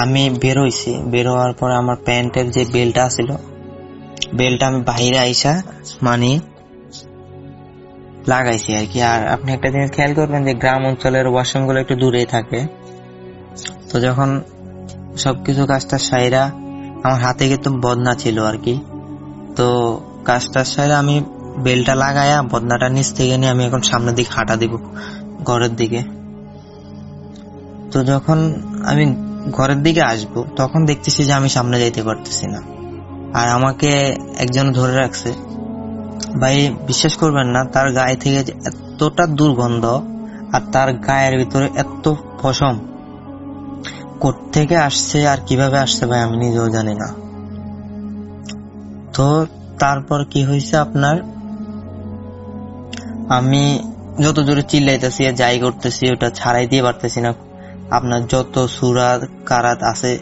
আমি বেরোইছি। বেরোয়ার পরে আমার প্যান্টের যে বেলটা ছিল, বেলটা আমি বাইরে আইসা মানে লাগাইছি আর কি। আর আপনি একটা জিনিস খেয়াল করবেন যে গ্রাম অঞ্চলের ওয়াশরুম গুলো একটু দূরেই থাকে। তো যখন সবকিছু কাজটা সাইরা, আমার হাতে কিন্তু বদনা ছিল আর কি, তো কাজটা সাইরা আমি বেলটা লাগায়া বদনাটা নিচ থেকে নিয়ে আমি এখন সামনের দিকে হাঁটা দিব ঘরের দিকে। তো যখন আমি ঘরের দিকে আসবো তখন দেখতেছি যে আমি সামনে যাইতে পারতেছি না, আর আমাকে একজন ধরে রাখছে। ভাই বিশ্বাস করবেন না, তার গায়ে থেকে এতটা দুর্গন্ধ আর তার গায়ের ভিতরে এত পশম কোত্থেকে আসছে আর কিভাবে আসছে ভাই আমি নিজেও জানি না। তো তারপর কি হয়েছে আপনার, আমি যত জোরে চিল্লাইতেছি আর যাই করতেছি ওটা ছাড়াই দিয়ে পারতেছি না। আপনার যত সুরাত কারাত আছে,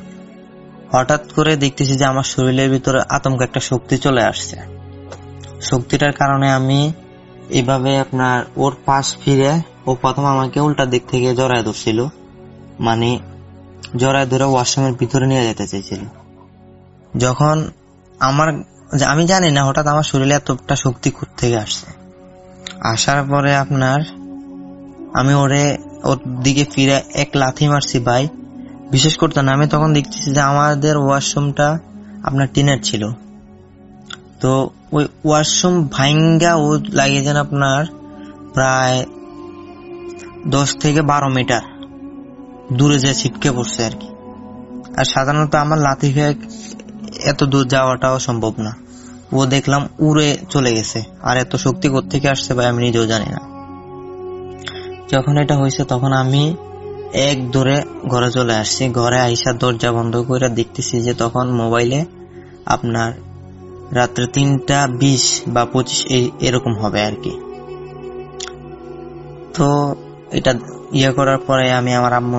হঠাৎ করে দেখতেছি যে আমার শরীরের ভিতরে আতঙ্ক একটা শক্তি চলে আসছে। শক্তিটার কারণে আমি এইভাবে আপনার ওর পাশ ফিরে, ও প্রথম আমাকে উল্টা দিক থেকে জড়ায় ধরছিল, মানে জড়ায় ধরে ওয়াশরুমের ভিতরে নিয়ে যেতে চাইছিল। যখন আমি জানি না হঠাৎ আমার শরীরে এতটা শক্তি থেকে আসছে। আসার পরে আপনার আমি ওর দিকে ফিরে এক লাথি মারছি ভাই, বিশেষ করতে না। আমি তখন দেখতেছি যে আমাদের ওয়াশরুমটা আপনার টিনের ছিল। তো ওই ওয়াশরুম ভাঙ্গা ও লাগিয়েছেন আপনার প্রায় 10 থেকে 12 মিটার দূরে যে ছিটকে পড়ছে আর কি। আর সাধারণত আমার লাথি খেয়ে এত দূর যাওয়াটাও সম্ভব না। ও দেখলাম উড়ে চলে গেছে, আর এত শক্তি কোত্থেকে আসছে ভাই আমি নিজেও জানি না। যখন এটা হয়েছে তখন আমি এক দৌড়ে ঘরে চলে আসছি। ঘরে আইসা দরজা বন্ধ করে দেখতেছি যে তখন মোবাইলে আপনার রাত্রে 3টা 20 বা 25 এরকম হবে আর কি। তো এটা ইয়ে করার পরে আমি আমার আম্মু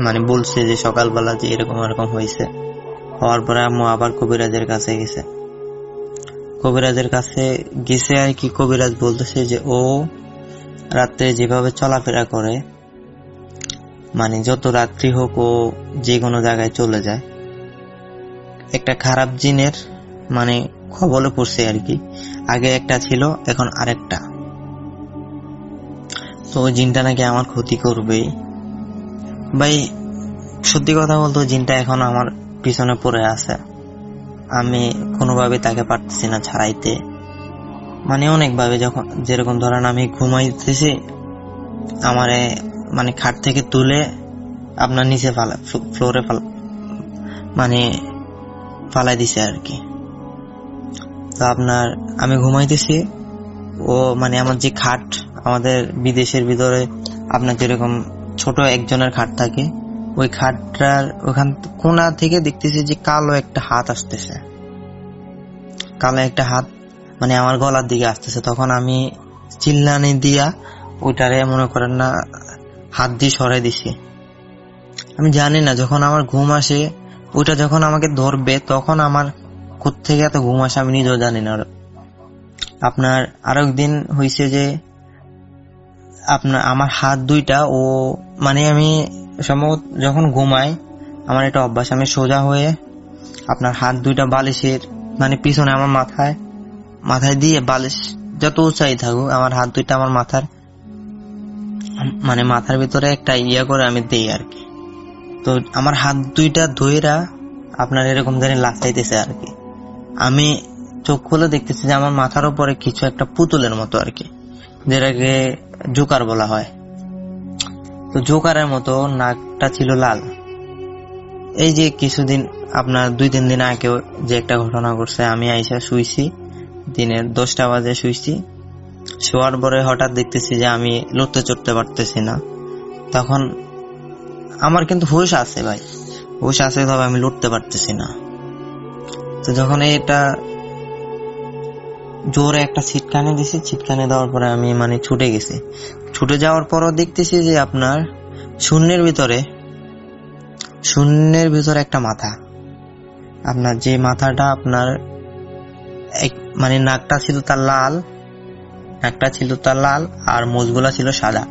মানে বলছে যে সকালবেলা যে এরকম এরকম হয়েছে। হওয়ার পরে আম্মু আবার কবিরাজের কাছে গেছে। কবিরাজের কাছে গেছে আর কি, কবিরাজ বলতেছে যে ও রাত্রে যেভাবে চলাফেরা করে, মানে যত রাত্রি হোক ও যে কোনো জায়গায় চলে যায়, একটা খারাপ জিনের মানে খবরে পড়ছে আর কি। আগে একটা ছিল, এখন আরেকটা। তো ওই জিনটা নাকি আমার ক্ষতি করবেই। ভাই সত্যি কথা বলতে জিনটা এখন আমার পিছনে পড়ে আছে, আমি কোনোভাবে তাকে পারতেছি না ছাড়াইতে। মানে অনেকভাবে, যখন যেরকম ধরেন আমি ঘুমাইতেছি, আমারে মানে খাট থেকে তুলে আপনার নিচে ফ্লোরে মানে ফালাই দিছে আর কি। তো আপনার আমি ঘুমাইতেছি, ও মানে আমার যে খাট আমাদের বিদেশের ভিতরে আপনার যেরকম ছোট একজনের খাট থাকে, ওই খাটটার ওখান কোনা থেকে দেখতেছি যে কালো একটা হাত আসতেছে, কালো একটা হাত মানে আমার গলার দিকে আসতেছে। তখন আমি চিল্লানি দিয়া ওইটারে মনে করেন না হাত দিয়ে সরাই দিছি। আমি জানি না, যখন আমার ঘুম আসে ওইটা যখন আমাকে ধরবে তখন আমার কোত্থেকে এত ঘুম আসে আমি নিজেও জানি না। আপনার আরো একদিন হয়েছে যে আপনার আমার হাত দুইটা ও মানে আমি সম্ভবত যখন ঘুমাই আমার একটা অভ্যাস, আমি সোজা হয়ে আপনার হাত দুইটা বালিশের মানে পিছনে আমার মাথায় দিয়ে, বালিশ যত উঁচাই থাকুক আমার হাত দুইটা আমার মাথার ভিতরে একটা ইয়া করে আমি দেই আর কি। তো আমার হাত দুইটা ধইরা আপনার এরকম জানি লাফাইতেছে আর কি। আমি চোখ খুলে দেখতেছি যে আমার মাথার উপরে কিছু একটা পুতুলের মতো আর কি, যেটাকে জোকার বলা হয়। তো জোকারের মতো নাকটা ছিল লাল। এই যে কিছুদিন আপনার 2-3 দিন আগে যে একটা ঘটনা ঘটছে, আমি আইসা শুইছি, দিনের 10টা বাজে শুইছি। শোয়ার পরে হঠাৎ দেখতেছি যে আমি লড়তে চড়তে পারতেছি না। তখন আমার কিন্তু হুঁশ আছে ভাই, হুঁশ আছে, তবে আমি লড়তে পারতেছি না। তো যখন এটা জোরে একটা ছিটকানি দিছি, ছিটকানি দেওয়ার পরে আমি মানে ছুটে গেছি। ছুটে যাওয়ার পরও দেখতেছি যে আপনার শূন্যের ভিতরে একটা মাথা, আপনার যে মাথাটা আপনার মানে নাকটা ছিল তার লাল, আর মুখগুলা ছিল সাদা,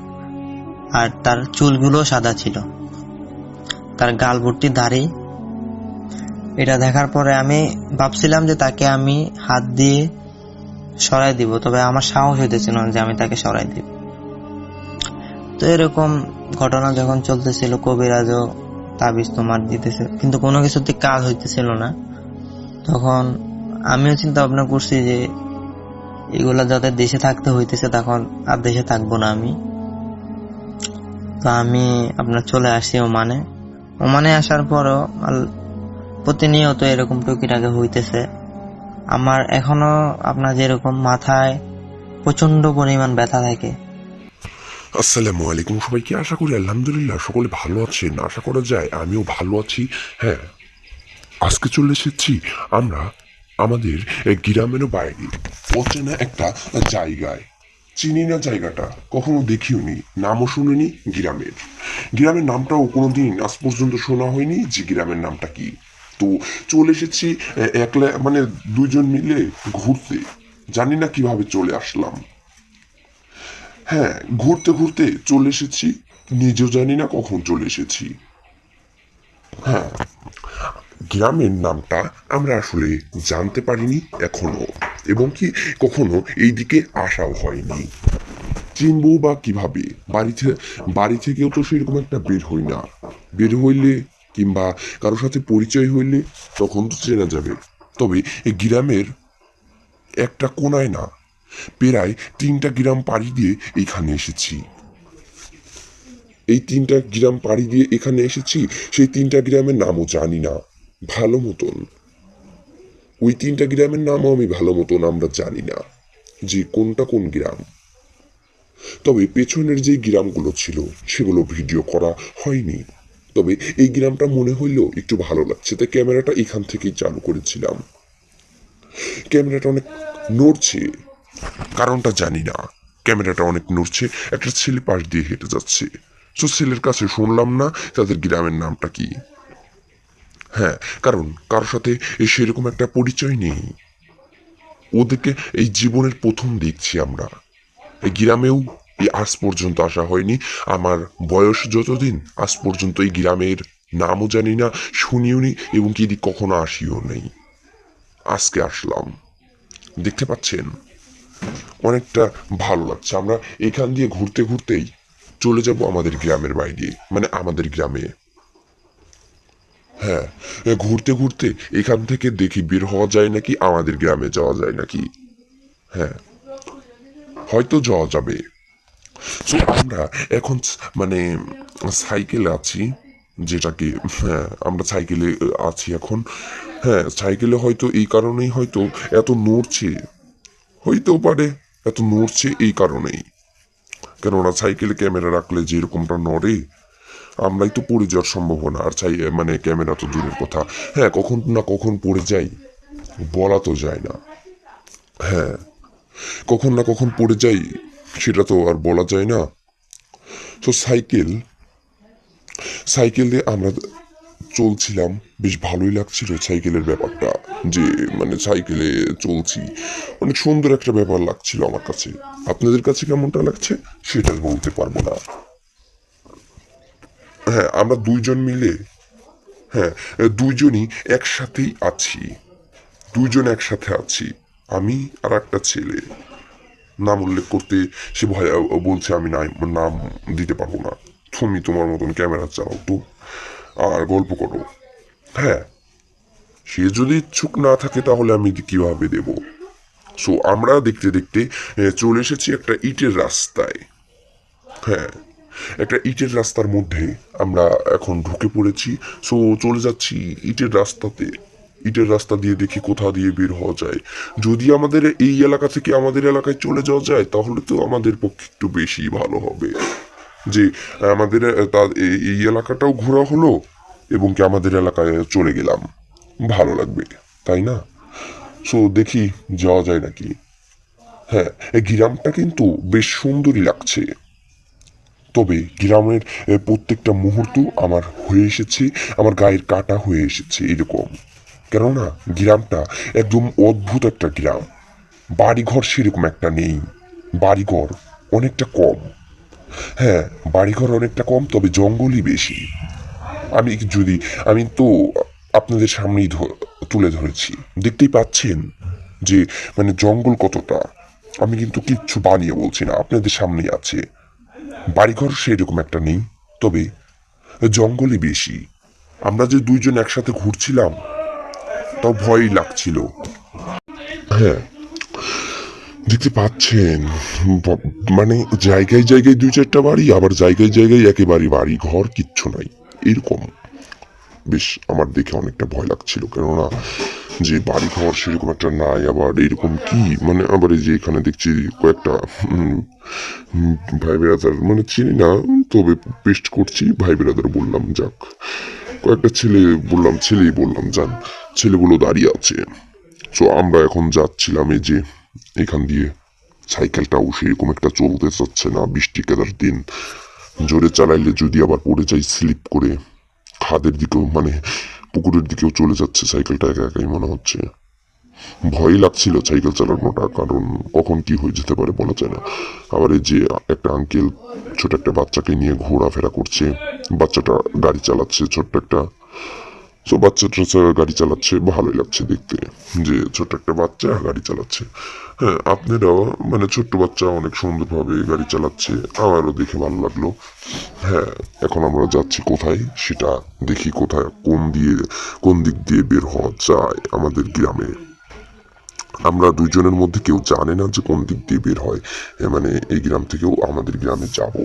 আর তার চুলগুলো সাদা ছিল, তার গাল ভর্তি দাড়ি। এটা দেখার পরে আমি ভাবছিলাম যে তাকে আমি হাত দিয়ে সরাই দিব, তবে আমার সাহস হইতেছিল না যে আমি তাকে সরাই দিব। তো এরকম ঘটনা যখন চলতেছিল, কবিরাজও তাবিজ তোমার দিতেছে, কিন্তু কোনো কিছুতে কাজ হইতেছিল না। তখন আমিও চিন্তা ভাবনা করছি যে এগুলা যাদের দেশে থাকতে হইতেছে তখন আর দেশে থাকবো না আমি। তো আমি আপনার চলে আসি ওমানে আসার পরও প্রতিনিয়ত এরকম টুকিটাকি হইতেছে। আমার এখনো আপনার যেরকম মাথায় প্রচন্ড পরিমাণ ব্যথা থাকে। আসসালামু আলাইকুম সবাইকে, আশা করি আলহামদুলিল্লাহ সকলে ভালো আছেন, আশা করা যায় আমিও ভালো আছি। হ্যাঁ, আজকে চলে এসেছি আমরা আমাদের গ্রামের বাইরে অচেনা একটা জায়গায়। চিনি না জায়গাটা, কখনো দেখিও নি, নামও শুনিনি গ্রামের নামটাও কোনোদিন আজ পর্যন্ত শোনা হয়নি যে গ্রামের নামটা কি। তো চলে এসেছি একলা মানে 2 জন মিলে ঘুরতে, জানি না কিভাবে চলে আসলাম। হ্যাঁ, ঘুরতে ঘুরতে চলে এসেছি, নিজেও জানি না কখন চলে এসেছি। হ্যাঁ, গ্রামের নামটা আমরা আসলে জানতে পারিনি এখনো, এবং কি কখনো এই দিকে আসাও হয়নি। চিনবো বা কিভাবে? বাড়ি থেকেও তো সেরকম একটা বের হই না, বের হইলে কিংবা কারোর সাথে পরিচয় হইলে তখন তো চেনা যাবে। তবে এই গ্রামের একটা কোনায় না, প্রায় 3টা গ্রাম পাড়ি দিয়ে এইখানে এসেছি। এই 3টা গ্রাম পাড়ি দিয়ে এখানে এসেছি, সেই 3টা গ্রামের নামও জানি না ভালো মতন। ওই 3টা গ্রামের নামও আমি ভালো মতন আমরা জানি না যে কোনটা কোন গ্রাম। তবে পেছনের যে গ্রামগুলো ছিল সেগুলো ভিডিও করা হয়নি। তবে এই গ্রামটা মনে হইলেও একটু ভালো লাগছে, তাই ক্যামেরাটা এখান থেকেই চালু করেছিলাম। ক্যামেরাটা অনেক নড়ছে, কারণটা জানি না, ক্যামেরাটা অনেক নড়ছে, একটা ছেলে পাশ দিয়ে হেঁটে যাচ্ছে। তো ছেলের কাছে শুনলাম না তাদের গ্রামের নামটা কি। হ্যাঁ, কারণ কারোর সাথে সেরকম একটা পরিচয় নেই। ওদেরকে এই জীবনের প্রথম দেখছি আমরা। এই গ্রামেও আজ পর্যন্ত আসা হয়নি। আমার বয়স যতদিন, আজ পর্যন্ত এই গ্রামের নামও জানি না, শুনিও নি, এবং কি কখনো আসিও নেই। আজকে আসলাম, দেখতে পাচ্ছেন অনেকটা ভালো লাগছে। আমরা এখান দিয়ে ঘুরতে ঘুরতেই চলে যাব আমাদের গ্রামের বাইরে, মানে আমাদের গ্রামে। হ্যাঁ, ঘুরতে ঘুরতে এখান থেকে দেখি বের হওয়া যায় নাকি আমাদের গ্রামে যাওয়া যায় নাকি। হ্যাঁ, হয়তো যাওয়া যাবে। তো আমরা এখন মানে সাইকেলে আছি, যেটাকে, হ্যাঁ আমরা সাইকেলে আছি এখন। হ্যাঁ, সাইকেলে হয়তো এই কারণেই হয়তো এত নড়ছে, হইতেও পারে এত নড়ছে এই কারণেই। কেননা সাইকেলে ক্যামেরা রাখলে যেরকমটা নড়ে, আমরাই তো পড়ে যাওয়ার সম্ভাবনা। আর মানে ক্যামেরা তো দূরের কথা। হ্যাঁ, কখন না কখন পড়ে যাই, বলা তো যায় না। হ্যাঁ, কখন না কখন পড়ে যাই, সেটা তো আর বলা যায় না। তো সাইকেল দিয়ে আমরা চলছিলাম, বেশ ভালোই লাগছিল সাইকেলের ব্যাপারটা, যে মানে সাইকেলে চলছি, অনেক সুন্দর একটা ব্যাপার লাগছিল আমার কাছে। আপনাদের কাছে কেমনটা লাগছে সেটা বলতে পারবো না। হ্যাঁ, আমরা দুইজন মিলে, হ্যাঁ দুইজনই একসাথেই আছি, দুইজন একসাথে আছি, আমি আর একটা ছেলে। নাম উল্লেখ করতে সে ভয় বলছে আমি নাম দিতে পারবো না। তুমি তোমার মতন ক্যামেরা চালাও তো, আর গল্প করো। হ্যাঁ, সে যদি ইচ্ছুক না থাকে তাহলে আমি কিভাবে দেব। সো আমরা দেখতে দেখতে চলে এসেছি একটা ইটের রাস্তায়। হ্যাঁ, একটা ইটের রাস্তার মধ্যে আমরা এখন ঢুকে পড়েছি। সো চলে যাচ্ছি ইটের রাস্তাতে। ইটের রাস্তা দিয়ে দেখি কোথা দিয়ে বের হওয়া যায়। যদি আমাদের এই এলাকা থেকে আমাদের এলাকায় চলে যাওয়া যায় তাহলে তো আমাদের পক্ষে একটু বেশি ভালো হবে, যে আমাদের এই এলাকাটাও ঘোরা হলো এবং কি আমাদের এলাকায় চলে গেলাম, ভালো লাগবে, তাই না? সো দেখি যাওয়া যায় নাকি। হ্যাঁ, এই গ্রামটা কিন্তু বেশ সুন্দরই লাগছে। তবে গ্রামের প্রত্যেকটা মুহূর্ত আমার হয়ে এসেছে, আমার গায়ের কাটা হয়ে এসেছে এরকম। কেননা গ্রামটা একদম অদ্ভুত একটা গ্রাম। বাড়িঘর সেরকম একটা নেই, বাড়িঘর অনেকটা কম। হ্যাঁ, বাড়িঘর অনেকটা কম, তবে জঙ্গলই বেশি। আমি তো আপনাদের সামনেই তুলে ধরেছি, দেখতেই পাচ্ছেন যে মানে জঙ্গল কতটা। আমি কিন্তু কিচ্ছু বানিয়ে বলছি না, আপনাদের সামনেই আছে। বাড়িঘর সেরকম একটা নেই, তবে জঙ্গলই বেশি। আমরা যে দুইজন একসাথে ঘুরছিলাম তাও ভয়ই লাগছিল। হ্যাঁ, দেখতে পাচ্ছেন মানে জায়গায় জায়গায় দুই চারটা বাড়ি, আবার জায়গায় জায়গায় একেবারে বাড়ি ঘর কিচ্ছু নাই এরকম। বেশ আমার দেখে অনেকটা ভয় লাগছিল, কেননা যে বাড়ি ঘর সেরকম একটা নাই, আবার এরকম কি মানে আবার এই যে এখানে দেখছি কয়েকটা ভাই বেড়াদার, মানে চিনি না, তবে পেস্ট করছি ভাই বেড়াদার বললাম, যাক কয়েকটা ছেলেই বললাম যান, ছেলেগুলো দাঁড়িয়ে আছে। তো আমরা এখন যাচ্ছিলাম এই যে এখান দিয়ে, সাইকেলটাও সেরকম একটা চলতে চাচ্ছে না, বৃষ্টি কেদার দিন, জোরে চালাইলে যদি আবার পড়ে যাই স্লিপ করে খাদের দিকেও মানে পুকুরের দিকেও চলে যাচ্ছে সাইকেলটা, একা একাই মনে হচ্ছে। ভয় লাগছিল সাইকেল চালানোটা, কারণ কখন কি হয়ে যেতে পারে বলা যায় না। আবার এই যে একটা আঙ্কেল ছোট একটা বাচ্চাকে নিয়ে ঘোরাফেরা করছে, বাচ্চাটা গাড়ি চালাচ্ছে, ছোট্ট একটা, তো বাচ্চাটা গাড়ি চালাচ্ছে, ভালোই লাগছে দেখতে যে ছোট্ট একটা বাচ্চা গাড়ি চালাচ্ছে। হ্যাঁ, আপনারাও মানে ছোট্ট বাচ্চা অনেক সুন্দরভাবে গাড়ি চালাচ্ছে, আমারও দেখে ভালো লাগলো। হ্যাঁ, এখন আমরা যাচ্ছি কোথায় সেটা দেখি, কোথায় কোন দিক দিয়ে বের হওয়া যায় আমাদের গ্রামে। আমরা দুইজনের মধ্যে কেউ জানে না যে কোন দিক দিয়ে বের হয়, মানে এই গ্রাম থেকেও আমাদের গ্রামে যাব।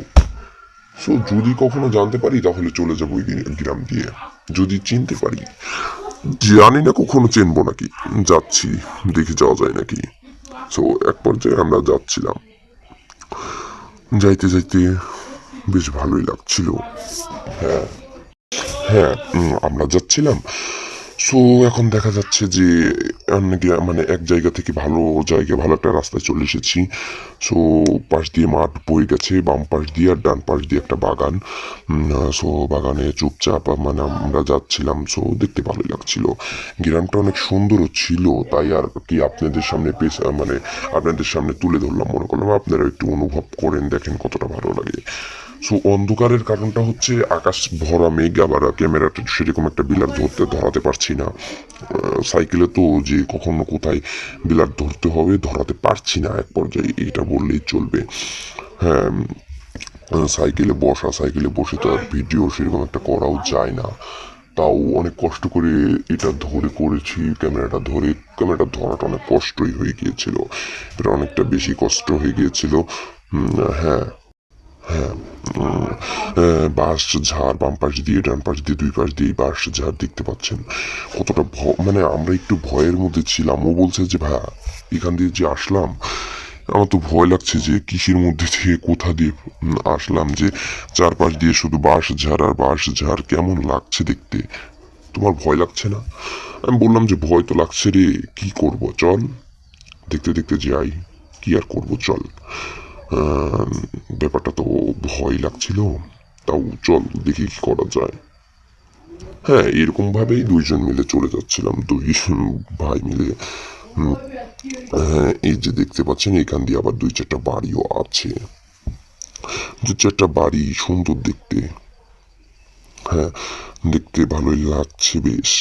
সো যদি কখনো জানতে পারি তাহলে চলে যাবো ওই গ্রাম দিয়ে, যদি চিনতে পারি। জানি না কখনো চিনবো নাকি, যাচ্ছি দেখে যাওয়া যায় নাকি। সো এক পর্যায়ে আমরা যাচ্ছিলাম, যাইতে যাইতে বেশ ভালোই লাগছিল। হ্যাঁ হ্যাঁ, আমরা যাচ্ছিলাম, সো এখন দেখা যাচ্ছে যে মানে এক জায়গা থেকে ভালো জায়গায় ভালো একটা রাস্তায় চলে এসেছি। সো পাশ দিয়ে মাঠ বয়ে গেছে, বাম পাশ দিয়ে আর ডান পাশ দিয়ে একটা বাগান। সো বাগানে চুপচাপ মানে আমরা যাচ্ছিলাম। সো দেখতে ভালোই লাগছিল। গ্রামটা অনেক সুন্দরও ছিল, তাই আর কি আপনাদের সামনে মানে আপনাদের সামনে তুলে ধরলাম। মনে করলাম আপনারা একটু অনুভব করেন, দেখেন কতটা ভালো লাগে। সো অন্ধকারের কারণটা হচ্ছে আকাশ ভরা মেঘ, আবার ক্যামেরাটা সেরকম একটা বিলার ধরাতে পারছি না। সাইকেলে তো যে কখনো কোথায় বিলার ধরতে হবে ধরাতে পারছি না এক পর্যায়ে, এটা বললেই চলবে। হ্যাঁ, সাইকেলে বসে তো আর ভিডিও সেরকম একটা করাও যায় না। তাও অনেক কষ্ট করে এটা ধরে করেছি, ক্যামেরাটা ধরাটা অনেক কষ্টই হয়ে গিয়েছিল। এটা অনেকটা বেশি কষ্ট হয়ে গিয়েছিল। হ্যাঁ, হ্যাঁ, বাঁশ ঝাড় বাম পাশ দিয়ে ডান পাশ দিয়ে দুই পাশ দিয়ে বাঁশ ঝাড় দেখতে পাচ্ছেন। কতটা মানে আমরা একটু ভয়ের মধ্যে ছিলাম। ও বলছে যে ভাইয়া এখান দিয়ে যে আসলাম, আমার তো ভয় লাগছে যে কিসের মধ্যে থেকে কোথা দিয়ে আসলাম, যে চারপাশ দিয়ে শুধু বাঁশ ঝাড় আর বাঁশ ঝাড়, কেমন লাগছে দেখতে। তোমার ভয় লাগছে না? আমি বললাম যে ভয় তো লাগছে রে, কি করব, চল দেখতে দেখতে যাই, কি আর করব, চল। ব্যাপারটা তো ভয় লাগছিল, তাও চল দেখি কি করা যায়। হ্যাঁ, এরকম ভাবেই দুইজন মিলে চলে যাচ্ছিলাম, দুই ভাই মিলে। হ্যাঁ, এই যে দেখতে পাচ্ছেন এখান দিয়ে আবার দুই চারটা বাড়িও আছে, দু চারটা বাড়ি সুন্দর দেখতে। হ্যাঁ, দেখতে ভালোই লাগছে বেশ।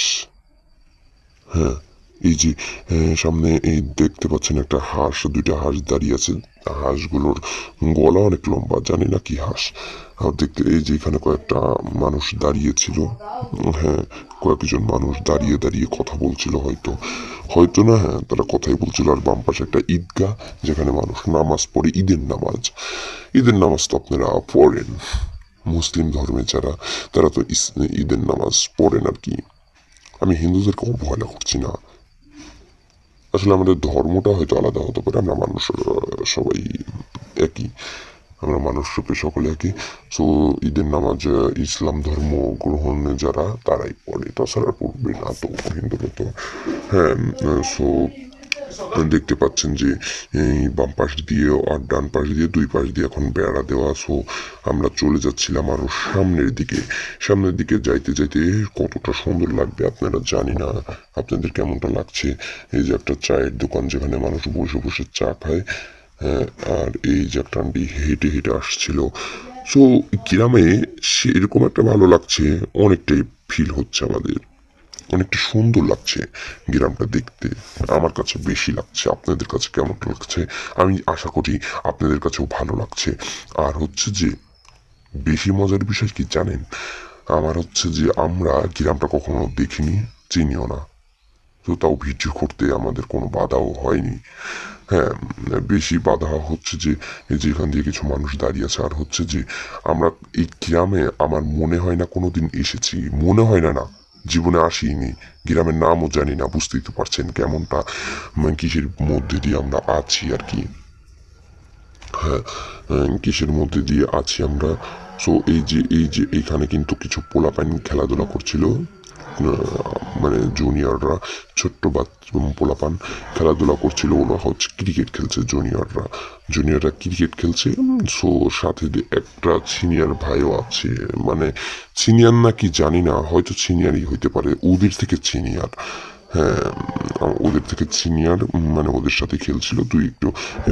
হ্যাঁ, এই যে সামনে এই দেখতে পাচ্ছেন একটা হাঁস, দুইটা হাঁস দাঁড়িয়ে আছে। হাঁসগুলোর গলা অনেক লম্বা, জানি না কি হাঁস। আর দেখতে এই যে এখানে কয়েকটা মানুষ দাঁড়িয়ে ছিল। হ্যাঁ, কয়েকজন মানুষ দাঁড়িয়ে দাঁড়িয়ে কথা বলছিল, হয়তো হয়তো না, হ্যাঁ তারা কথাই বলছিল। আর বাম পাশে একটা ঈদগাহ, যেখানে মানুষ নামাজ পড়ে, ঈদের নামাজ। ঈদের নামাজ তো আপনারা পড়েন, মুসলিম ধর্মে যারা, তারা তো ঈদের নামাজ পড়েন আর কি। আমি হিন্দুদেরকে অবহেলা করছি না, আসলে আমাদের ধর্মটা হয়তো আলাদা হতে পারে, আমরা মানুষ সবাই একই, আমরা মানুষ রূপে সকলে একই। সো ঈদের নামাজ ইসলাম ধর্ম গ্রহণ যারা তারাই পড়ে, তাছাড়া পড়বে না তো হিন্দুরা তো। হ্যাঁ, সো দেখতে পাচ্ছেন যে এই বাম পাশ দিয়ে আর ডান পাশ দিয়ে দুই পাশ দিয়ে এখন বেড়া দেওয়া। সো আমরা চলে যাচ্ছিলাম আরো সামনের দিকে যাইতে যাইতে কতটা সুন্দর লাগবে আপনারা জানি না আপনাদের কেমনটা লাগছে। এই যে একটা চায়ের দোকান, যেখানে মানুষ বসে বসে চা খায়। আর এই যে একটা আন্টি হেঁটে হেঁটে আসছিল। সো গ্রামে সেরকম একটা ভালো লাগছে, অনেকটাই ফিল হচ্ছে আমাদের, অনেকটা সুন্দর লাগছে গ্রামটা দেখতে। আমার কাছে বেশি লাগছে, আপনাদের কাছে কেমন লাগছে আমি আশা করি আপনাদের কাছেও ভালো লাগছে। আর হচ্ছে যে বেশি মজার বিষয় কি জানেন, আমার হচ্ছে যে আমরা গ্রামটা কখনো দেখিনি, চিনিও না, তো তাও ভিডিও করতে আমাদের কোনো বাধাও হয়নি। হ্যাঁ, বেশি বাধা হচ্ছে যে যেখান দিয়ে কিছু মানুষ দাঁড়িয়ে আছে। আর হচ্ছে যে আমরা এই গ্রামে আমার মনে হয় না কোনোদিন এসেছি, মনে হয় না, না জীবনে আসিনি, গ্রামের নামও জানি না। বুঝতেই তো পারছেন কেমনটা কিসের মধ্যে দিয়ে আমরা আছি আর কি। হ্যাঁ, কিসের মধ্যে দিয়ে আছি আমরা। সো এই যে এইখানে কিন্তু কিছু পোলাপাইন খেলাধুলা করছিল, মানে জুনিয়ররা, ছোট্ট পোলাপান খেলাধুলা করছিল। ওরা হচ্ছে ক্রিকেট খেলছে, জুনিয়ররা ক্রিকেট খেলছে। সো সাথে একটা সিনিয়র ভাইও আছে, মানে সিনিয়র না কি জানি না, হয়তো সিনিয়রই হইতে পারে, ওদের থেকে সিনিয়র। হ্যাঁ, ওদের থেকে সিনিয়র, মানে ওদের সাথে খেলছিল। তুই একটু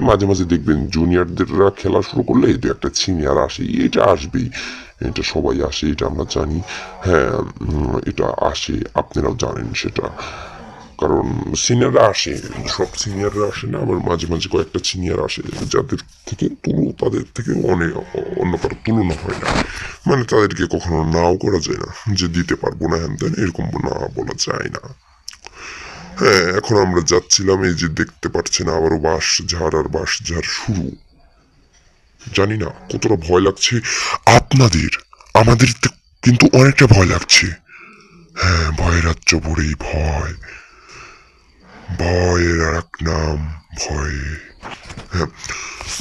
মাঝে মাঝে দেখবেন জুনিয়রদেররা খেলা শুরু করলে এই একটা সিনিয়র আসে, এটা আসবেই, এটা সবাই আসে, এটা আমরা জানি। হ্যাঁ, এটা আসে, আপনারাও জানেন সেটা, কারণ সিনিয়ররা আসে, সব সিনিয়ররা আসে না, আবার মাঝে মাঝে কয়েকটা সিনিয়র আসে যাদের থেকে তাদের থেকে অনেক অন্য কারো তুলনা হয় না, মানে তাদেরকে কখনো নাও করা যায় না যে দিতে পারবো না, হ্যান তেন এরকম না বলা যায় না। হ্যাঁ, এখন আমরা যাচ্ছিলাম, এই যে দেখতে পাচ্ছেন আবারও বাঁশ ঝাড় আর বাঁশ ঝাড় শুরু। জানি না কতটা ভয় লাগছে আপনাদের, আমাদের কিন্তু অনেকটা ভয় লাগছে। হ্যাঁ, ভয়ের রাজ্য ভরেই ভয়, ভয়ের আর এক নাম ভয়। হ্যাঁ,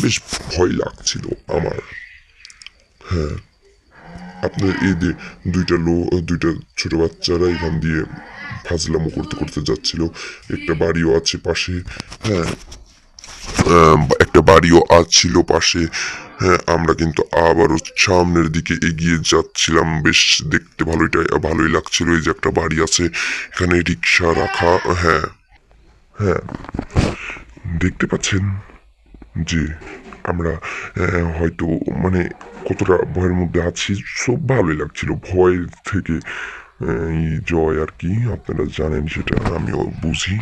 বেশ ভয় লাগছিল আমার। হ্যাঁ, আপনার এই যে দুইটা ছোট বাচ্চারা এখান দিয়ে ফাজলামো করতে করতে যাচ্ছিল। একটা বাড়িও আছে পাশে, হ্যাঁ, একটা বাড়িও ছিল পাশে। হ্যাঁ, আমরা কিন্তু আবারও সামনের দিকে এগিয়ে যাচ্ছিলাম। বেশ দেখতে ভালোই লাগছিল। এই যে একটা বাড়ি আছে, এখানে রিক্সা রাখা। হ্যাঁ হ্যাঁ, দেখতে পাচ্ছেন যে আমরা হয়তো মানে কতটা ভয়ের মধ্যে আছি। সব ভালোই লাগছিল। ভয় থেকে এই জয় আর কি, আপনারা জানেন সেটা, আমিও বুঝি,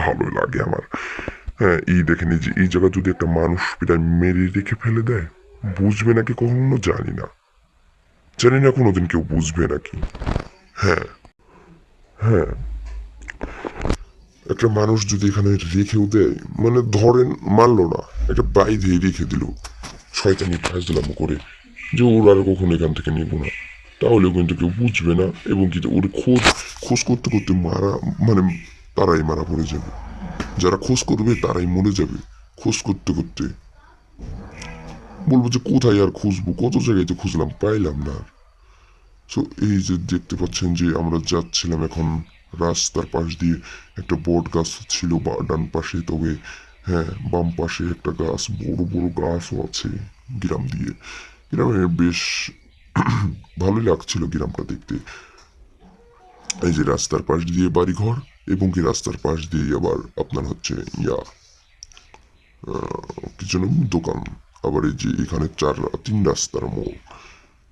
ভালো লাগে আমার। হ্যাঁ, এই দেখেন, এই যে এই জায়গা যদি একটা মানুষ প্রায় মেরে রেখে ফেলে দেয়, বুঝবে নাকি কখনো জানি না কোনোদিন কেউ বুঝবে নাকি। হ্যাঁ হ্যাঁ, একটা মানুষ যদি এখানে রেখেও দেয়, মানে ধরেন মানলো না, একটা বাইরে রেখে দিল শয়তানি ফাজলাম করে যে ওর আর কখনো এখান থেকে নেব না, তাহলেও কিন্তু কেউ বুঝবে না। এবং কি ওর খোঁজ করতে করতে মানে তারাই মারা পড়ে যাবে। যারা খোঁজ করবে তারাই মরে যাবে। খোঁজ করতে করতে বলবো যে কোথায় আর খুঁজবো, কত জায়গায় তো খুঁজলাম, পাইলাম না আর। তো এই যে দেখতে পাচ্ছেন যে আমরা যাচ্ছিলাম এখন রাস্তার পাশ দিয়ে। একটা বট গাছ ছিল ডান পাশে, তবে হ্যাঁ, বাম পাশে একটা গাছ, বড় বড় গাছও আছে গ্রাম দিয়ে। গ্রামে বেশ ভালোই লাগছিল গ্রামটা দেখতে। এই যে রাস্তার পাশ দিয়ে বাড়িঘর, এবং কি রাস্তার পাশ দিয়ে আবার আপনার হচ্ছে কি যেন দোকান। আবার এই যে এখানে 3 রাস্তার মোড়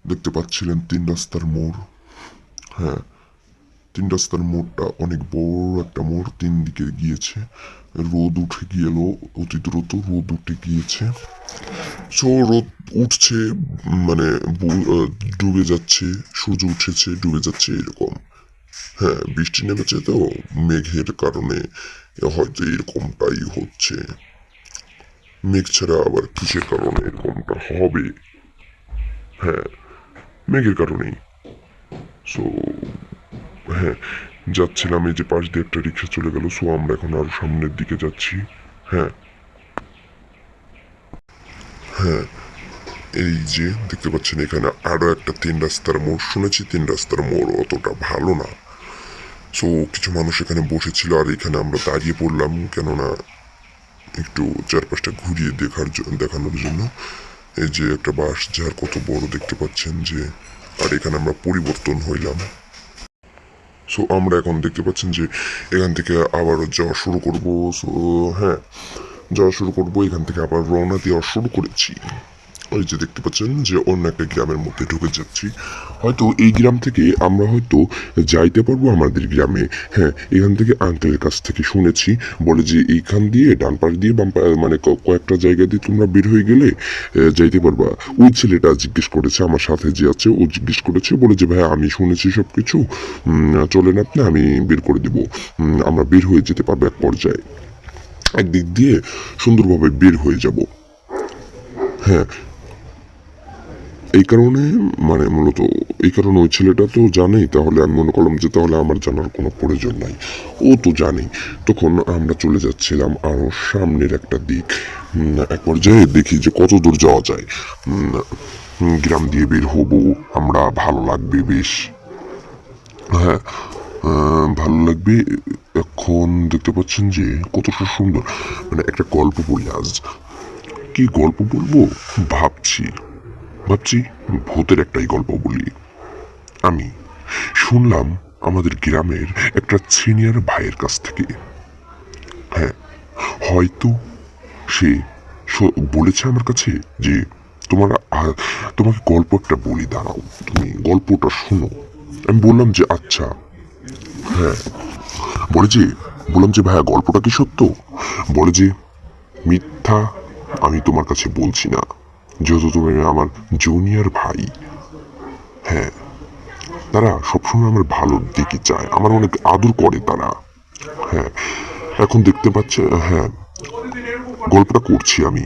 দেখতে পাচ্ছিলেন, 3 রাস্তার মোড়। হ্যাঁ, 3 রাস্তার মোড়টা অনেক বড় একটা মোড়, 3 দিকে গিয়েছে। রোদ উঠে গেল অতি দ্রুত, রোদ উঠে গিয়েছে। সো রোদ উঠছে, মানে ডুবে যাচ্ছে, সূর্য উঠেছে ডুবে যাচ্ছে এরকম। হ্যাঁ, বৃষ্টি নেমেছে তো, মেঘের কারণে হয়তো এরকমটাই হচ্ছে। মেঘ ছাড়া আবার কিসের কারণে এরকমটা হবে? হ্যাঁ, মেঘের কারণেই। সো হ্যাঁ, যাচ্ছিলাম, এই যে পাশ দিয়ে একটা রিক্সা চলে গেল। সো আমরা এখন আরো সামনের দিকে যাচ্ছি। হ্যাঁ হ্যাঁ, এই যে দেখতে পাচ্ছেন এখানে আরো একটা 3 রাস্তার মোড়। শুনেছি 3 রাস্তার মোড় অতটা ভালো না। সো কিছু মানুষ এখানে বসেছিল, আর এখানে আমরা দাঁড়িয়ে পড়লাম, কেননা একটু চারপাশটা ঘুরিয়ে দেখানোর জন্য। এই যে একটা বাঁশ ঝাড় কত বড় দেখতে পাচ্ছেন যে, আর এখানে আমরা পরিবর্তন হইলাম। সো আমরা এখন দেখতে পাচ্ছেন যে এখান থেকে আবারও যাওয়া শুরু করব। সো হ্যাঁ, যাওয়া শুরু করব, এখান থেকে আবার রওনা দেওয়া শুরু করেছি। ওই যে দেখতে পাচ্ছেন যে অন্য একটা গ্রামের মধ্যে ঢুকে যাচ্ছি। হয়তো এই গ্রাম থেকে আমরা হয়তো যাইতে পারবো আমাদের গ্রামে। হ্যাঁ, এখান থেকে আঙ্কেলের কাছ থেকে শুনেছি, বলে যে এইখান দিয়ে ডান পাশ দিয়ে বাম মানে কয়েকটা জায়গা দিয়ে তোমরা বের হয়ে গেলে যাইতে পারবা। ওই ছেলেটা জিজ্ঞেস করেছে, আমার সাথে যে আছে ও জিজ্ঞেস করেছে, বলে যে ভাই আমি শুনেছি সব কিছু, চলেন আপনি, আমি বের করে দিব। আমরা বের হয়ে যেতে পারবো এক পর্যায়ে, একদিক দিয়ে সুন্দরভাবে বের হয়ে যাব। হ্যাঁ, এই কারণে মানে মূলত এই কারণে ওই ছেলেটা তো জানেই। তাহলে আমি মনে করলাম যে তাহলে আমার জানার কোনো প্রয়োজন নাই, ও তো জানেই। তখন আমরা চলে যাচ্ছিলাম আরো সামনের একটা দিক। এক পর্যায়ে দেখি যে কত দূর যাওয়া যায়। গ্রাম দিয়ে বের হবো আমরা, ভালো লাগবে বেশ। হ্যাঁ, ভালো লাগবে। এখন দেখতে পাচ্ছেন যে কতটা সুন্দর, মানে একটা গল্প বলি আজ। কি গল্প বলবো ভাবছি ভূতের একটাই গল্প বলি। আমি শুনলাম আমাদের গ্রামের একটা সিনিয়র ভাইয়ের কাছ থেকে। হ্যাঁ, হয়তো সে বলেছে আমার কাছে যে তোমাকে গল্প একটা বলি, দাঁড়াও তুমি গল্পটা শোনো। আমি বললাম যে আচ্ছা। হ্যাঁ, বললাম যে ভাইয়া গল্পটা কি সত্য? বলে যে মিথ্যা আমি তোমার কাছে বলছি না, যেহেতু তুমি আমার জুনিয়র ভাই। হ্যাঁ, তারা সবসময় আমার ভালোর দিকে চায়, আমার অনেক আদর করে তারা। হ্যাঁ, এখন দেখতে পাচ্ছে। হ্যাঁ, গল্পটা করছি আমি।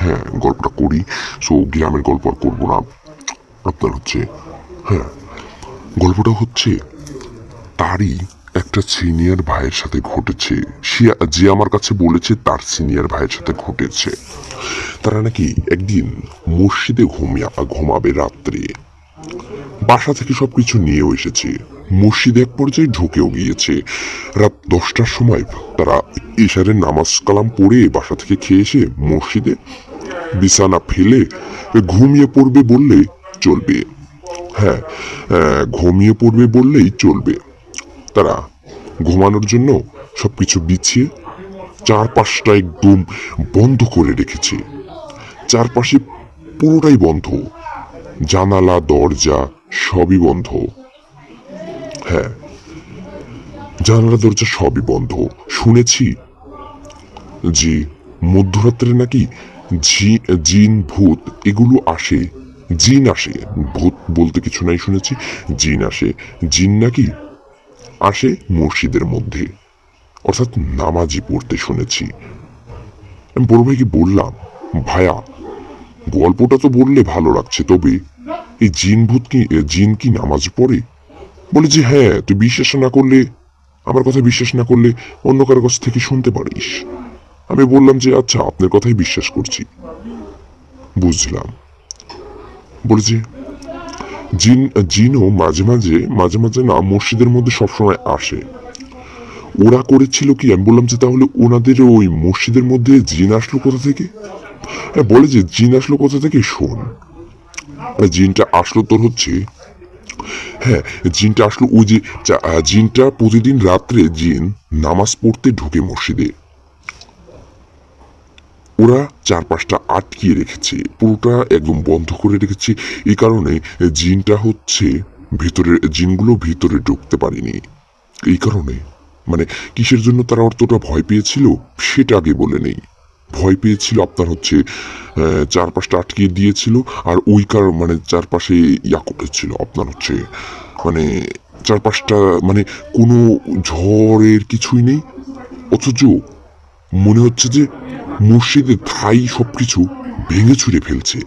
হ্যাঁ, গল্পটা করি। সো গ্রামের গল্প আর করবো না, আপনার হচ্ছে। হ্যাঁ, গল্পটা হচ্ছে তারই একটা সিনিয়র ভাইয়ের সাথে ঘটেছে। যে আমার কাছে বলেছে তার সিনিয়র ভাইয়ের সাথে ঘটেছে। তারা নাকি একদিন মসজিদে ঘুমাবে রাত্রে, বাসা থেকে সবকিছু নিয়েও এসেছে। মসজিদে এক পর্যায়ে ঢুকেও গিয়েছে। রাত 10টার সময় তারা ইশারের নামাজ কালাম পড়ে বাসা থেকে খেয়ে এসে মসজিদে বিছানা ফেলে ঘুমিয়ে পড়বে বললে চলবে। হ্যাঁ, ঘুমিয়ে পড়বে বললেই চলবে। তারা ঘুমানোর জন্য সবকিছু বিছিয়ে চারপাশটা একদম বন্ধ করে রেখেছে। চারপাশে পুরোটাই বন্ধ, জানালা দরজা সবই বন্ধ। হ্যাঁ, জানালা দরজা সবই বন্ধ। শুনেছি যে মধ্যরাত্রে নাকি জিন ভূত এগুলো আসে। জিন আসে, ভূত বলতে কিছু নাই শুনেছি, জিন আসে। জিন নাকি আসে মসজিদের মধ্যে, অর্থাৎ নামাজি পড়তে শুনেছি। আমি বড় ভাইকে বললাম, ভাইয়া গল্পটা তো বললে ভালো লাগছে, তবে এই জিন কি নামাজ পড়ে? বলে যে হ্যাঁ, তুই বিশ্বাস না করলে, আমার কথা বিশ্বাস না করলে অন্য কারো কাছ থেকে শুনতে পারিস। আমি বললাম যে আচ্ছা, আপনার কথাই বিশ্বাস করছি। বুঝলাম। বলে যে জিনও মাঝে মাঝে না মসজিদের মধ্যে সবসময় আসে। ওরা করেছিল কি? আমি বললাম যে তাহলে ওনাদের ওই মসজিদের মধ্যে জিন আসলো কোথা থেকে? হ্যাঁ, বলে যে জিন আসলো কোথা থেকে শোন। জিনটা আসলো তোর হচ্ছে, হ্যাঁ, জিনটা আসলো ওই যে জিনটা প্রতিদিন রাত্রে জিন নামাজ পড়তে ঢুকে মসজিদে। ওরা চারপাশটা আটকিয়ে রেখেছে, পুরোটা একদম বন্ধ করে রেখেছে। এই কারণে জিনটা হচ্ছে জিনগুলো ভিতরে ঢুকতে পারেনি। এই কারণে মানে কিসের জন্য তারা অতটা ভয় পেয়েছিল সেটা আগে বলে নেই। ভয় পেয়েছিল আপনার হচ্ছে চারপাশটা আটকিয়ে দিয়েছিল, আর ওই মানে চারপাশে ইয়া করেছিল আপনার হচ্ছে মানে চারপাশটা মানে কোনো ঝড়ের কিছুই নেই, অথচ মনে হচ্ছে যে মসজিদের ঠাই সবকিছু ভেঙে চুরে ফেলছে।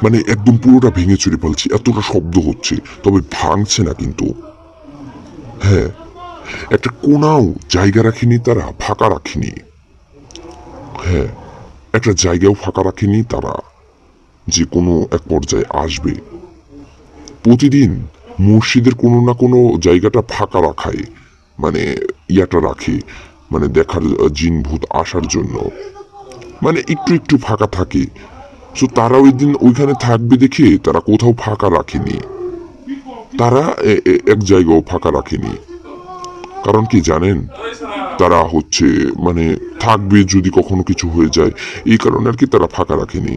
মানে একদম পুরোটা ভেঙে চুরে ফেলছে, এতটা শব্দ হচ্ছে, তবে ভাঙছে না কিন্তু। হ্যাঁ, একটা কোনাও জায়গা রাখেনি তারা, ফাঁকা রাখেনি। হ্যাঁ, একটা জায়গাও ফাঁকা রাখেনি তারা যে কোনো এক পর্যায়ে আসবে। প্রতিদিন মসজিদের কোনো না কোনো জায়গাটা ফাঁকা রাখায়, মানে ইয়াটা রাখে, মানে দেখার জিন ভূত আসার জন্য, মানে একটু একটু ফাঁকা থাকে। তো তারা ওই দিন ওইখানে থাকবে দেখে তারা কোথাও ফাঁকা রাখেনি, তারা এক জায়গাও ফাঁকা রাখেনি। কারণ কি জানেন, তারা হচ্ছে মানে থাকবে যদি কখনো কিছু হয়ে যায়, এই কারণে আর কি তারা ফাঁকা রাখেনি,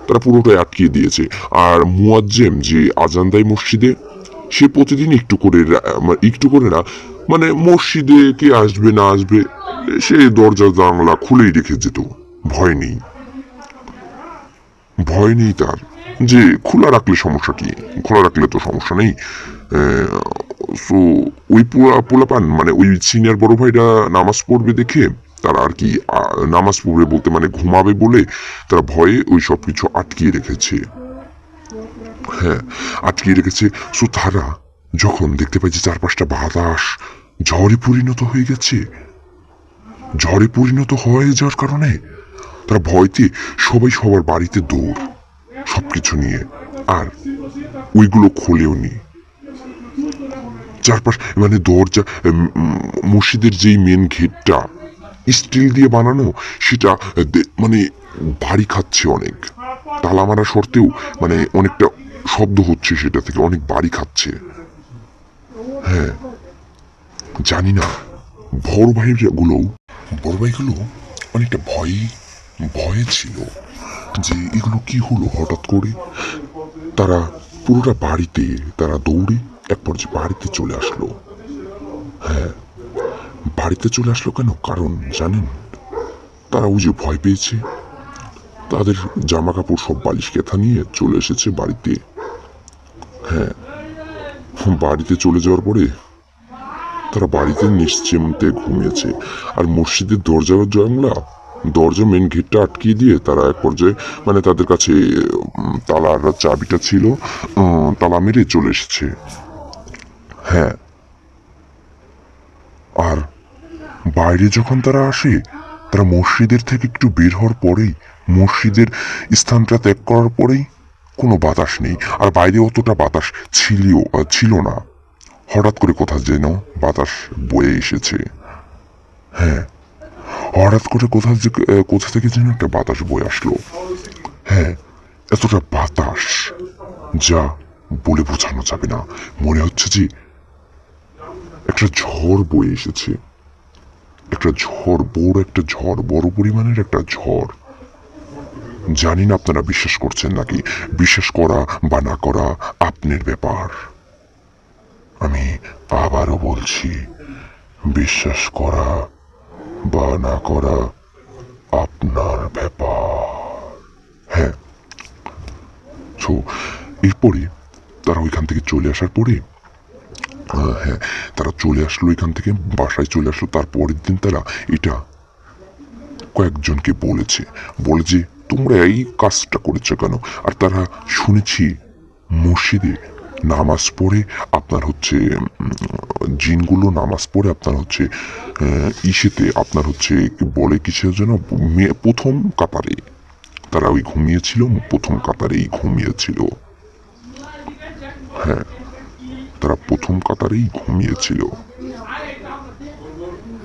তারা পুরোটাই আটকিয়ে দিয়েছে। আর মুয়াজ্জেম যে আজান দেয় মসজিদে, সে প্রতিদিন একটু করে না, মানে মসজিদে কে আসবে না আসবে সে দরজা জানলা খুলেই রেখে যেত। ভয় নেই, ভয় নেই তার, যে খোলা রাখলে সমস্যা কি? খোলা রাখলে তো সমস্যা নেই। সো ওই পোলাপান মানে ওই সিনিয়র বড় ভাইরা নামাজ পড়বে দেখে তারা আর কি নামাজ পড়বে বলতে মানে ঘুমাবে বলে তারা ভয়ে ওই সব কিছু আটকিয়ে রেখেছে। হ্যাঁ, আটকিয়ে রেখেছে। সো তারা যখন দেখতে পাই যে চারপাশটা বাতাস ঝড়ে পরিণত হয়ে গেছে, ঝড়ে পরিণত হয়ে যাওয়ার কারণে তারা ভয়তে সবাই সবার বাড়িতে দৌড় সবকিছু নিয়ে, আর ওইগুলো খোলেও নি। চারপাশ মানে দরজা, মসজিদের যেই মেন গেটটা স্টিল দিয়ে বানানো, সেটা মানে ভারী খাচ্ছে অনেক, তালা মারা সত্ত্বেও মানে অনেকটা শব্দ হচ্ছে সেটা থেকে, অনেক বাড়ি খাচ্ছে। হ্যাঁ, জানি না বড় ভাইগুলো অনেকটা ভয়ে ছিল যে এগুলো কি হলো হঠাৎ করে। তারা পুরোটা বাড়িতে তারা দৌড়ে এক পর্যায়ে বাড়িতে চলে আসলো। হ্যাঁ, বাড়িতে চলে আসলো কেন? কারণ জানেন, তারা ওই যে ভয় পেয়েছে, তাদের জামা কাপড় সব বালিশ কেথা নিয়ে চলে এসেছে বাড়িতে। হ্যাঁ, বাড়িতে চলে যাওয়ার পরে তারা বাড়িতে নিশ্চিন্তে ঘুমিয়েছে। আর মসজিদের দরজা মেন গেটটা আটকিয়ে দিয়ে তারা এক পর্যায়ে মানে তাদের কাছে তালার চাবিটা ছিল, তালা মেরে চলে এসেছে। হ্যাঁ, আর বাইরে যখন তারা আসে, তারা মসজিদের থেকে একটু বের হওয়ার পরেই, মসজিদের স্থানটা ত্যাগ করার পরেই কোনো বাতাস নেই, আর বাইরে অতটা বাতাস ছিল না। হঠাৎ করে কোথা যেন বাতাস বয়ে এসেছে। হ্যাঁ, হঠাৎ করে কোথা থেকে যেন একটা বাতাস বয়ে আসলো। হ্যাঁ, এতটা বাতাস যা বলে বোঝানো যাবে না। মনে হচ্ছে যে একটা ঝড় বয়ে এসেছে, একটা ঝড়, বড় পরিমাণের একটা ঝড়। জানি না আপনারা বিশ্বাস করছেন নাকি, বিশ্বাস করা বা না করা আপনার ব্যাপার। আমি আবারও বলছি, বিশ্বাস করা বা না করা আপনার ব্যাপার। হ্যাঁ, তো এরপরে তারা ওইখান থেকে চলে আসার পরে হ্যাঁ, তারা চলে আসলো এখান থেকে, বাসায় চলে আসলো। তারপরের দিন তারা এটা কয়েকজনকে বলে যে তোমরা এই কাজটা করেছো কেন? আর তারা শুনেছি মসজিদে নামাজ পড়ে আপনার হচ্ছে জিনগুলো নামাজ পড়ে আপনার হচ্ছে ইসেতে আপনার হচ্ছে বলে কিসের জন্য প্রথম কাতারে তারা ওই ঘুমিয়েছিল, প্রথম কাতারেই ঘুমিয়েছিল। হ্যাঁ, তারা প্রথম কাতারেই ঘুমিয়েছিল।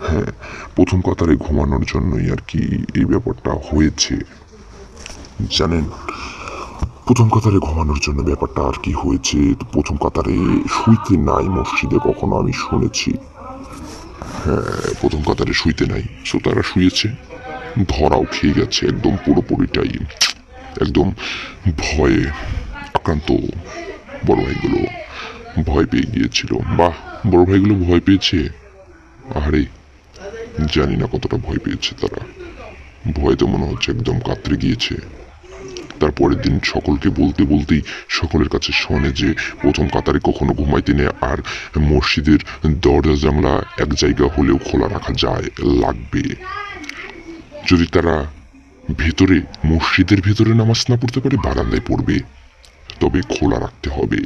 হ্যাঁ, প্রথম কাতারে ঘুমানোর জন্যই আর কি এই ব্যাপারটা হয়েছে। জানেন, প্রথম কাতারে ঘুমানোর জন্য ব্যাপারটা আর কি হয়েছে। প্রথম কাতারে শুইতে নাই মসজিদে, কখনো আমি শুনেছি। হ্যাঁ, প্রথম কাতারে শুইতে নাই, সো তারা শুয়েছে, ধরাও খেয়ে গেছে একদম পুরোপুরিটাই। একদম ভয়ে আক্রান্ত বড় ভাইগুলো ভয় পেয়ে গিয়েছিল। বাহ, বড় ভাইগুলো ভয় পেয়েছে। আরে জানি না কতটা ভয় পেয়েছে তারা। ভয়তে মনে হচ্ছে একদম কাতরে গিয়েছে। তারপরের দিন সকলকে বলতেই সকলের কাছে শোনে যে প্রথম কাতারে কখনো ঘুমাইতে নেই, আর মসজিদের দরজা জানলা এক জায়গা হলেও খোলা রাখা লাগবে। যদি তারা মসজিদের ভেতরে নামাজ না পড়তে পারে, বারান্দায় পড়বে, তবে খোলা রাখতে হবে।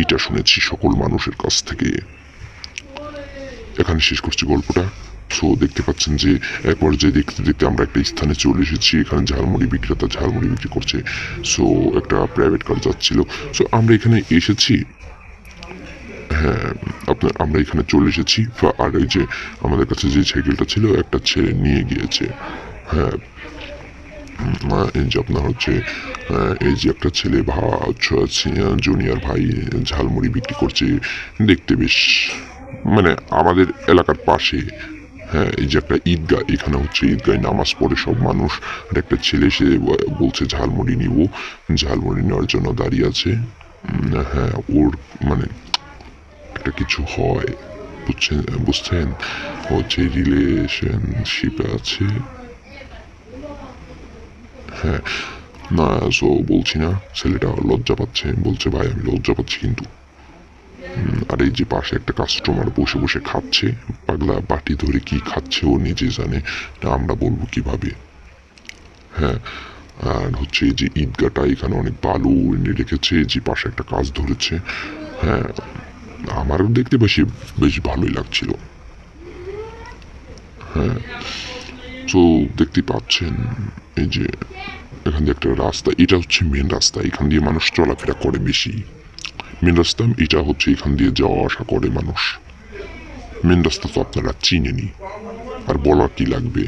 এটা শুনেছি সকল মানুষের কাছ থেকে। এখানে শেষ করছি গল্পটা। সো দেখতে পাচ্ছেন যে এক পর্যায়ে দেখতে দেখতে আমরা একটা স্থানে চলে এসেছি। এখানে ঝালমুড়ি বিক্রেতা ঝালমুড়ি বিক্রি করছে। সো একটা প্রাইভেট কার যাচ্ছিল। সো আমরা এখানে এসেছি। হ্যাঁ, আমরা এখানে চলে এসেছি। আর এই যে আমাদের কাছে যে সাইকেলটা ছিল, একটা ছেলে নিয়ে গিয়েছে। হ্যাঁ, এই যে আপনার হচ্ছে এই যে একটা ছেলে জুনিয়র ভাই ঝালমুড়ি বিক্রি করছে। দেখতে বেশ মানে আমাদের এলাকার পাশে। হ্যাঁ, এই যে একটা ঈদগাহ, এখানে হচ্ছে ঈদগায় নামাজ পড়ে সব মানুষ। আর একটা ছেলে এসে বলছে ঝালমুড়ি নিব, ঝালমুড়ি নেওয়ার জন্য দাঁড়িয়ে আছে। হ্যাঁ, ওর মানে একটা কিছু হয়, বুঝছেন, হচ্ছে রিলেশনশিপে আছে। হ্যাঁ, না সো বলছি না, ছেলেটা লজ্জা পাচ্ছে, বলছে ভাই আমি লজ্জা পাচ্ছি কিন্তু। আর এই যে পাশে একটা কাস্টমার বসে বসে খাচ্ছে, পাগলা বাটি ধরে কি খাচ্ছে ও নিজে জানে, আমরা বলবো কিভাবে। হ্যাঁ, আর হচ্ছে এই যে ঈদগাটা, এখানে অনেক বালু এনে রেখেছে, যে পাশে একটা কাজ ধরেছে। হ্যাঁ, আমারও দেখতে বেশ ভালোই লাগছিল। হ্যাঁ, তো দেখতে পাচ্ছেন এই যে এখান দিয়ে একটা রাস্তা, এটা হচ্ছে মেন রাস্তা, এখান দিয়ে মানুষ চলাফেরা করে বেশি। মেন রাস্তা এটা হচ্ছে, এখান দিয়ে যাওয়া আসা করে মানুষ। মেন রাস্তা তো আপনারা চিনেনি, আর বলার কি লাগবে।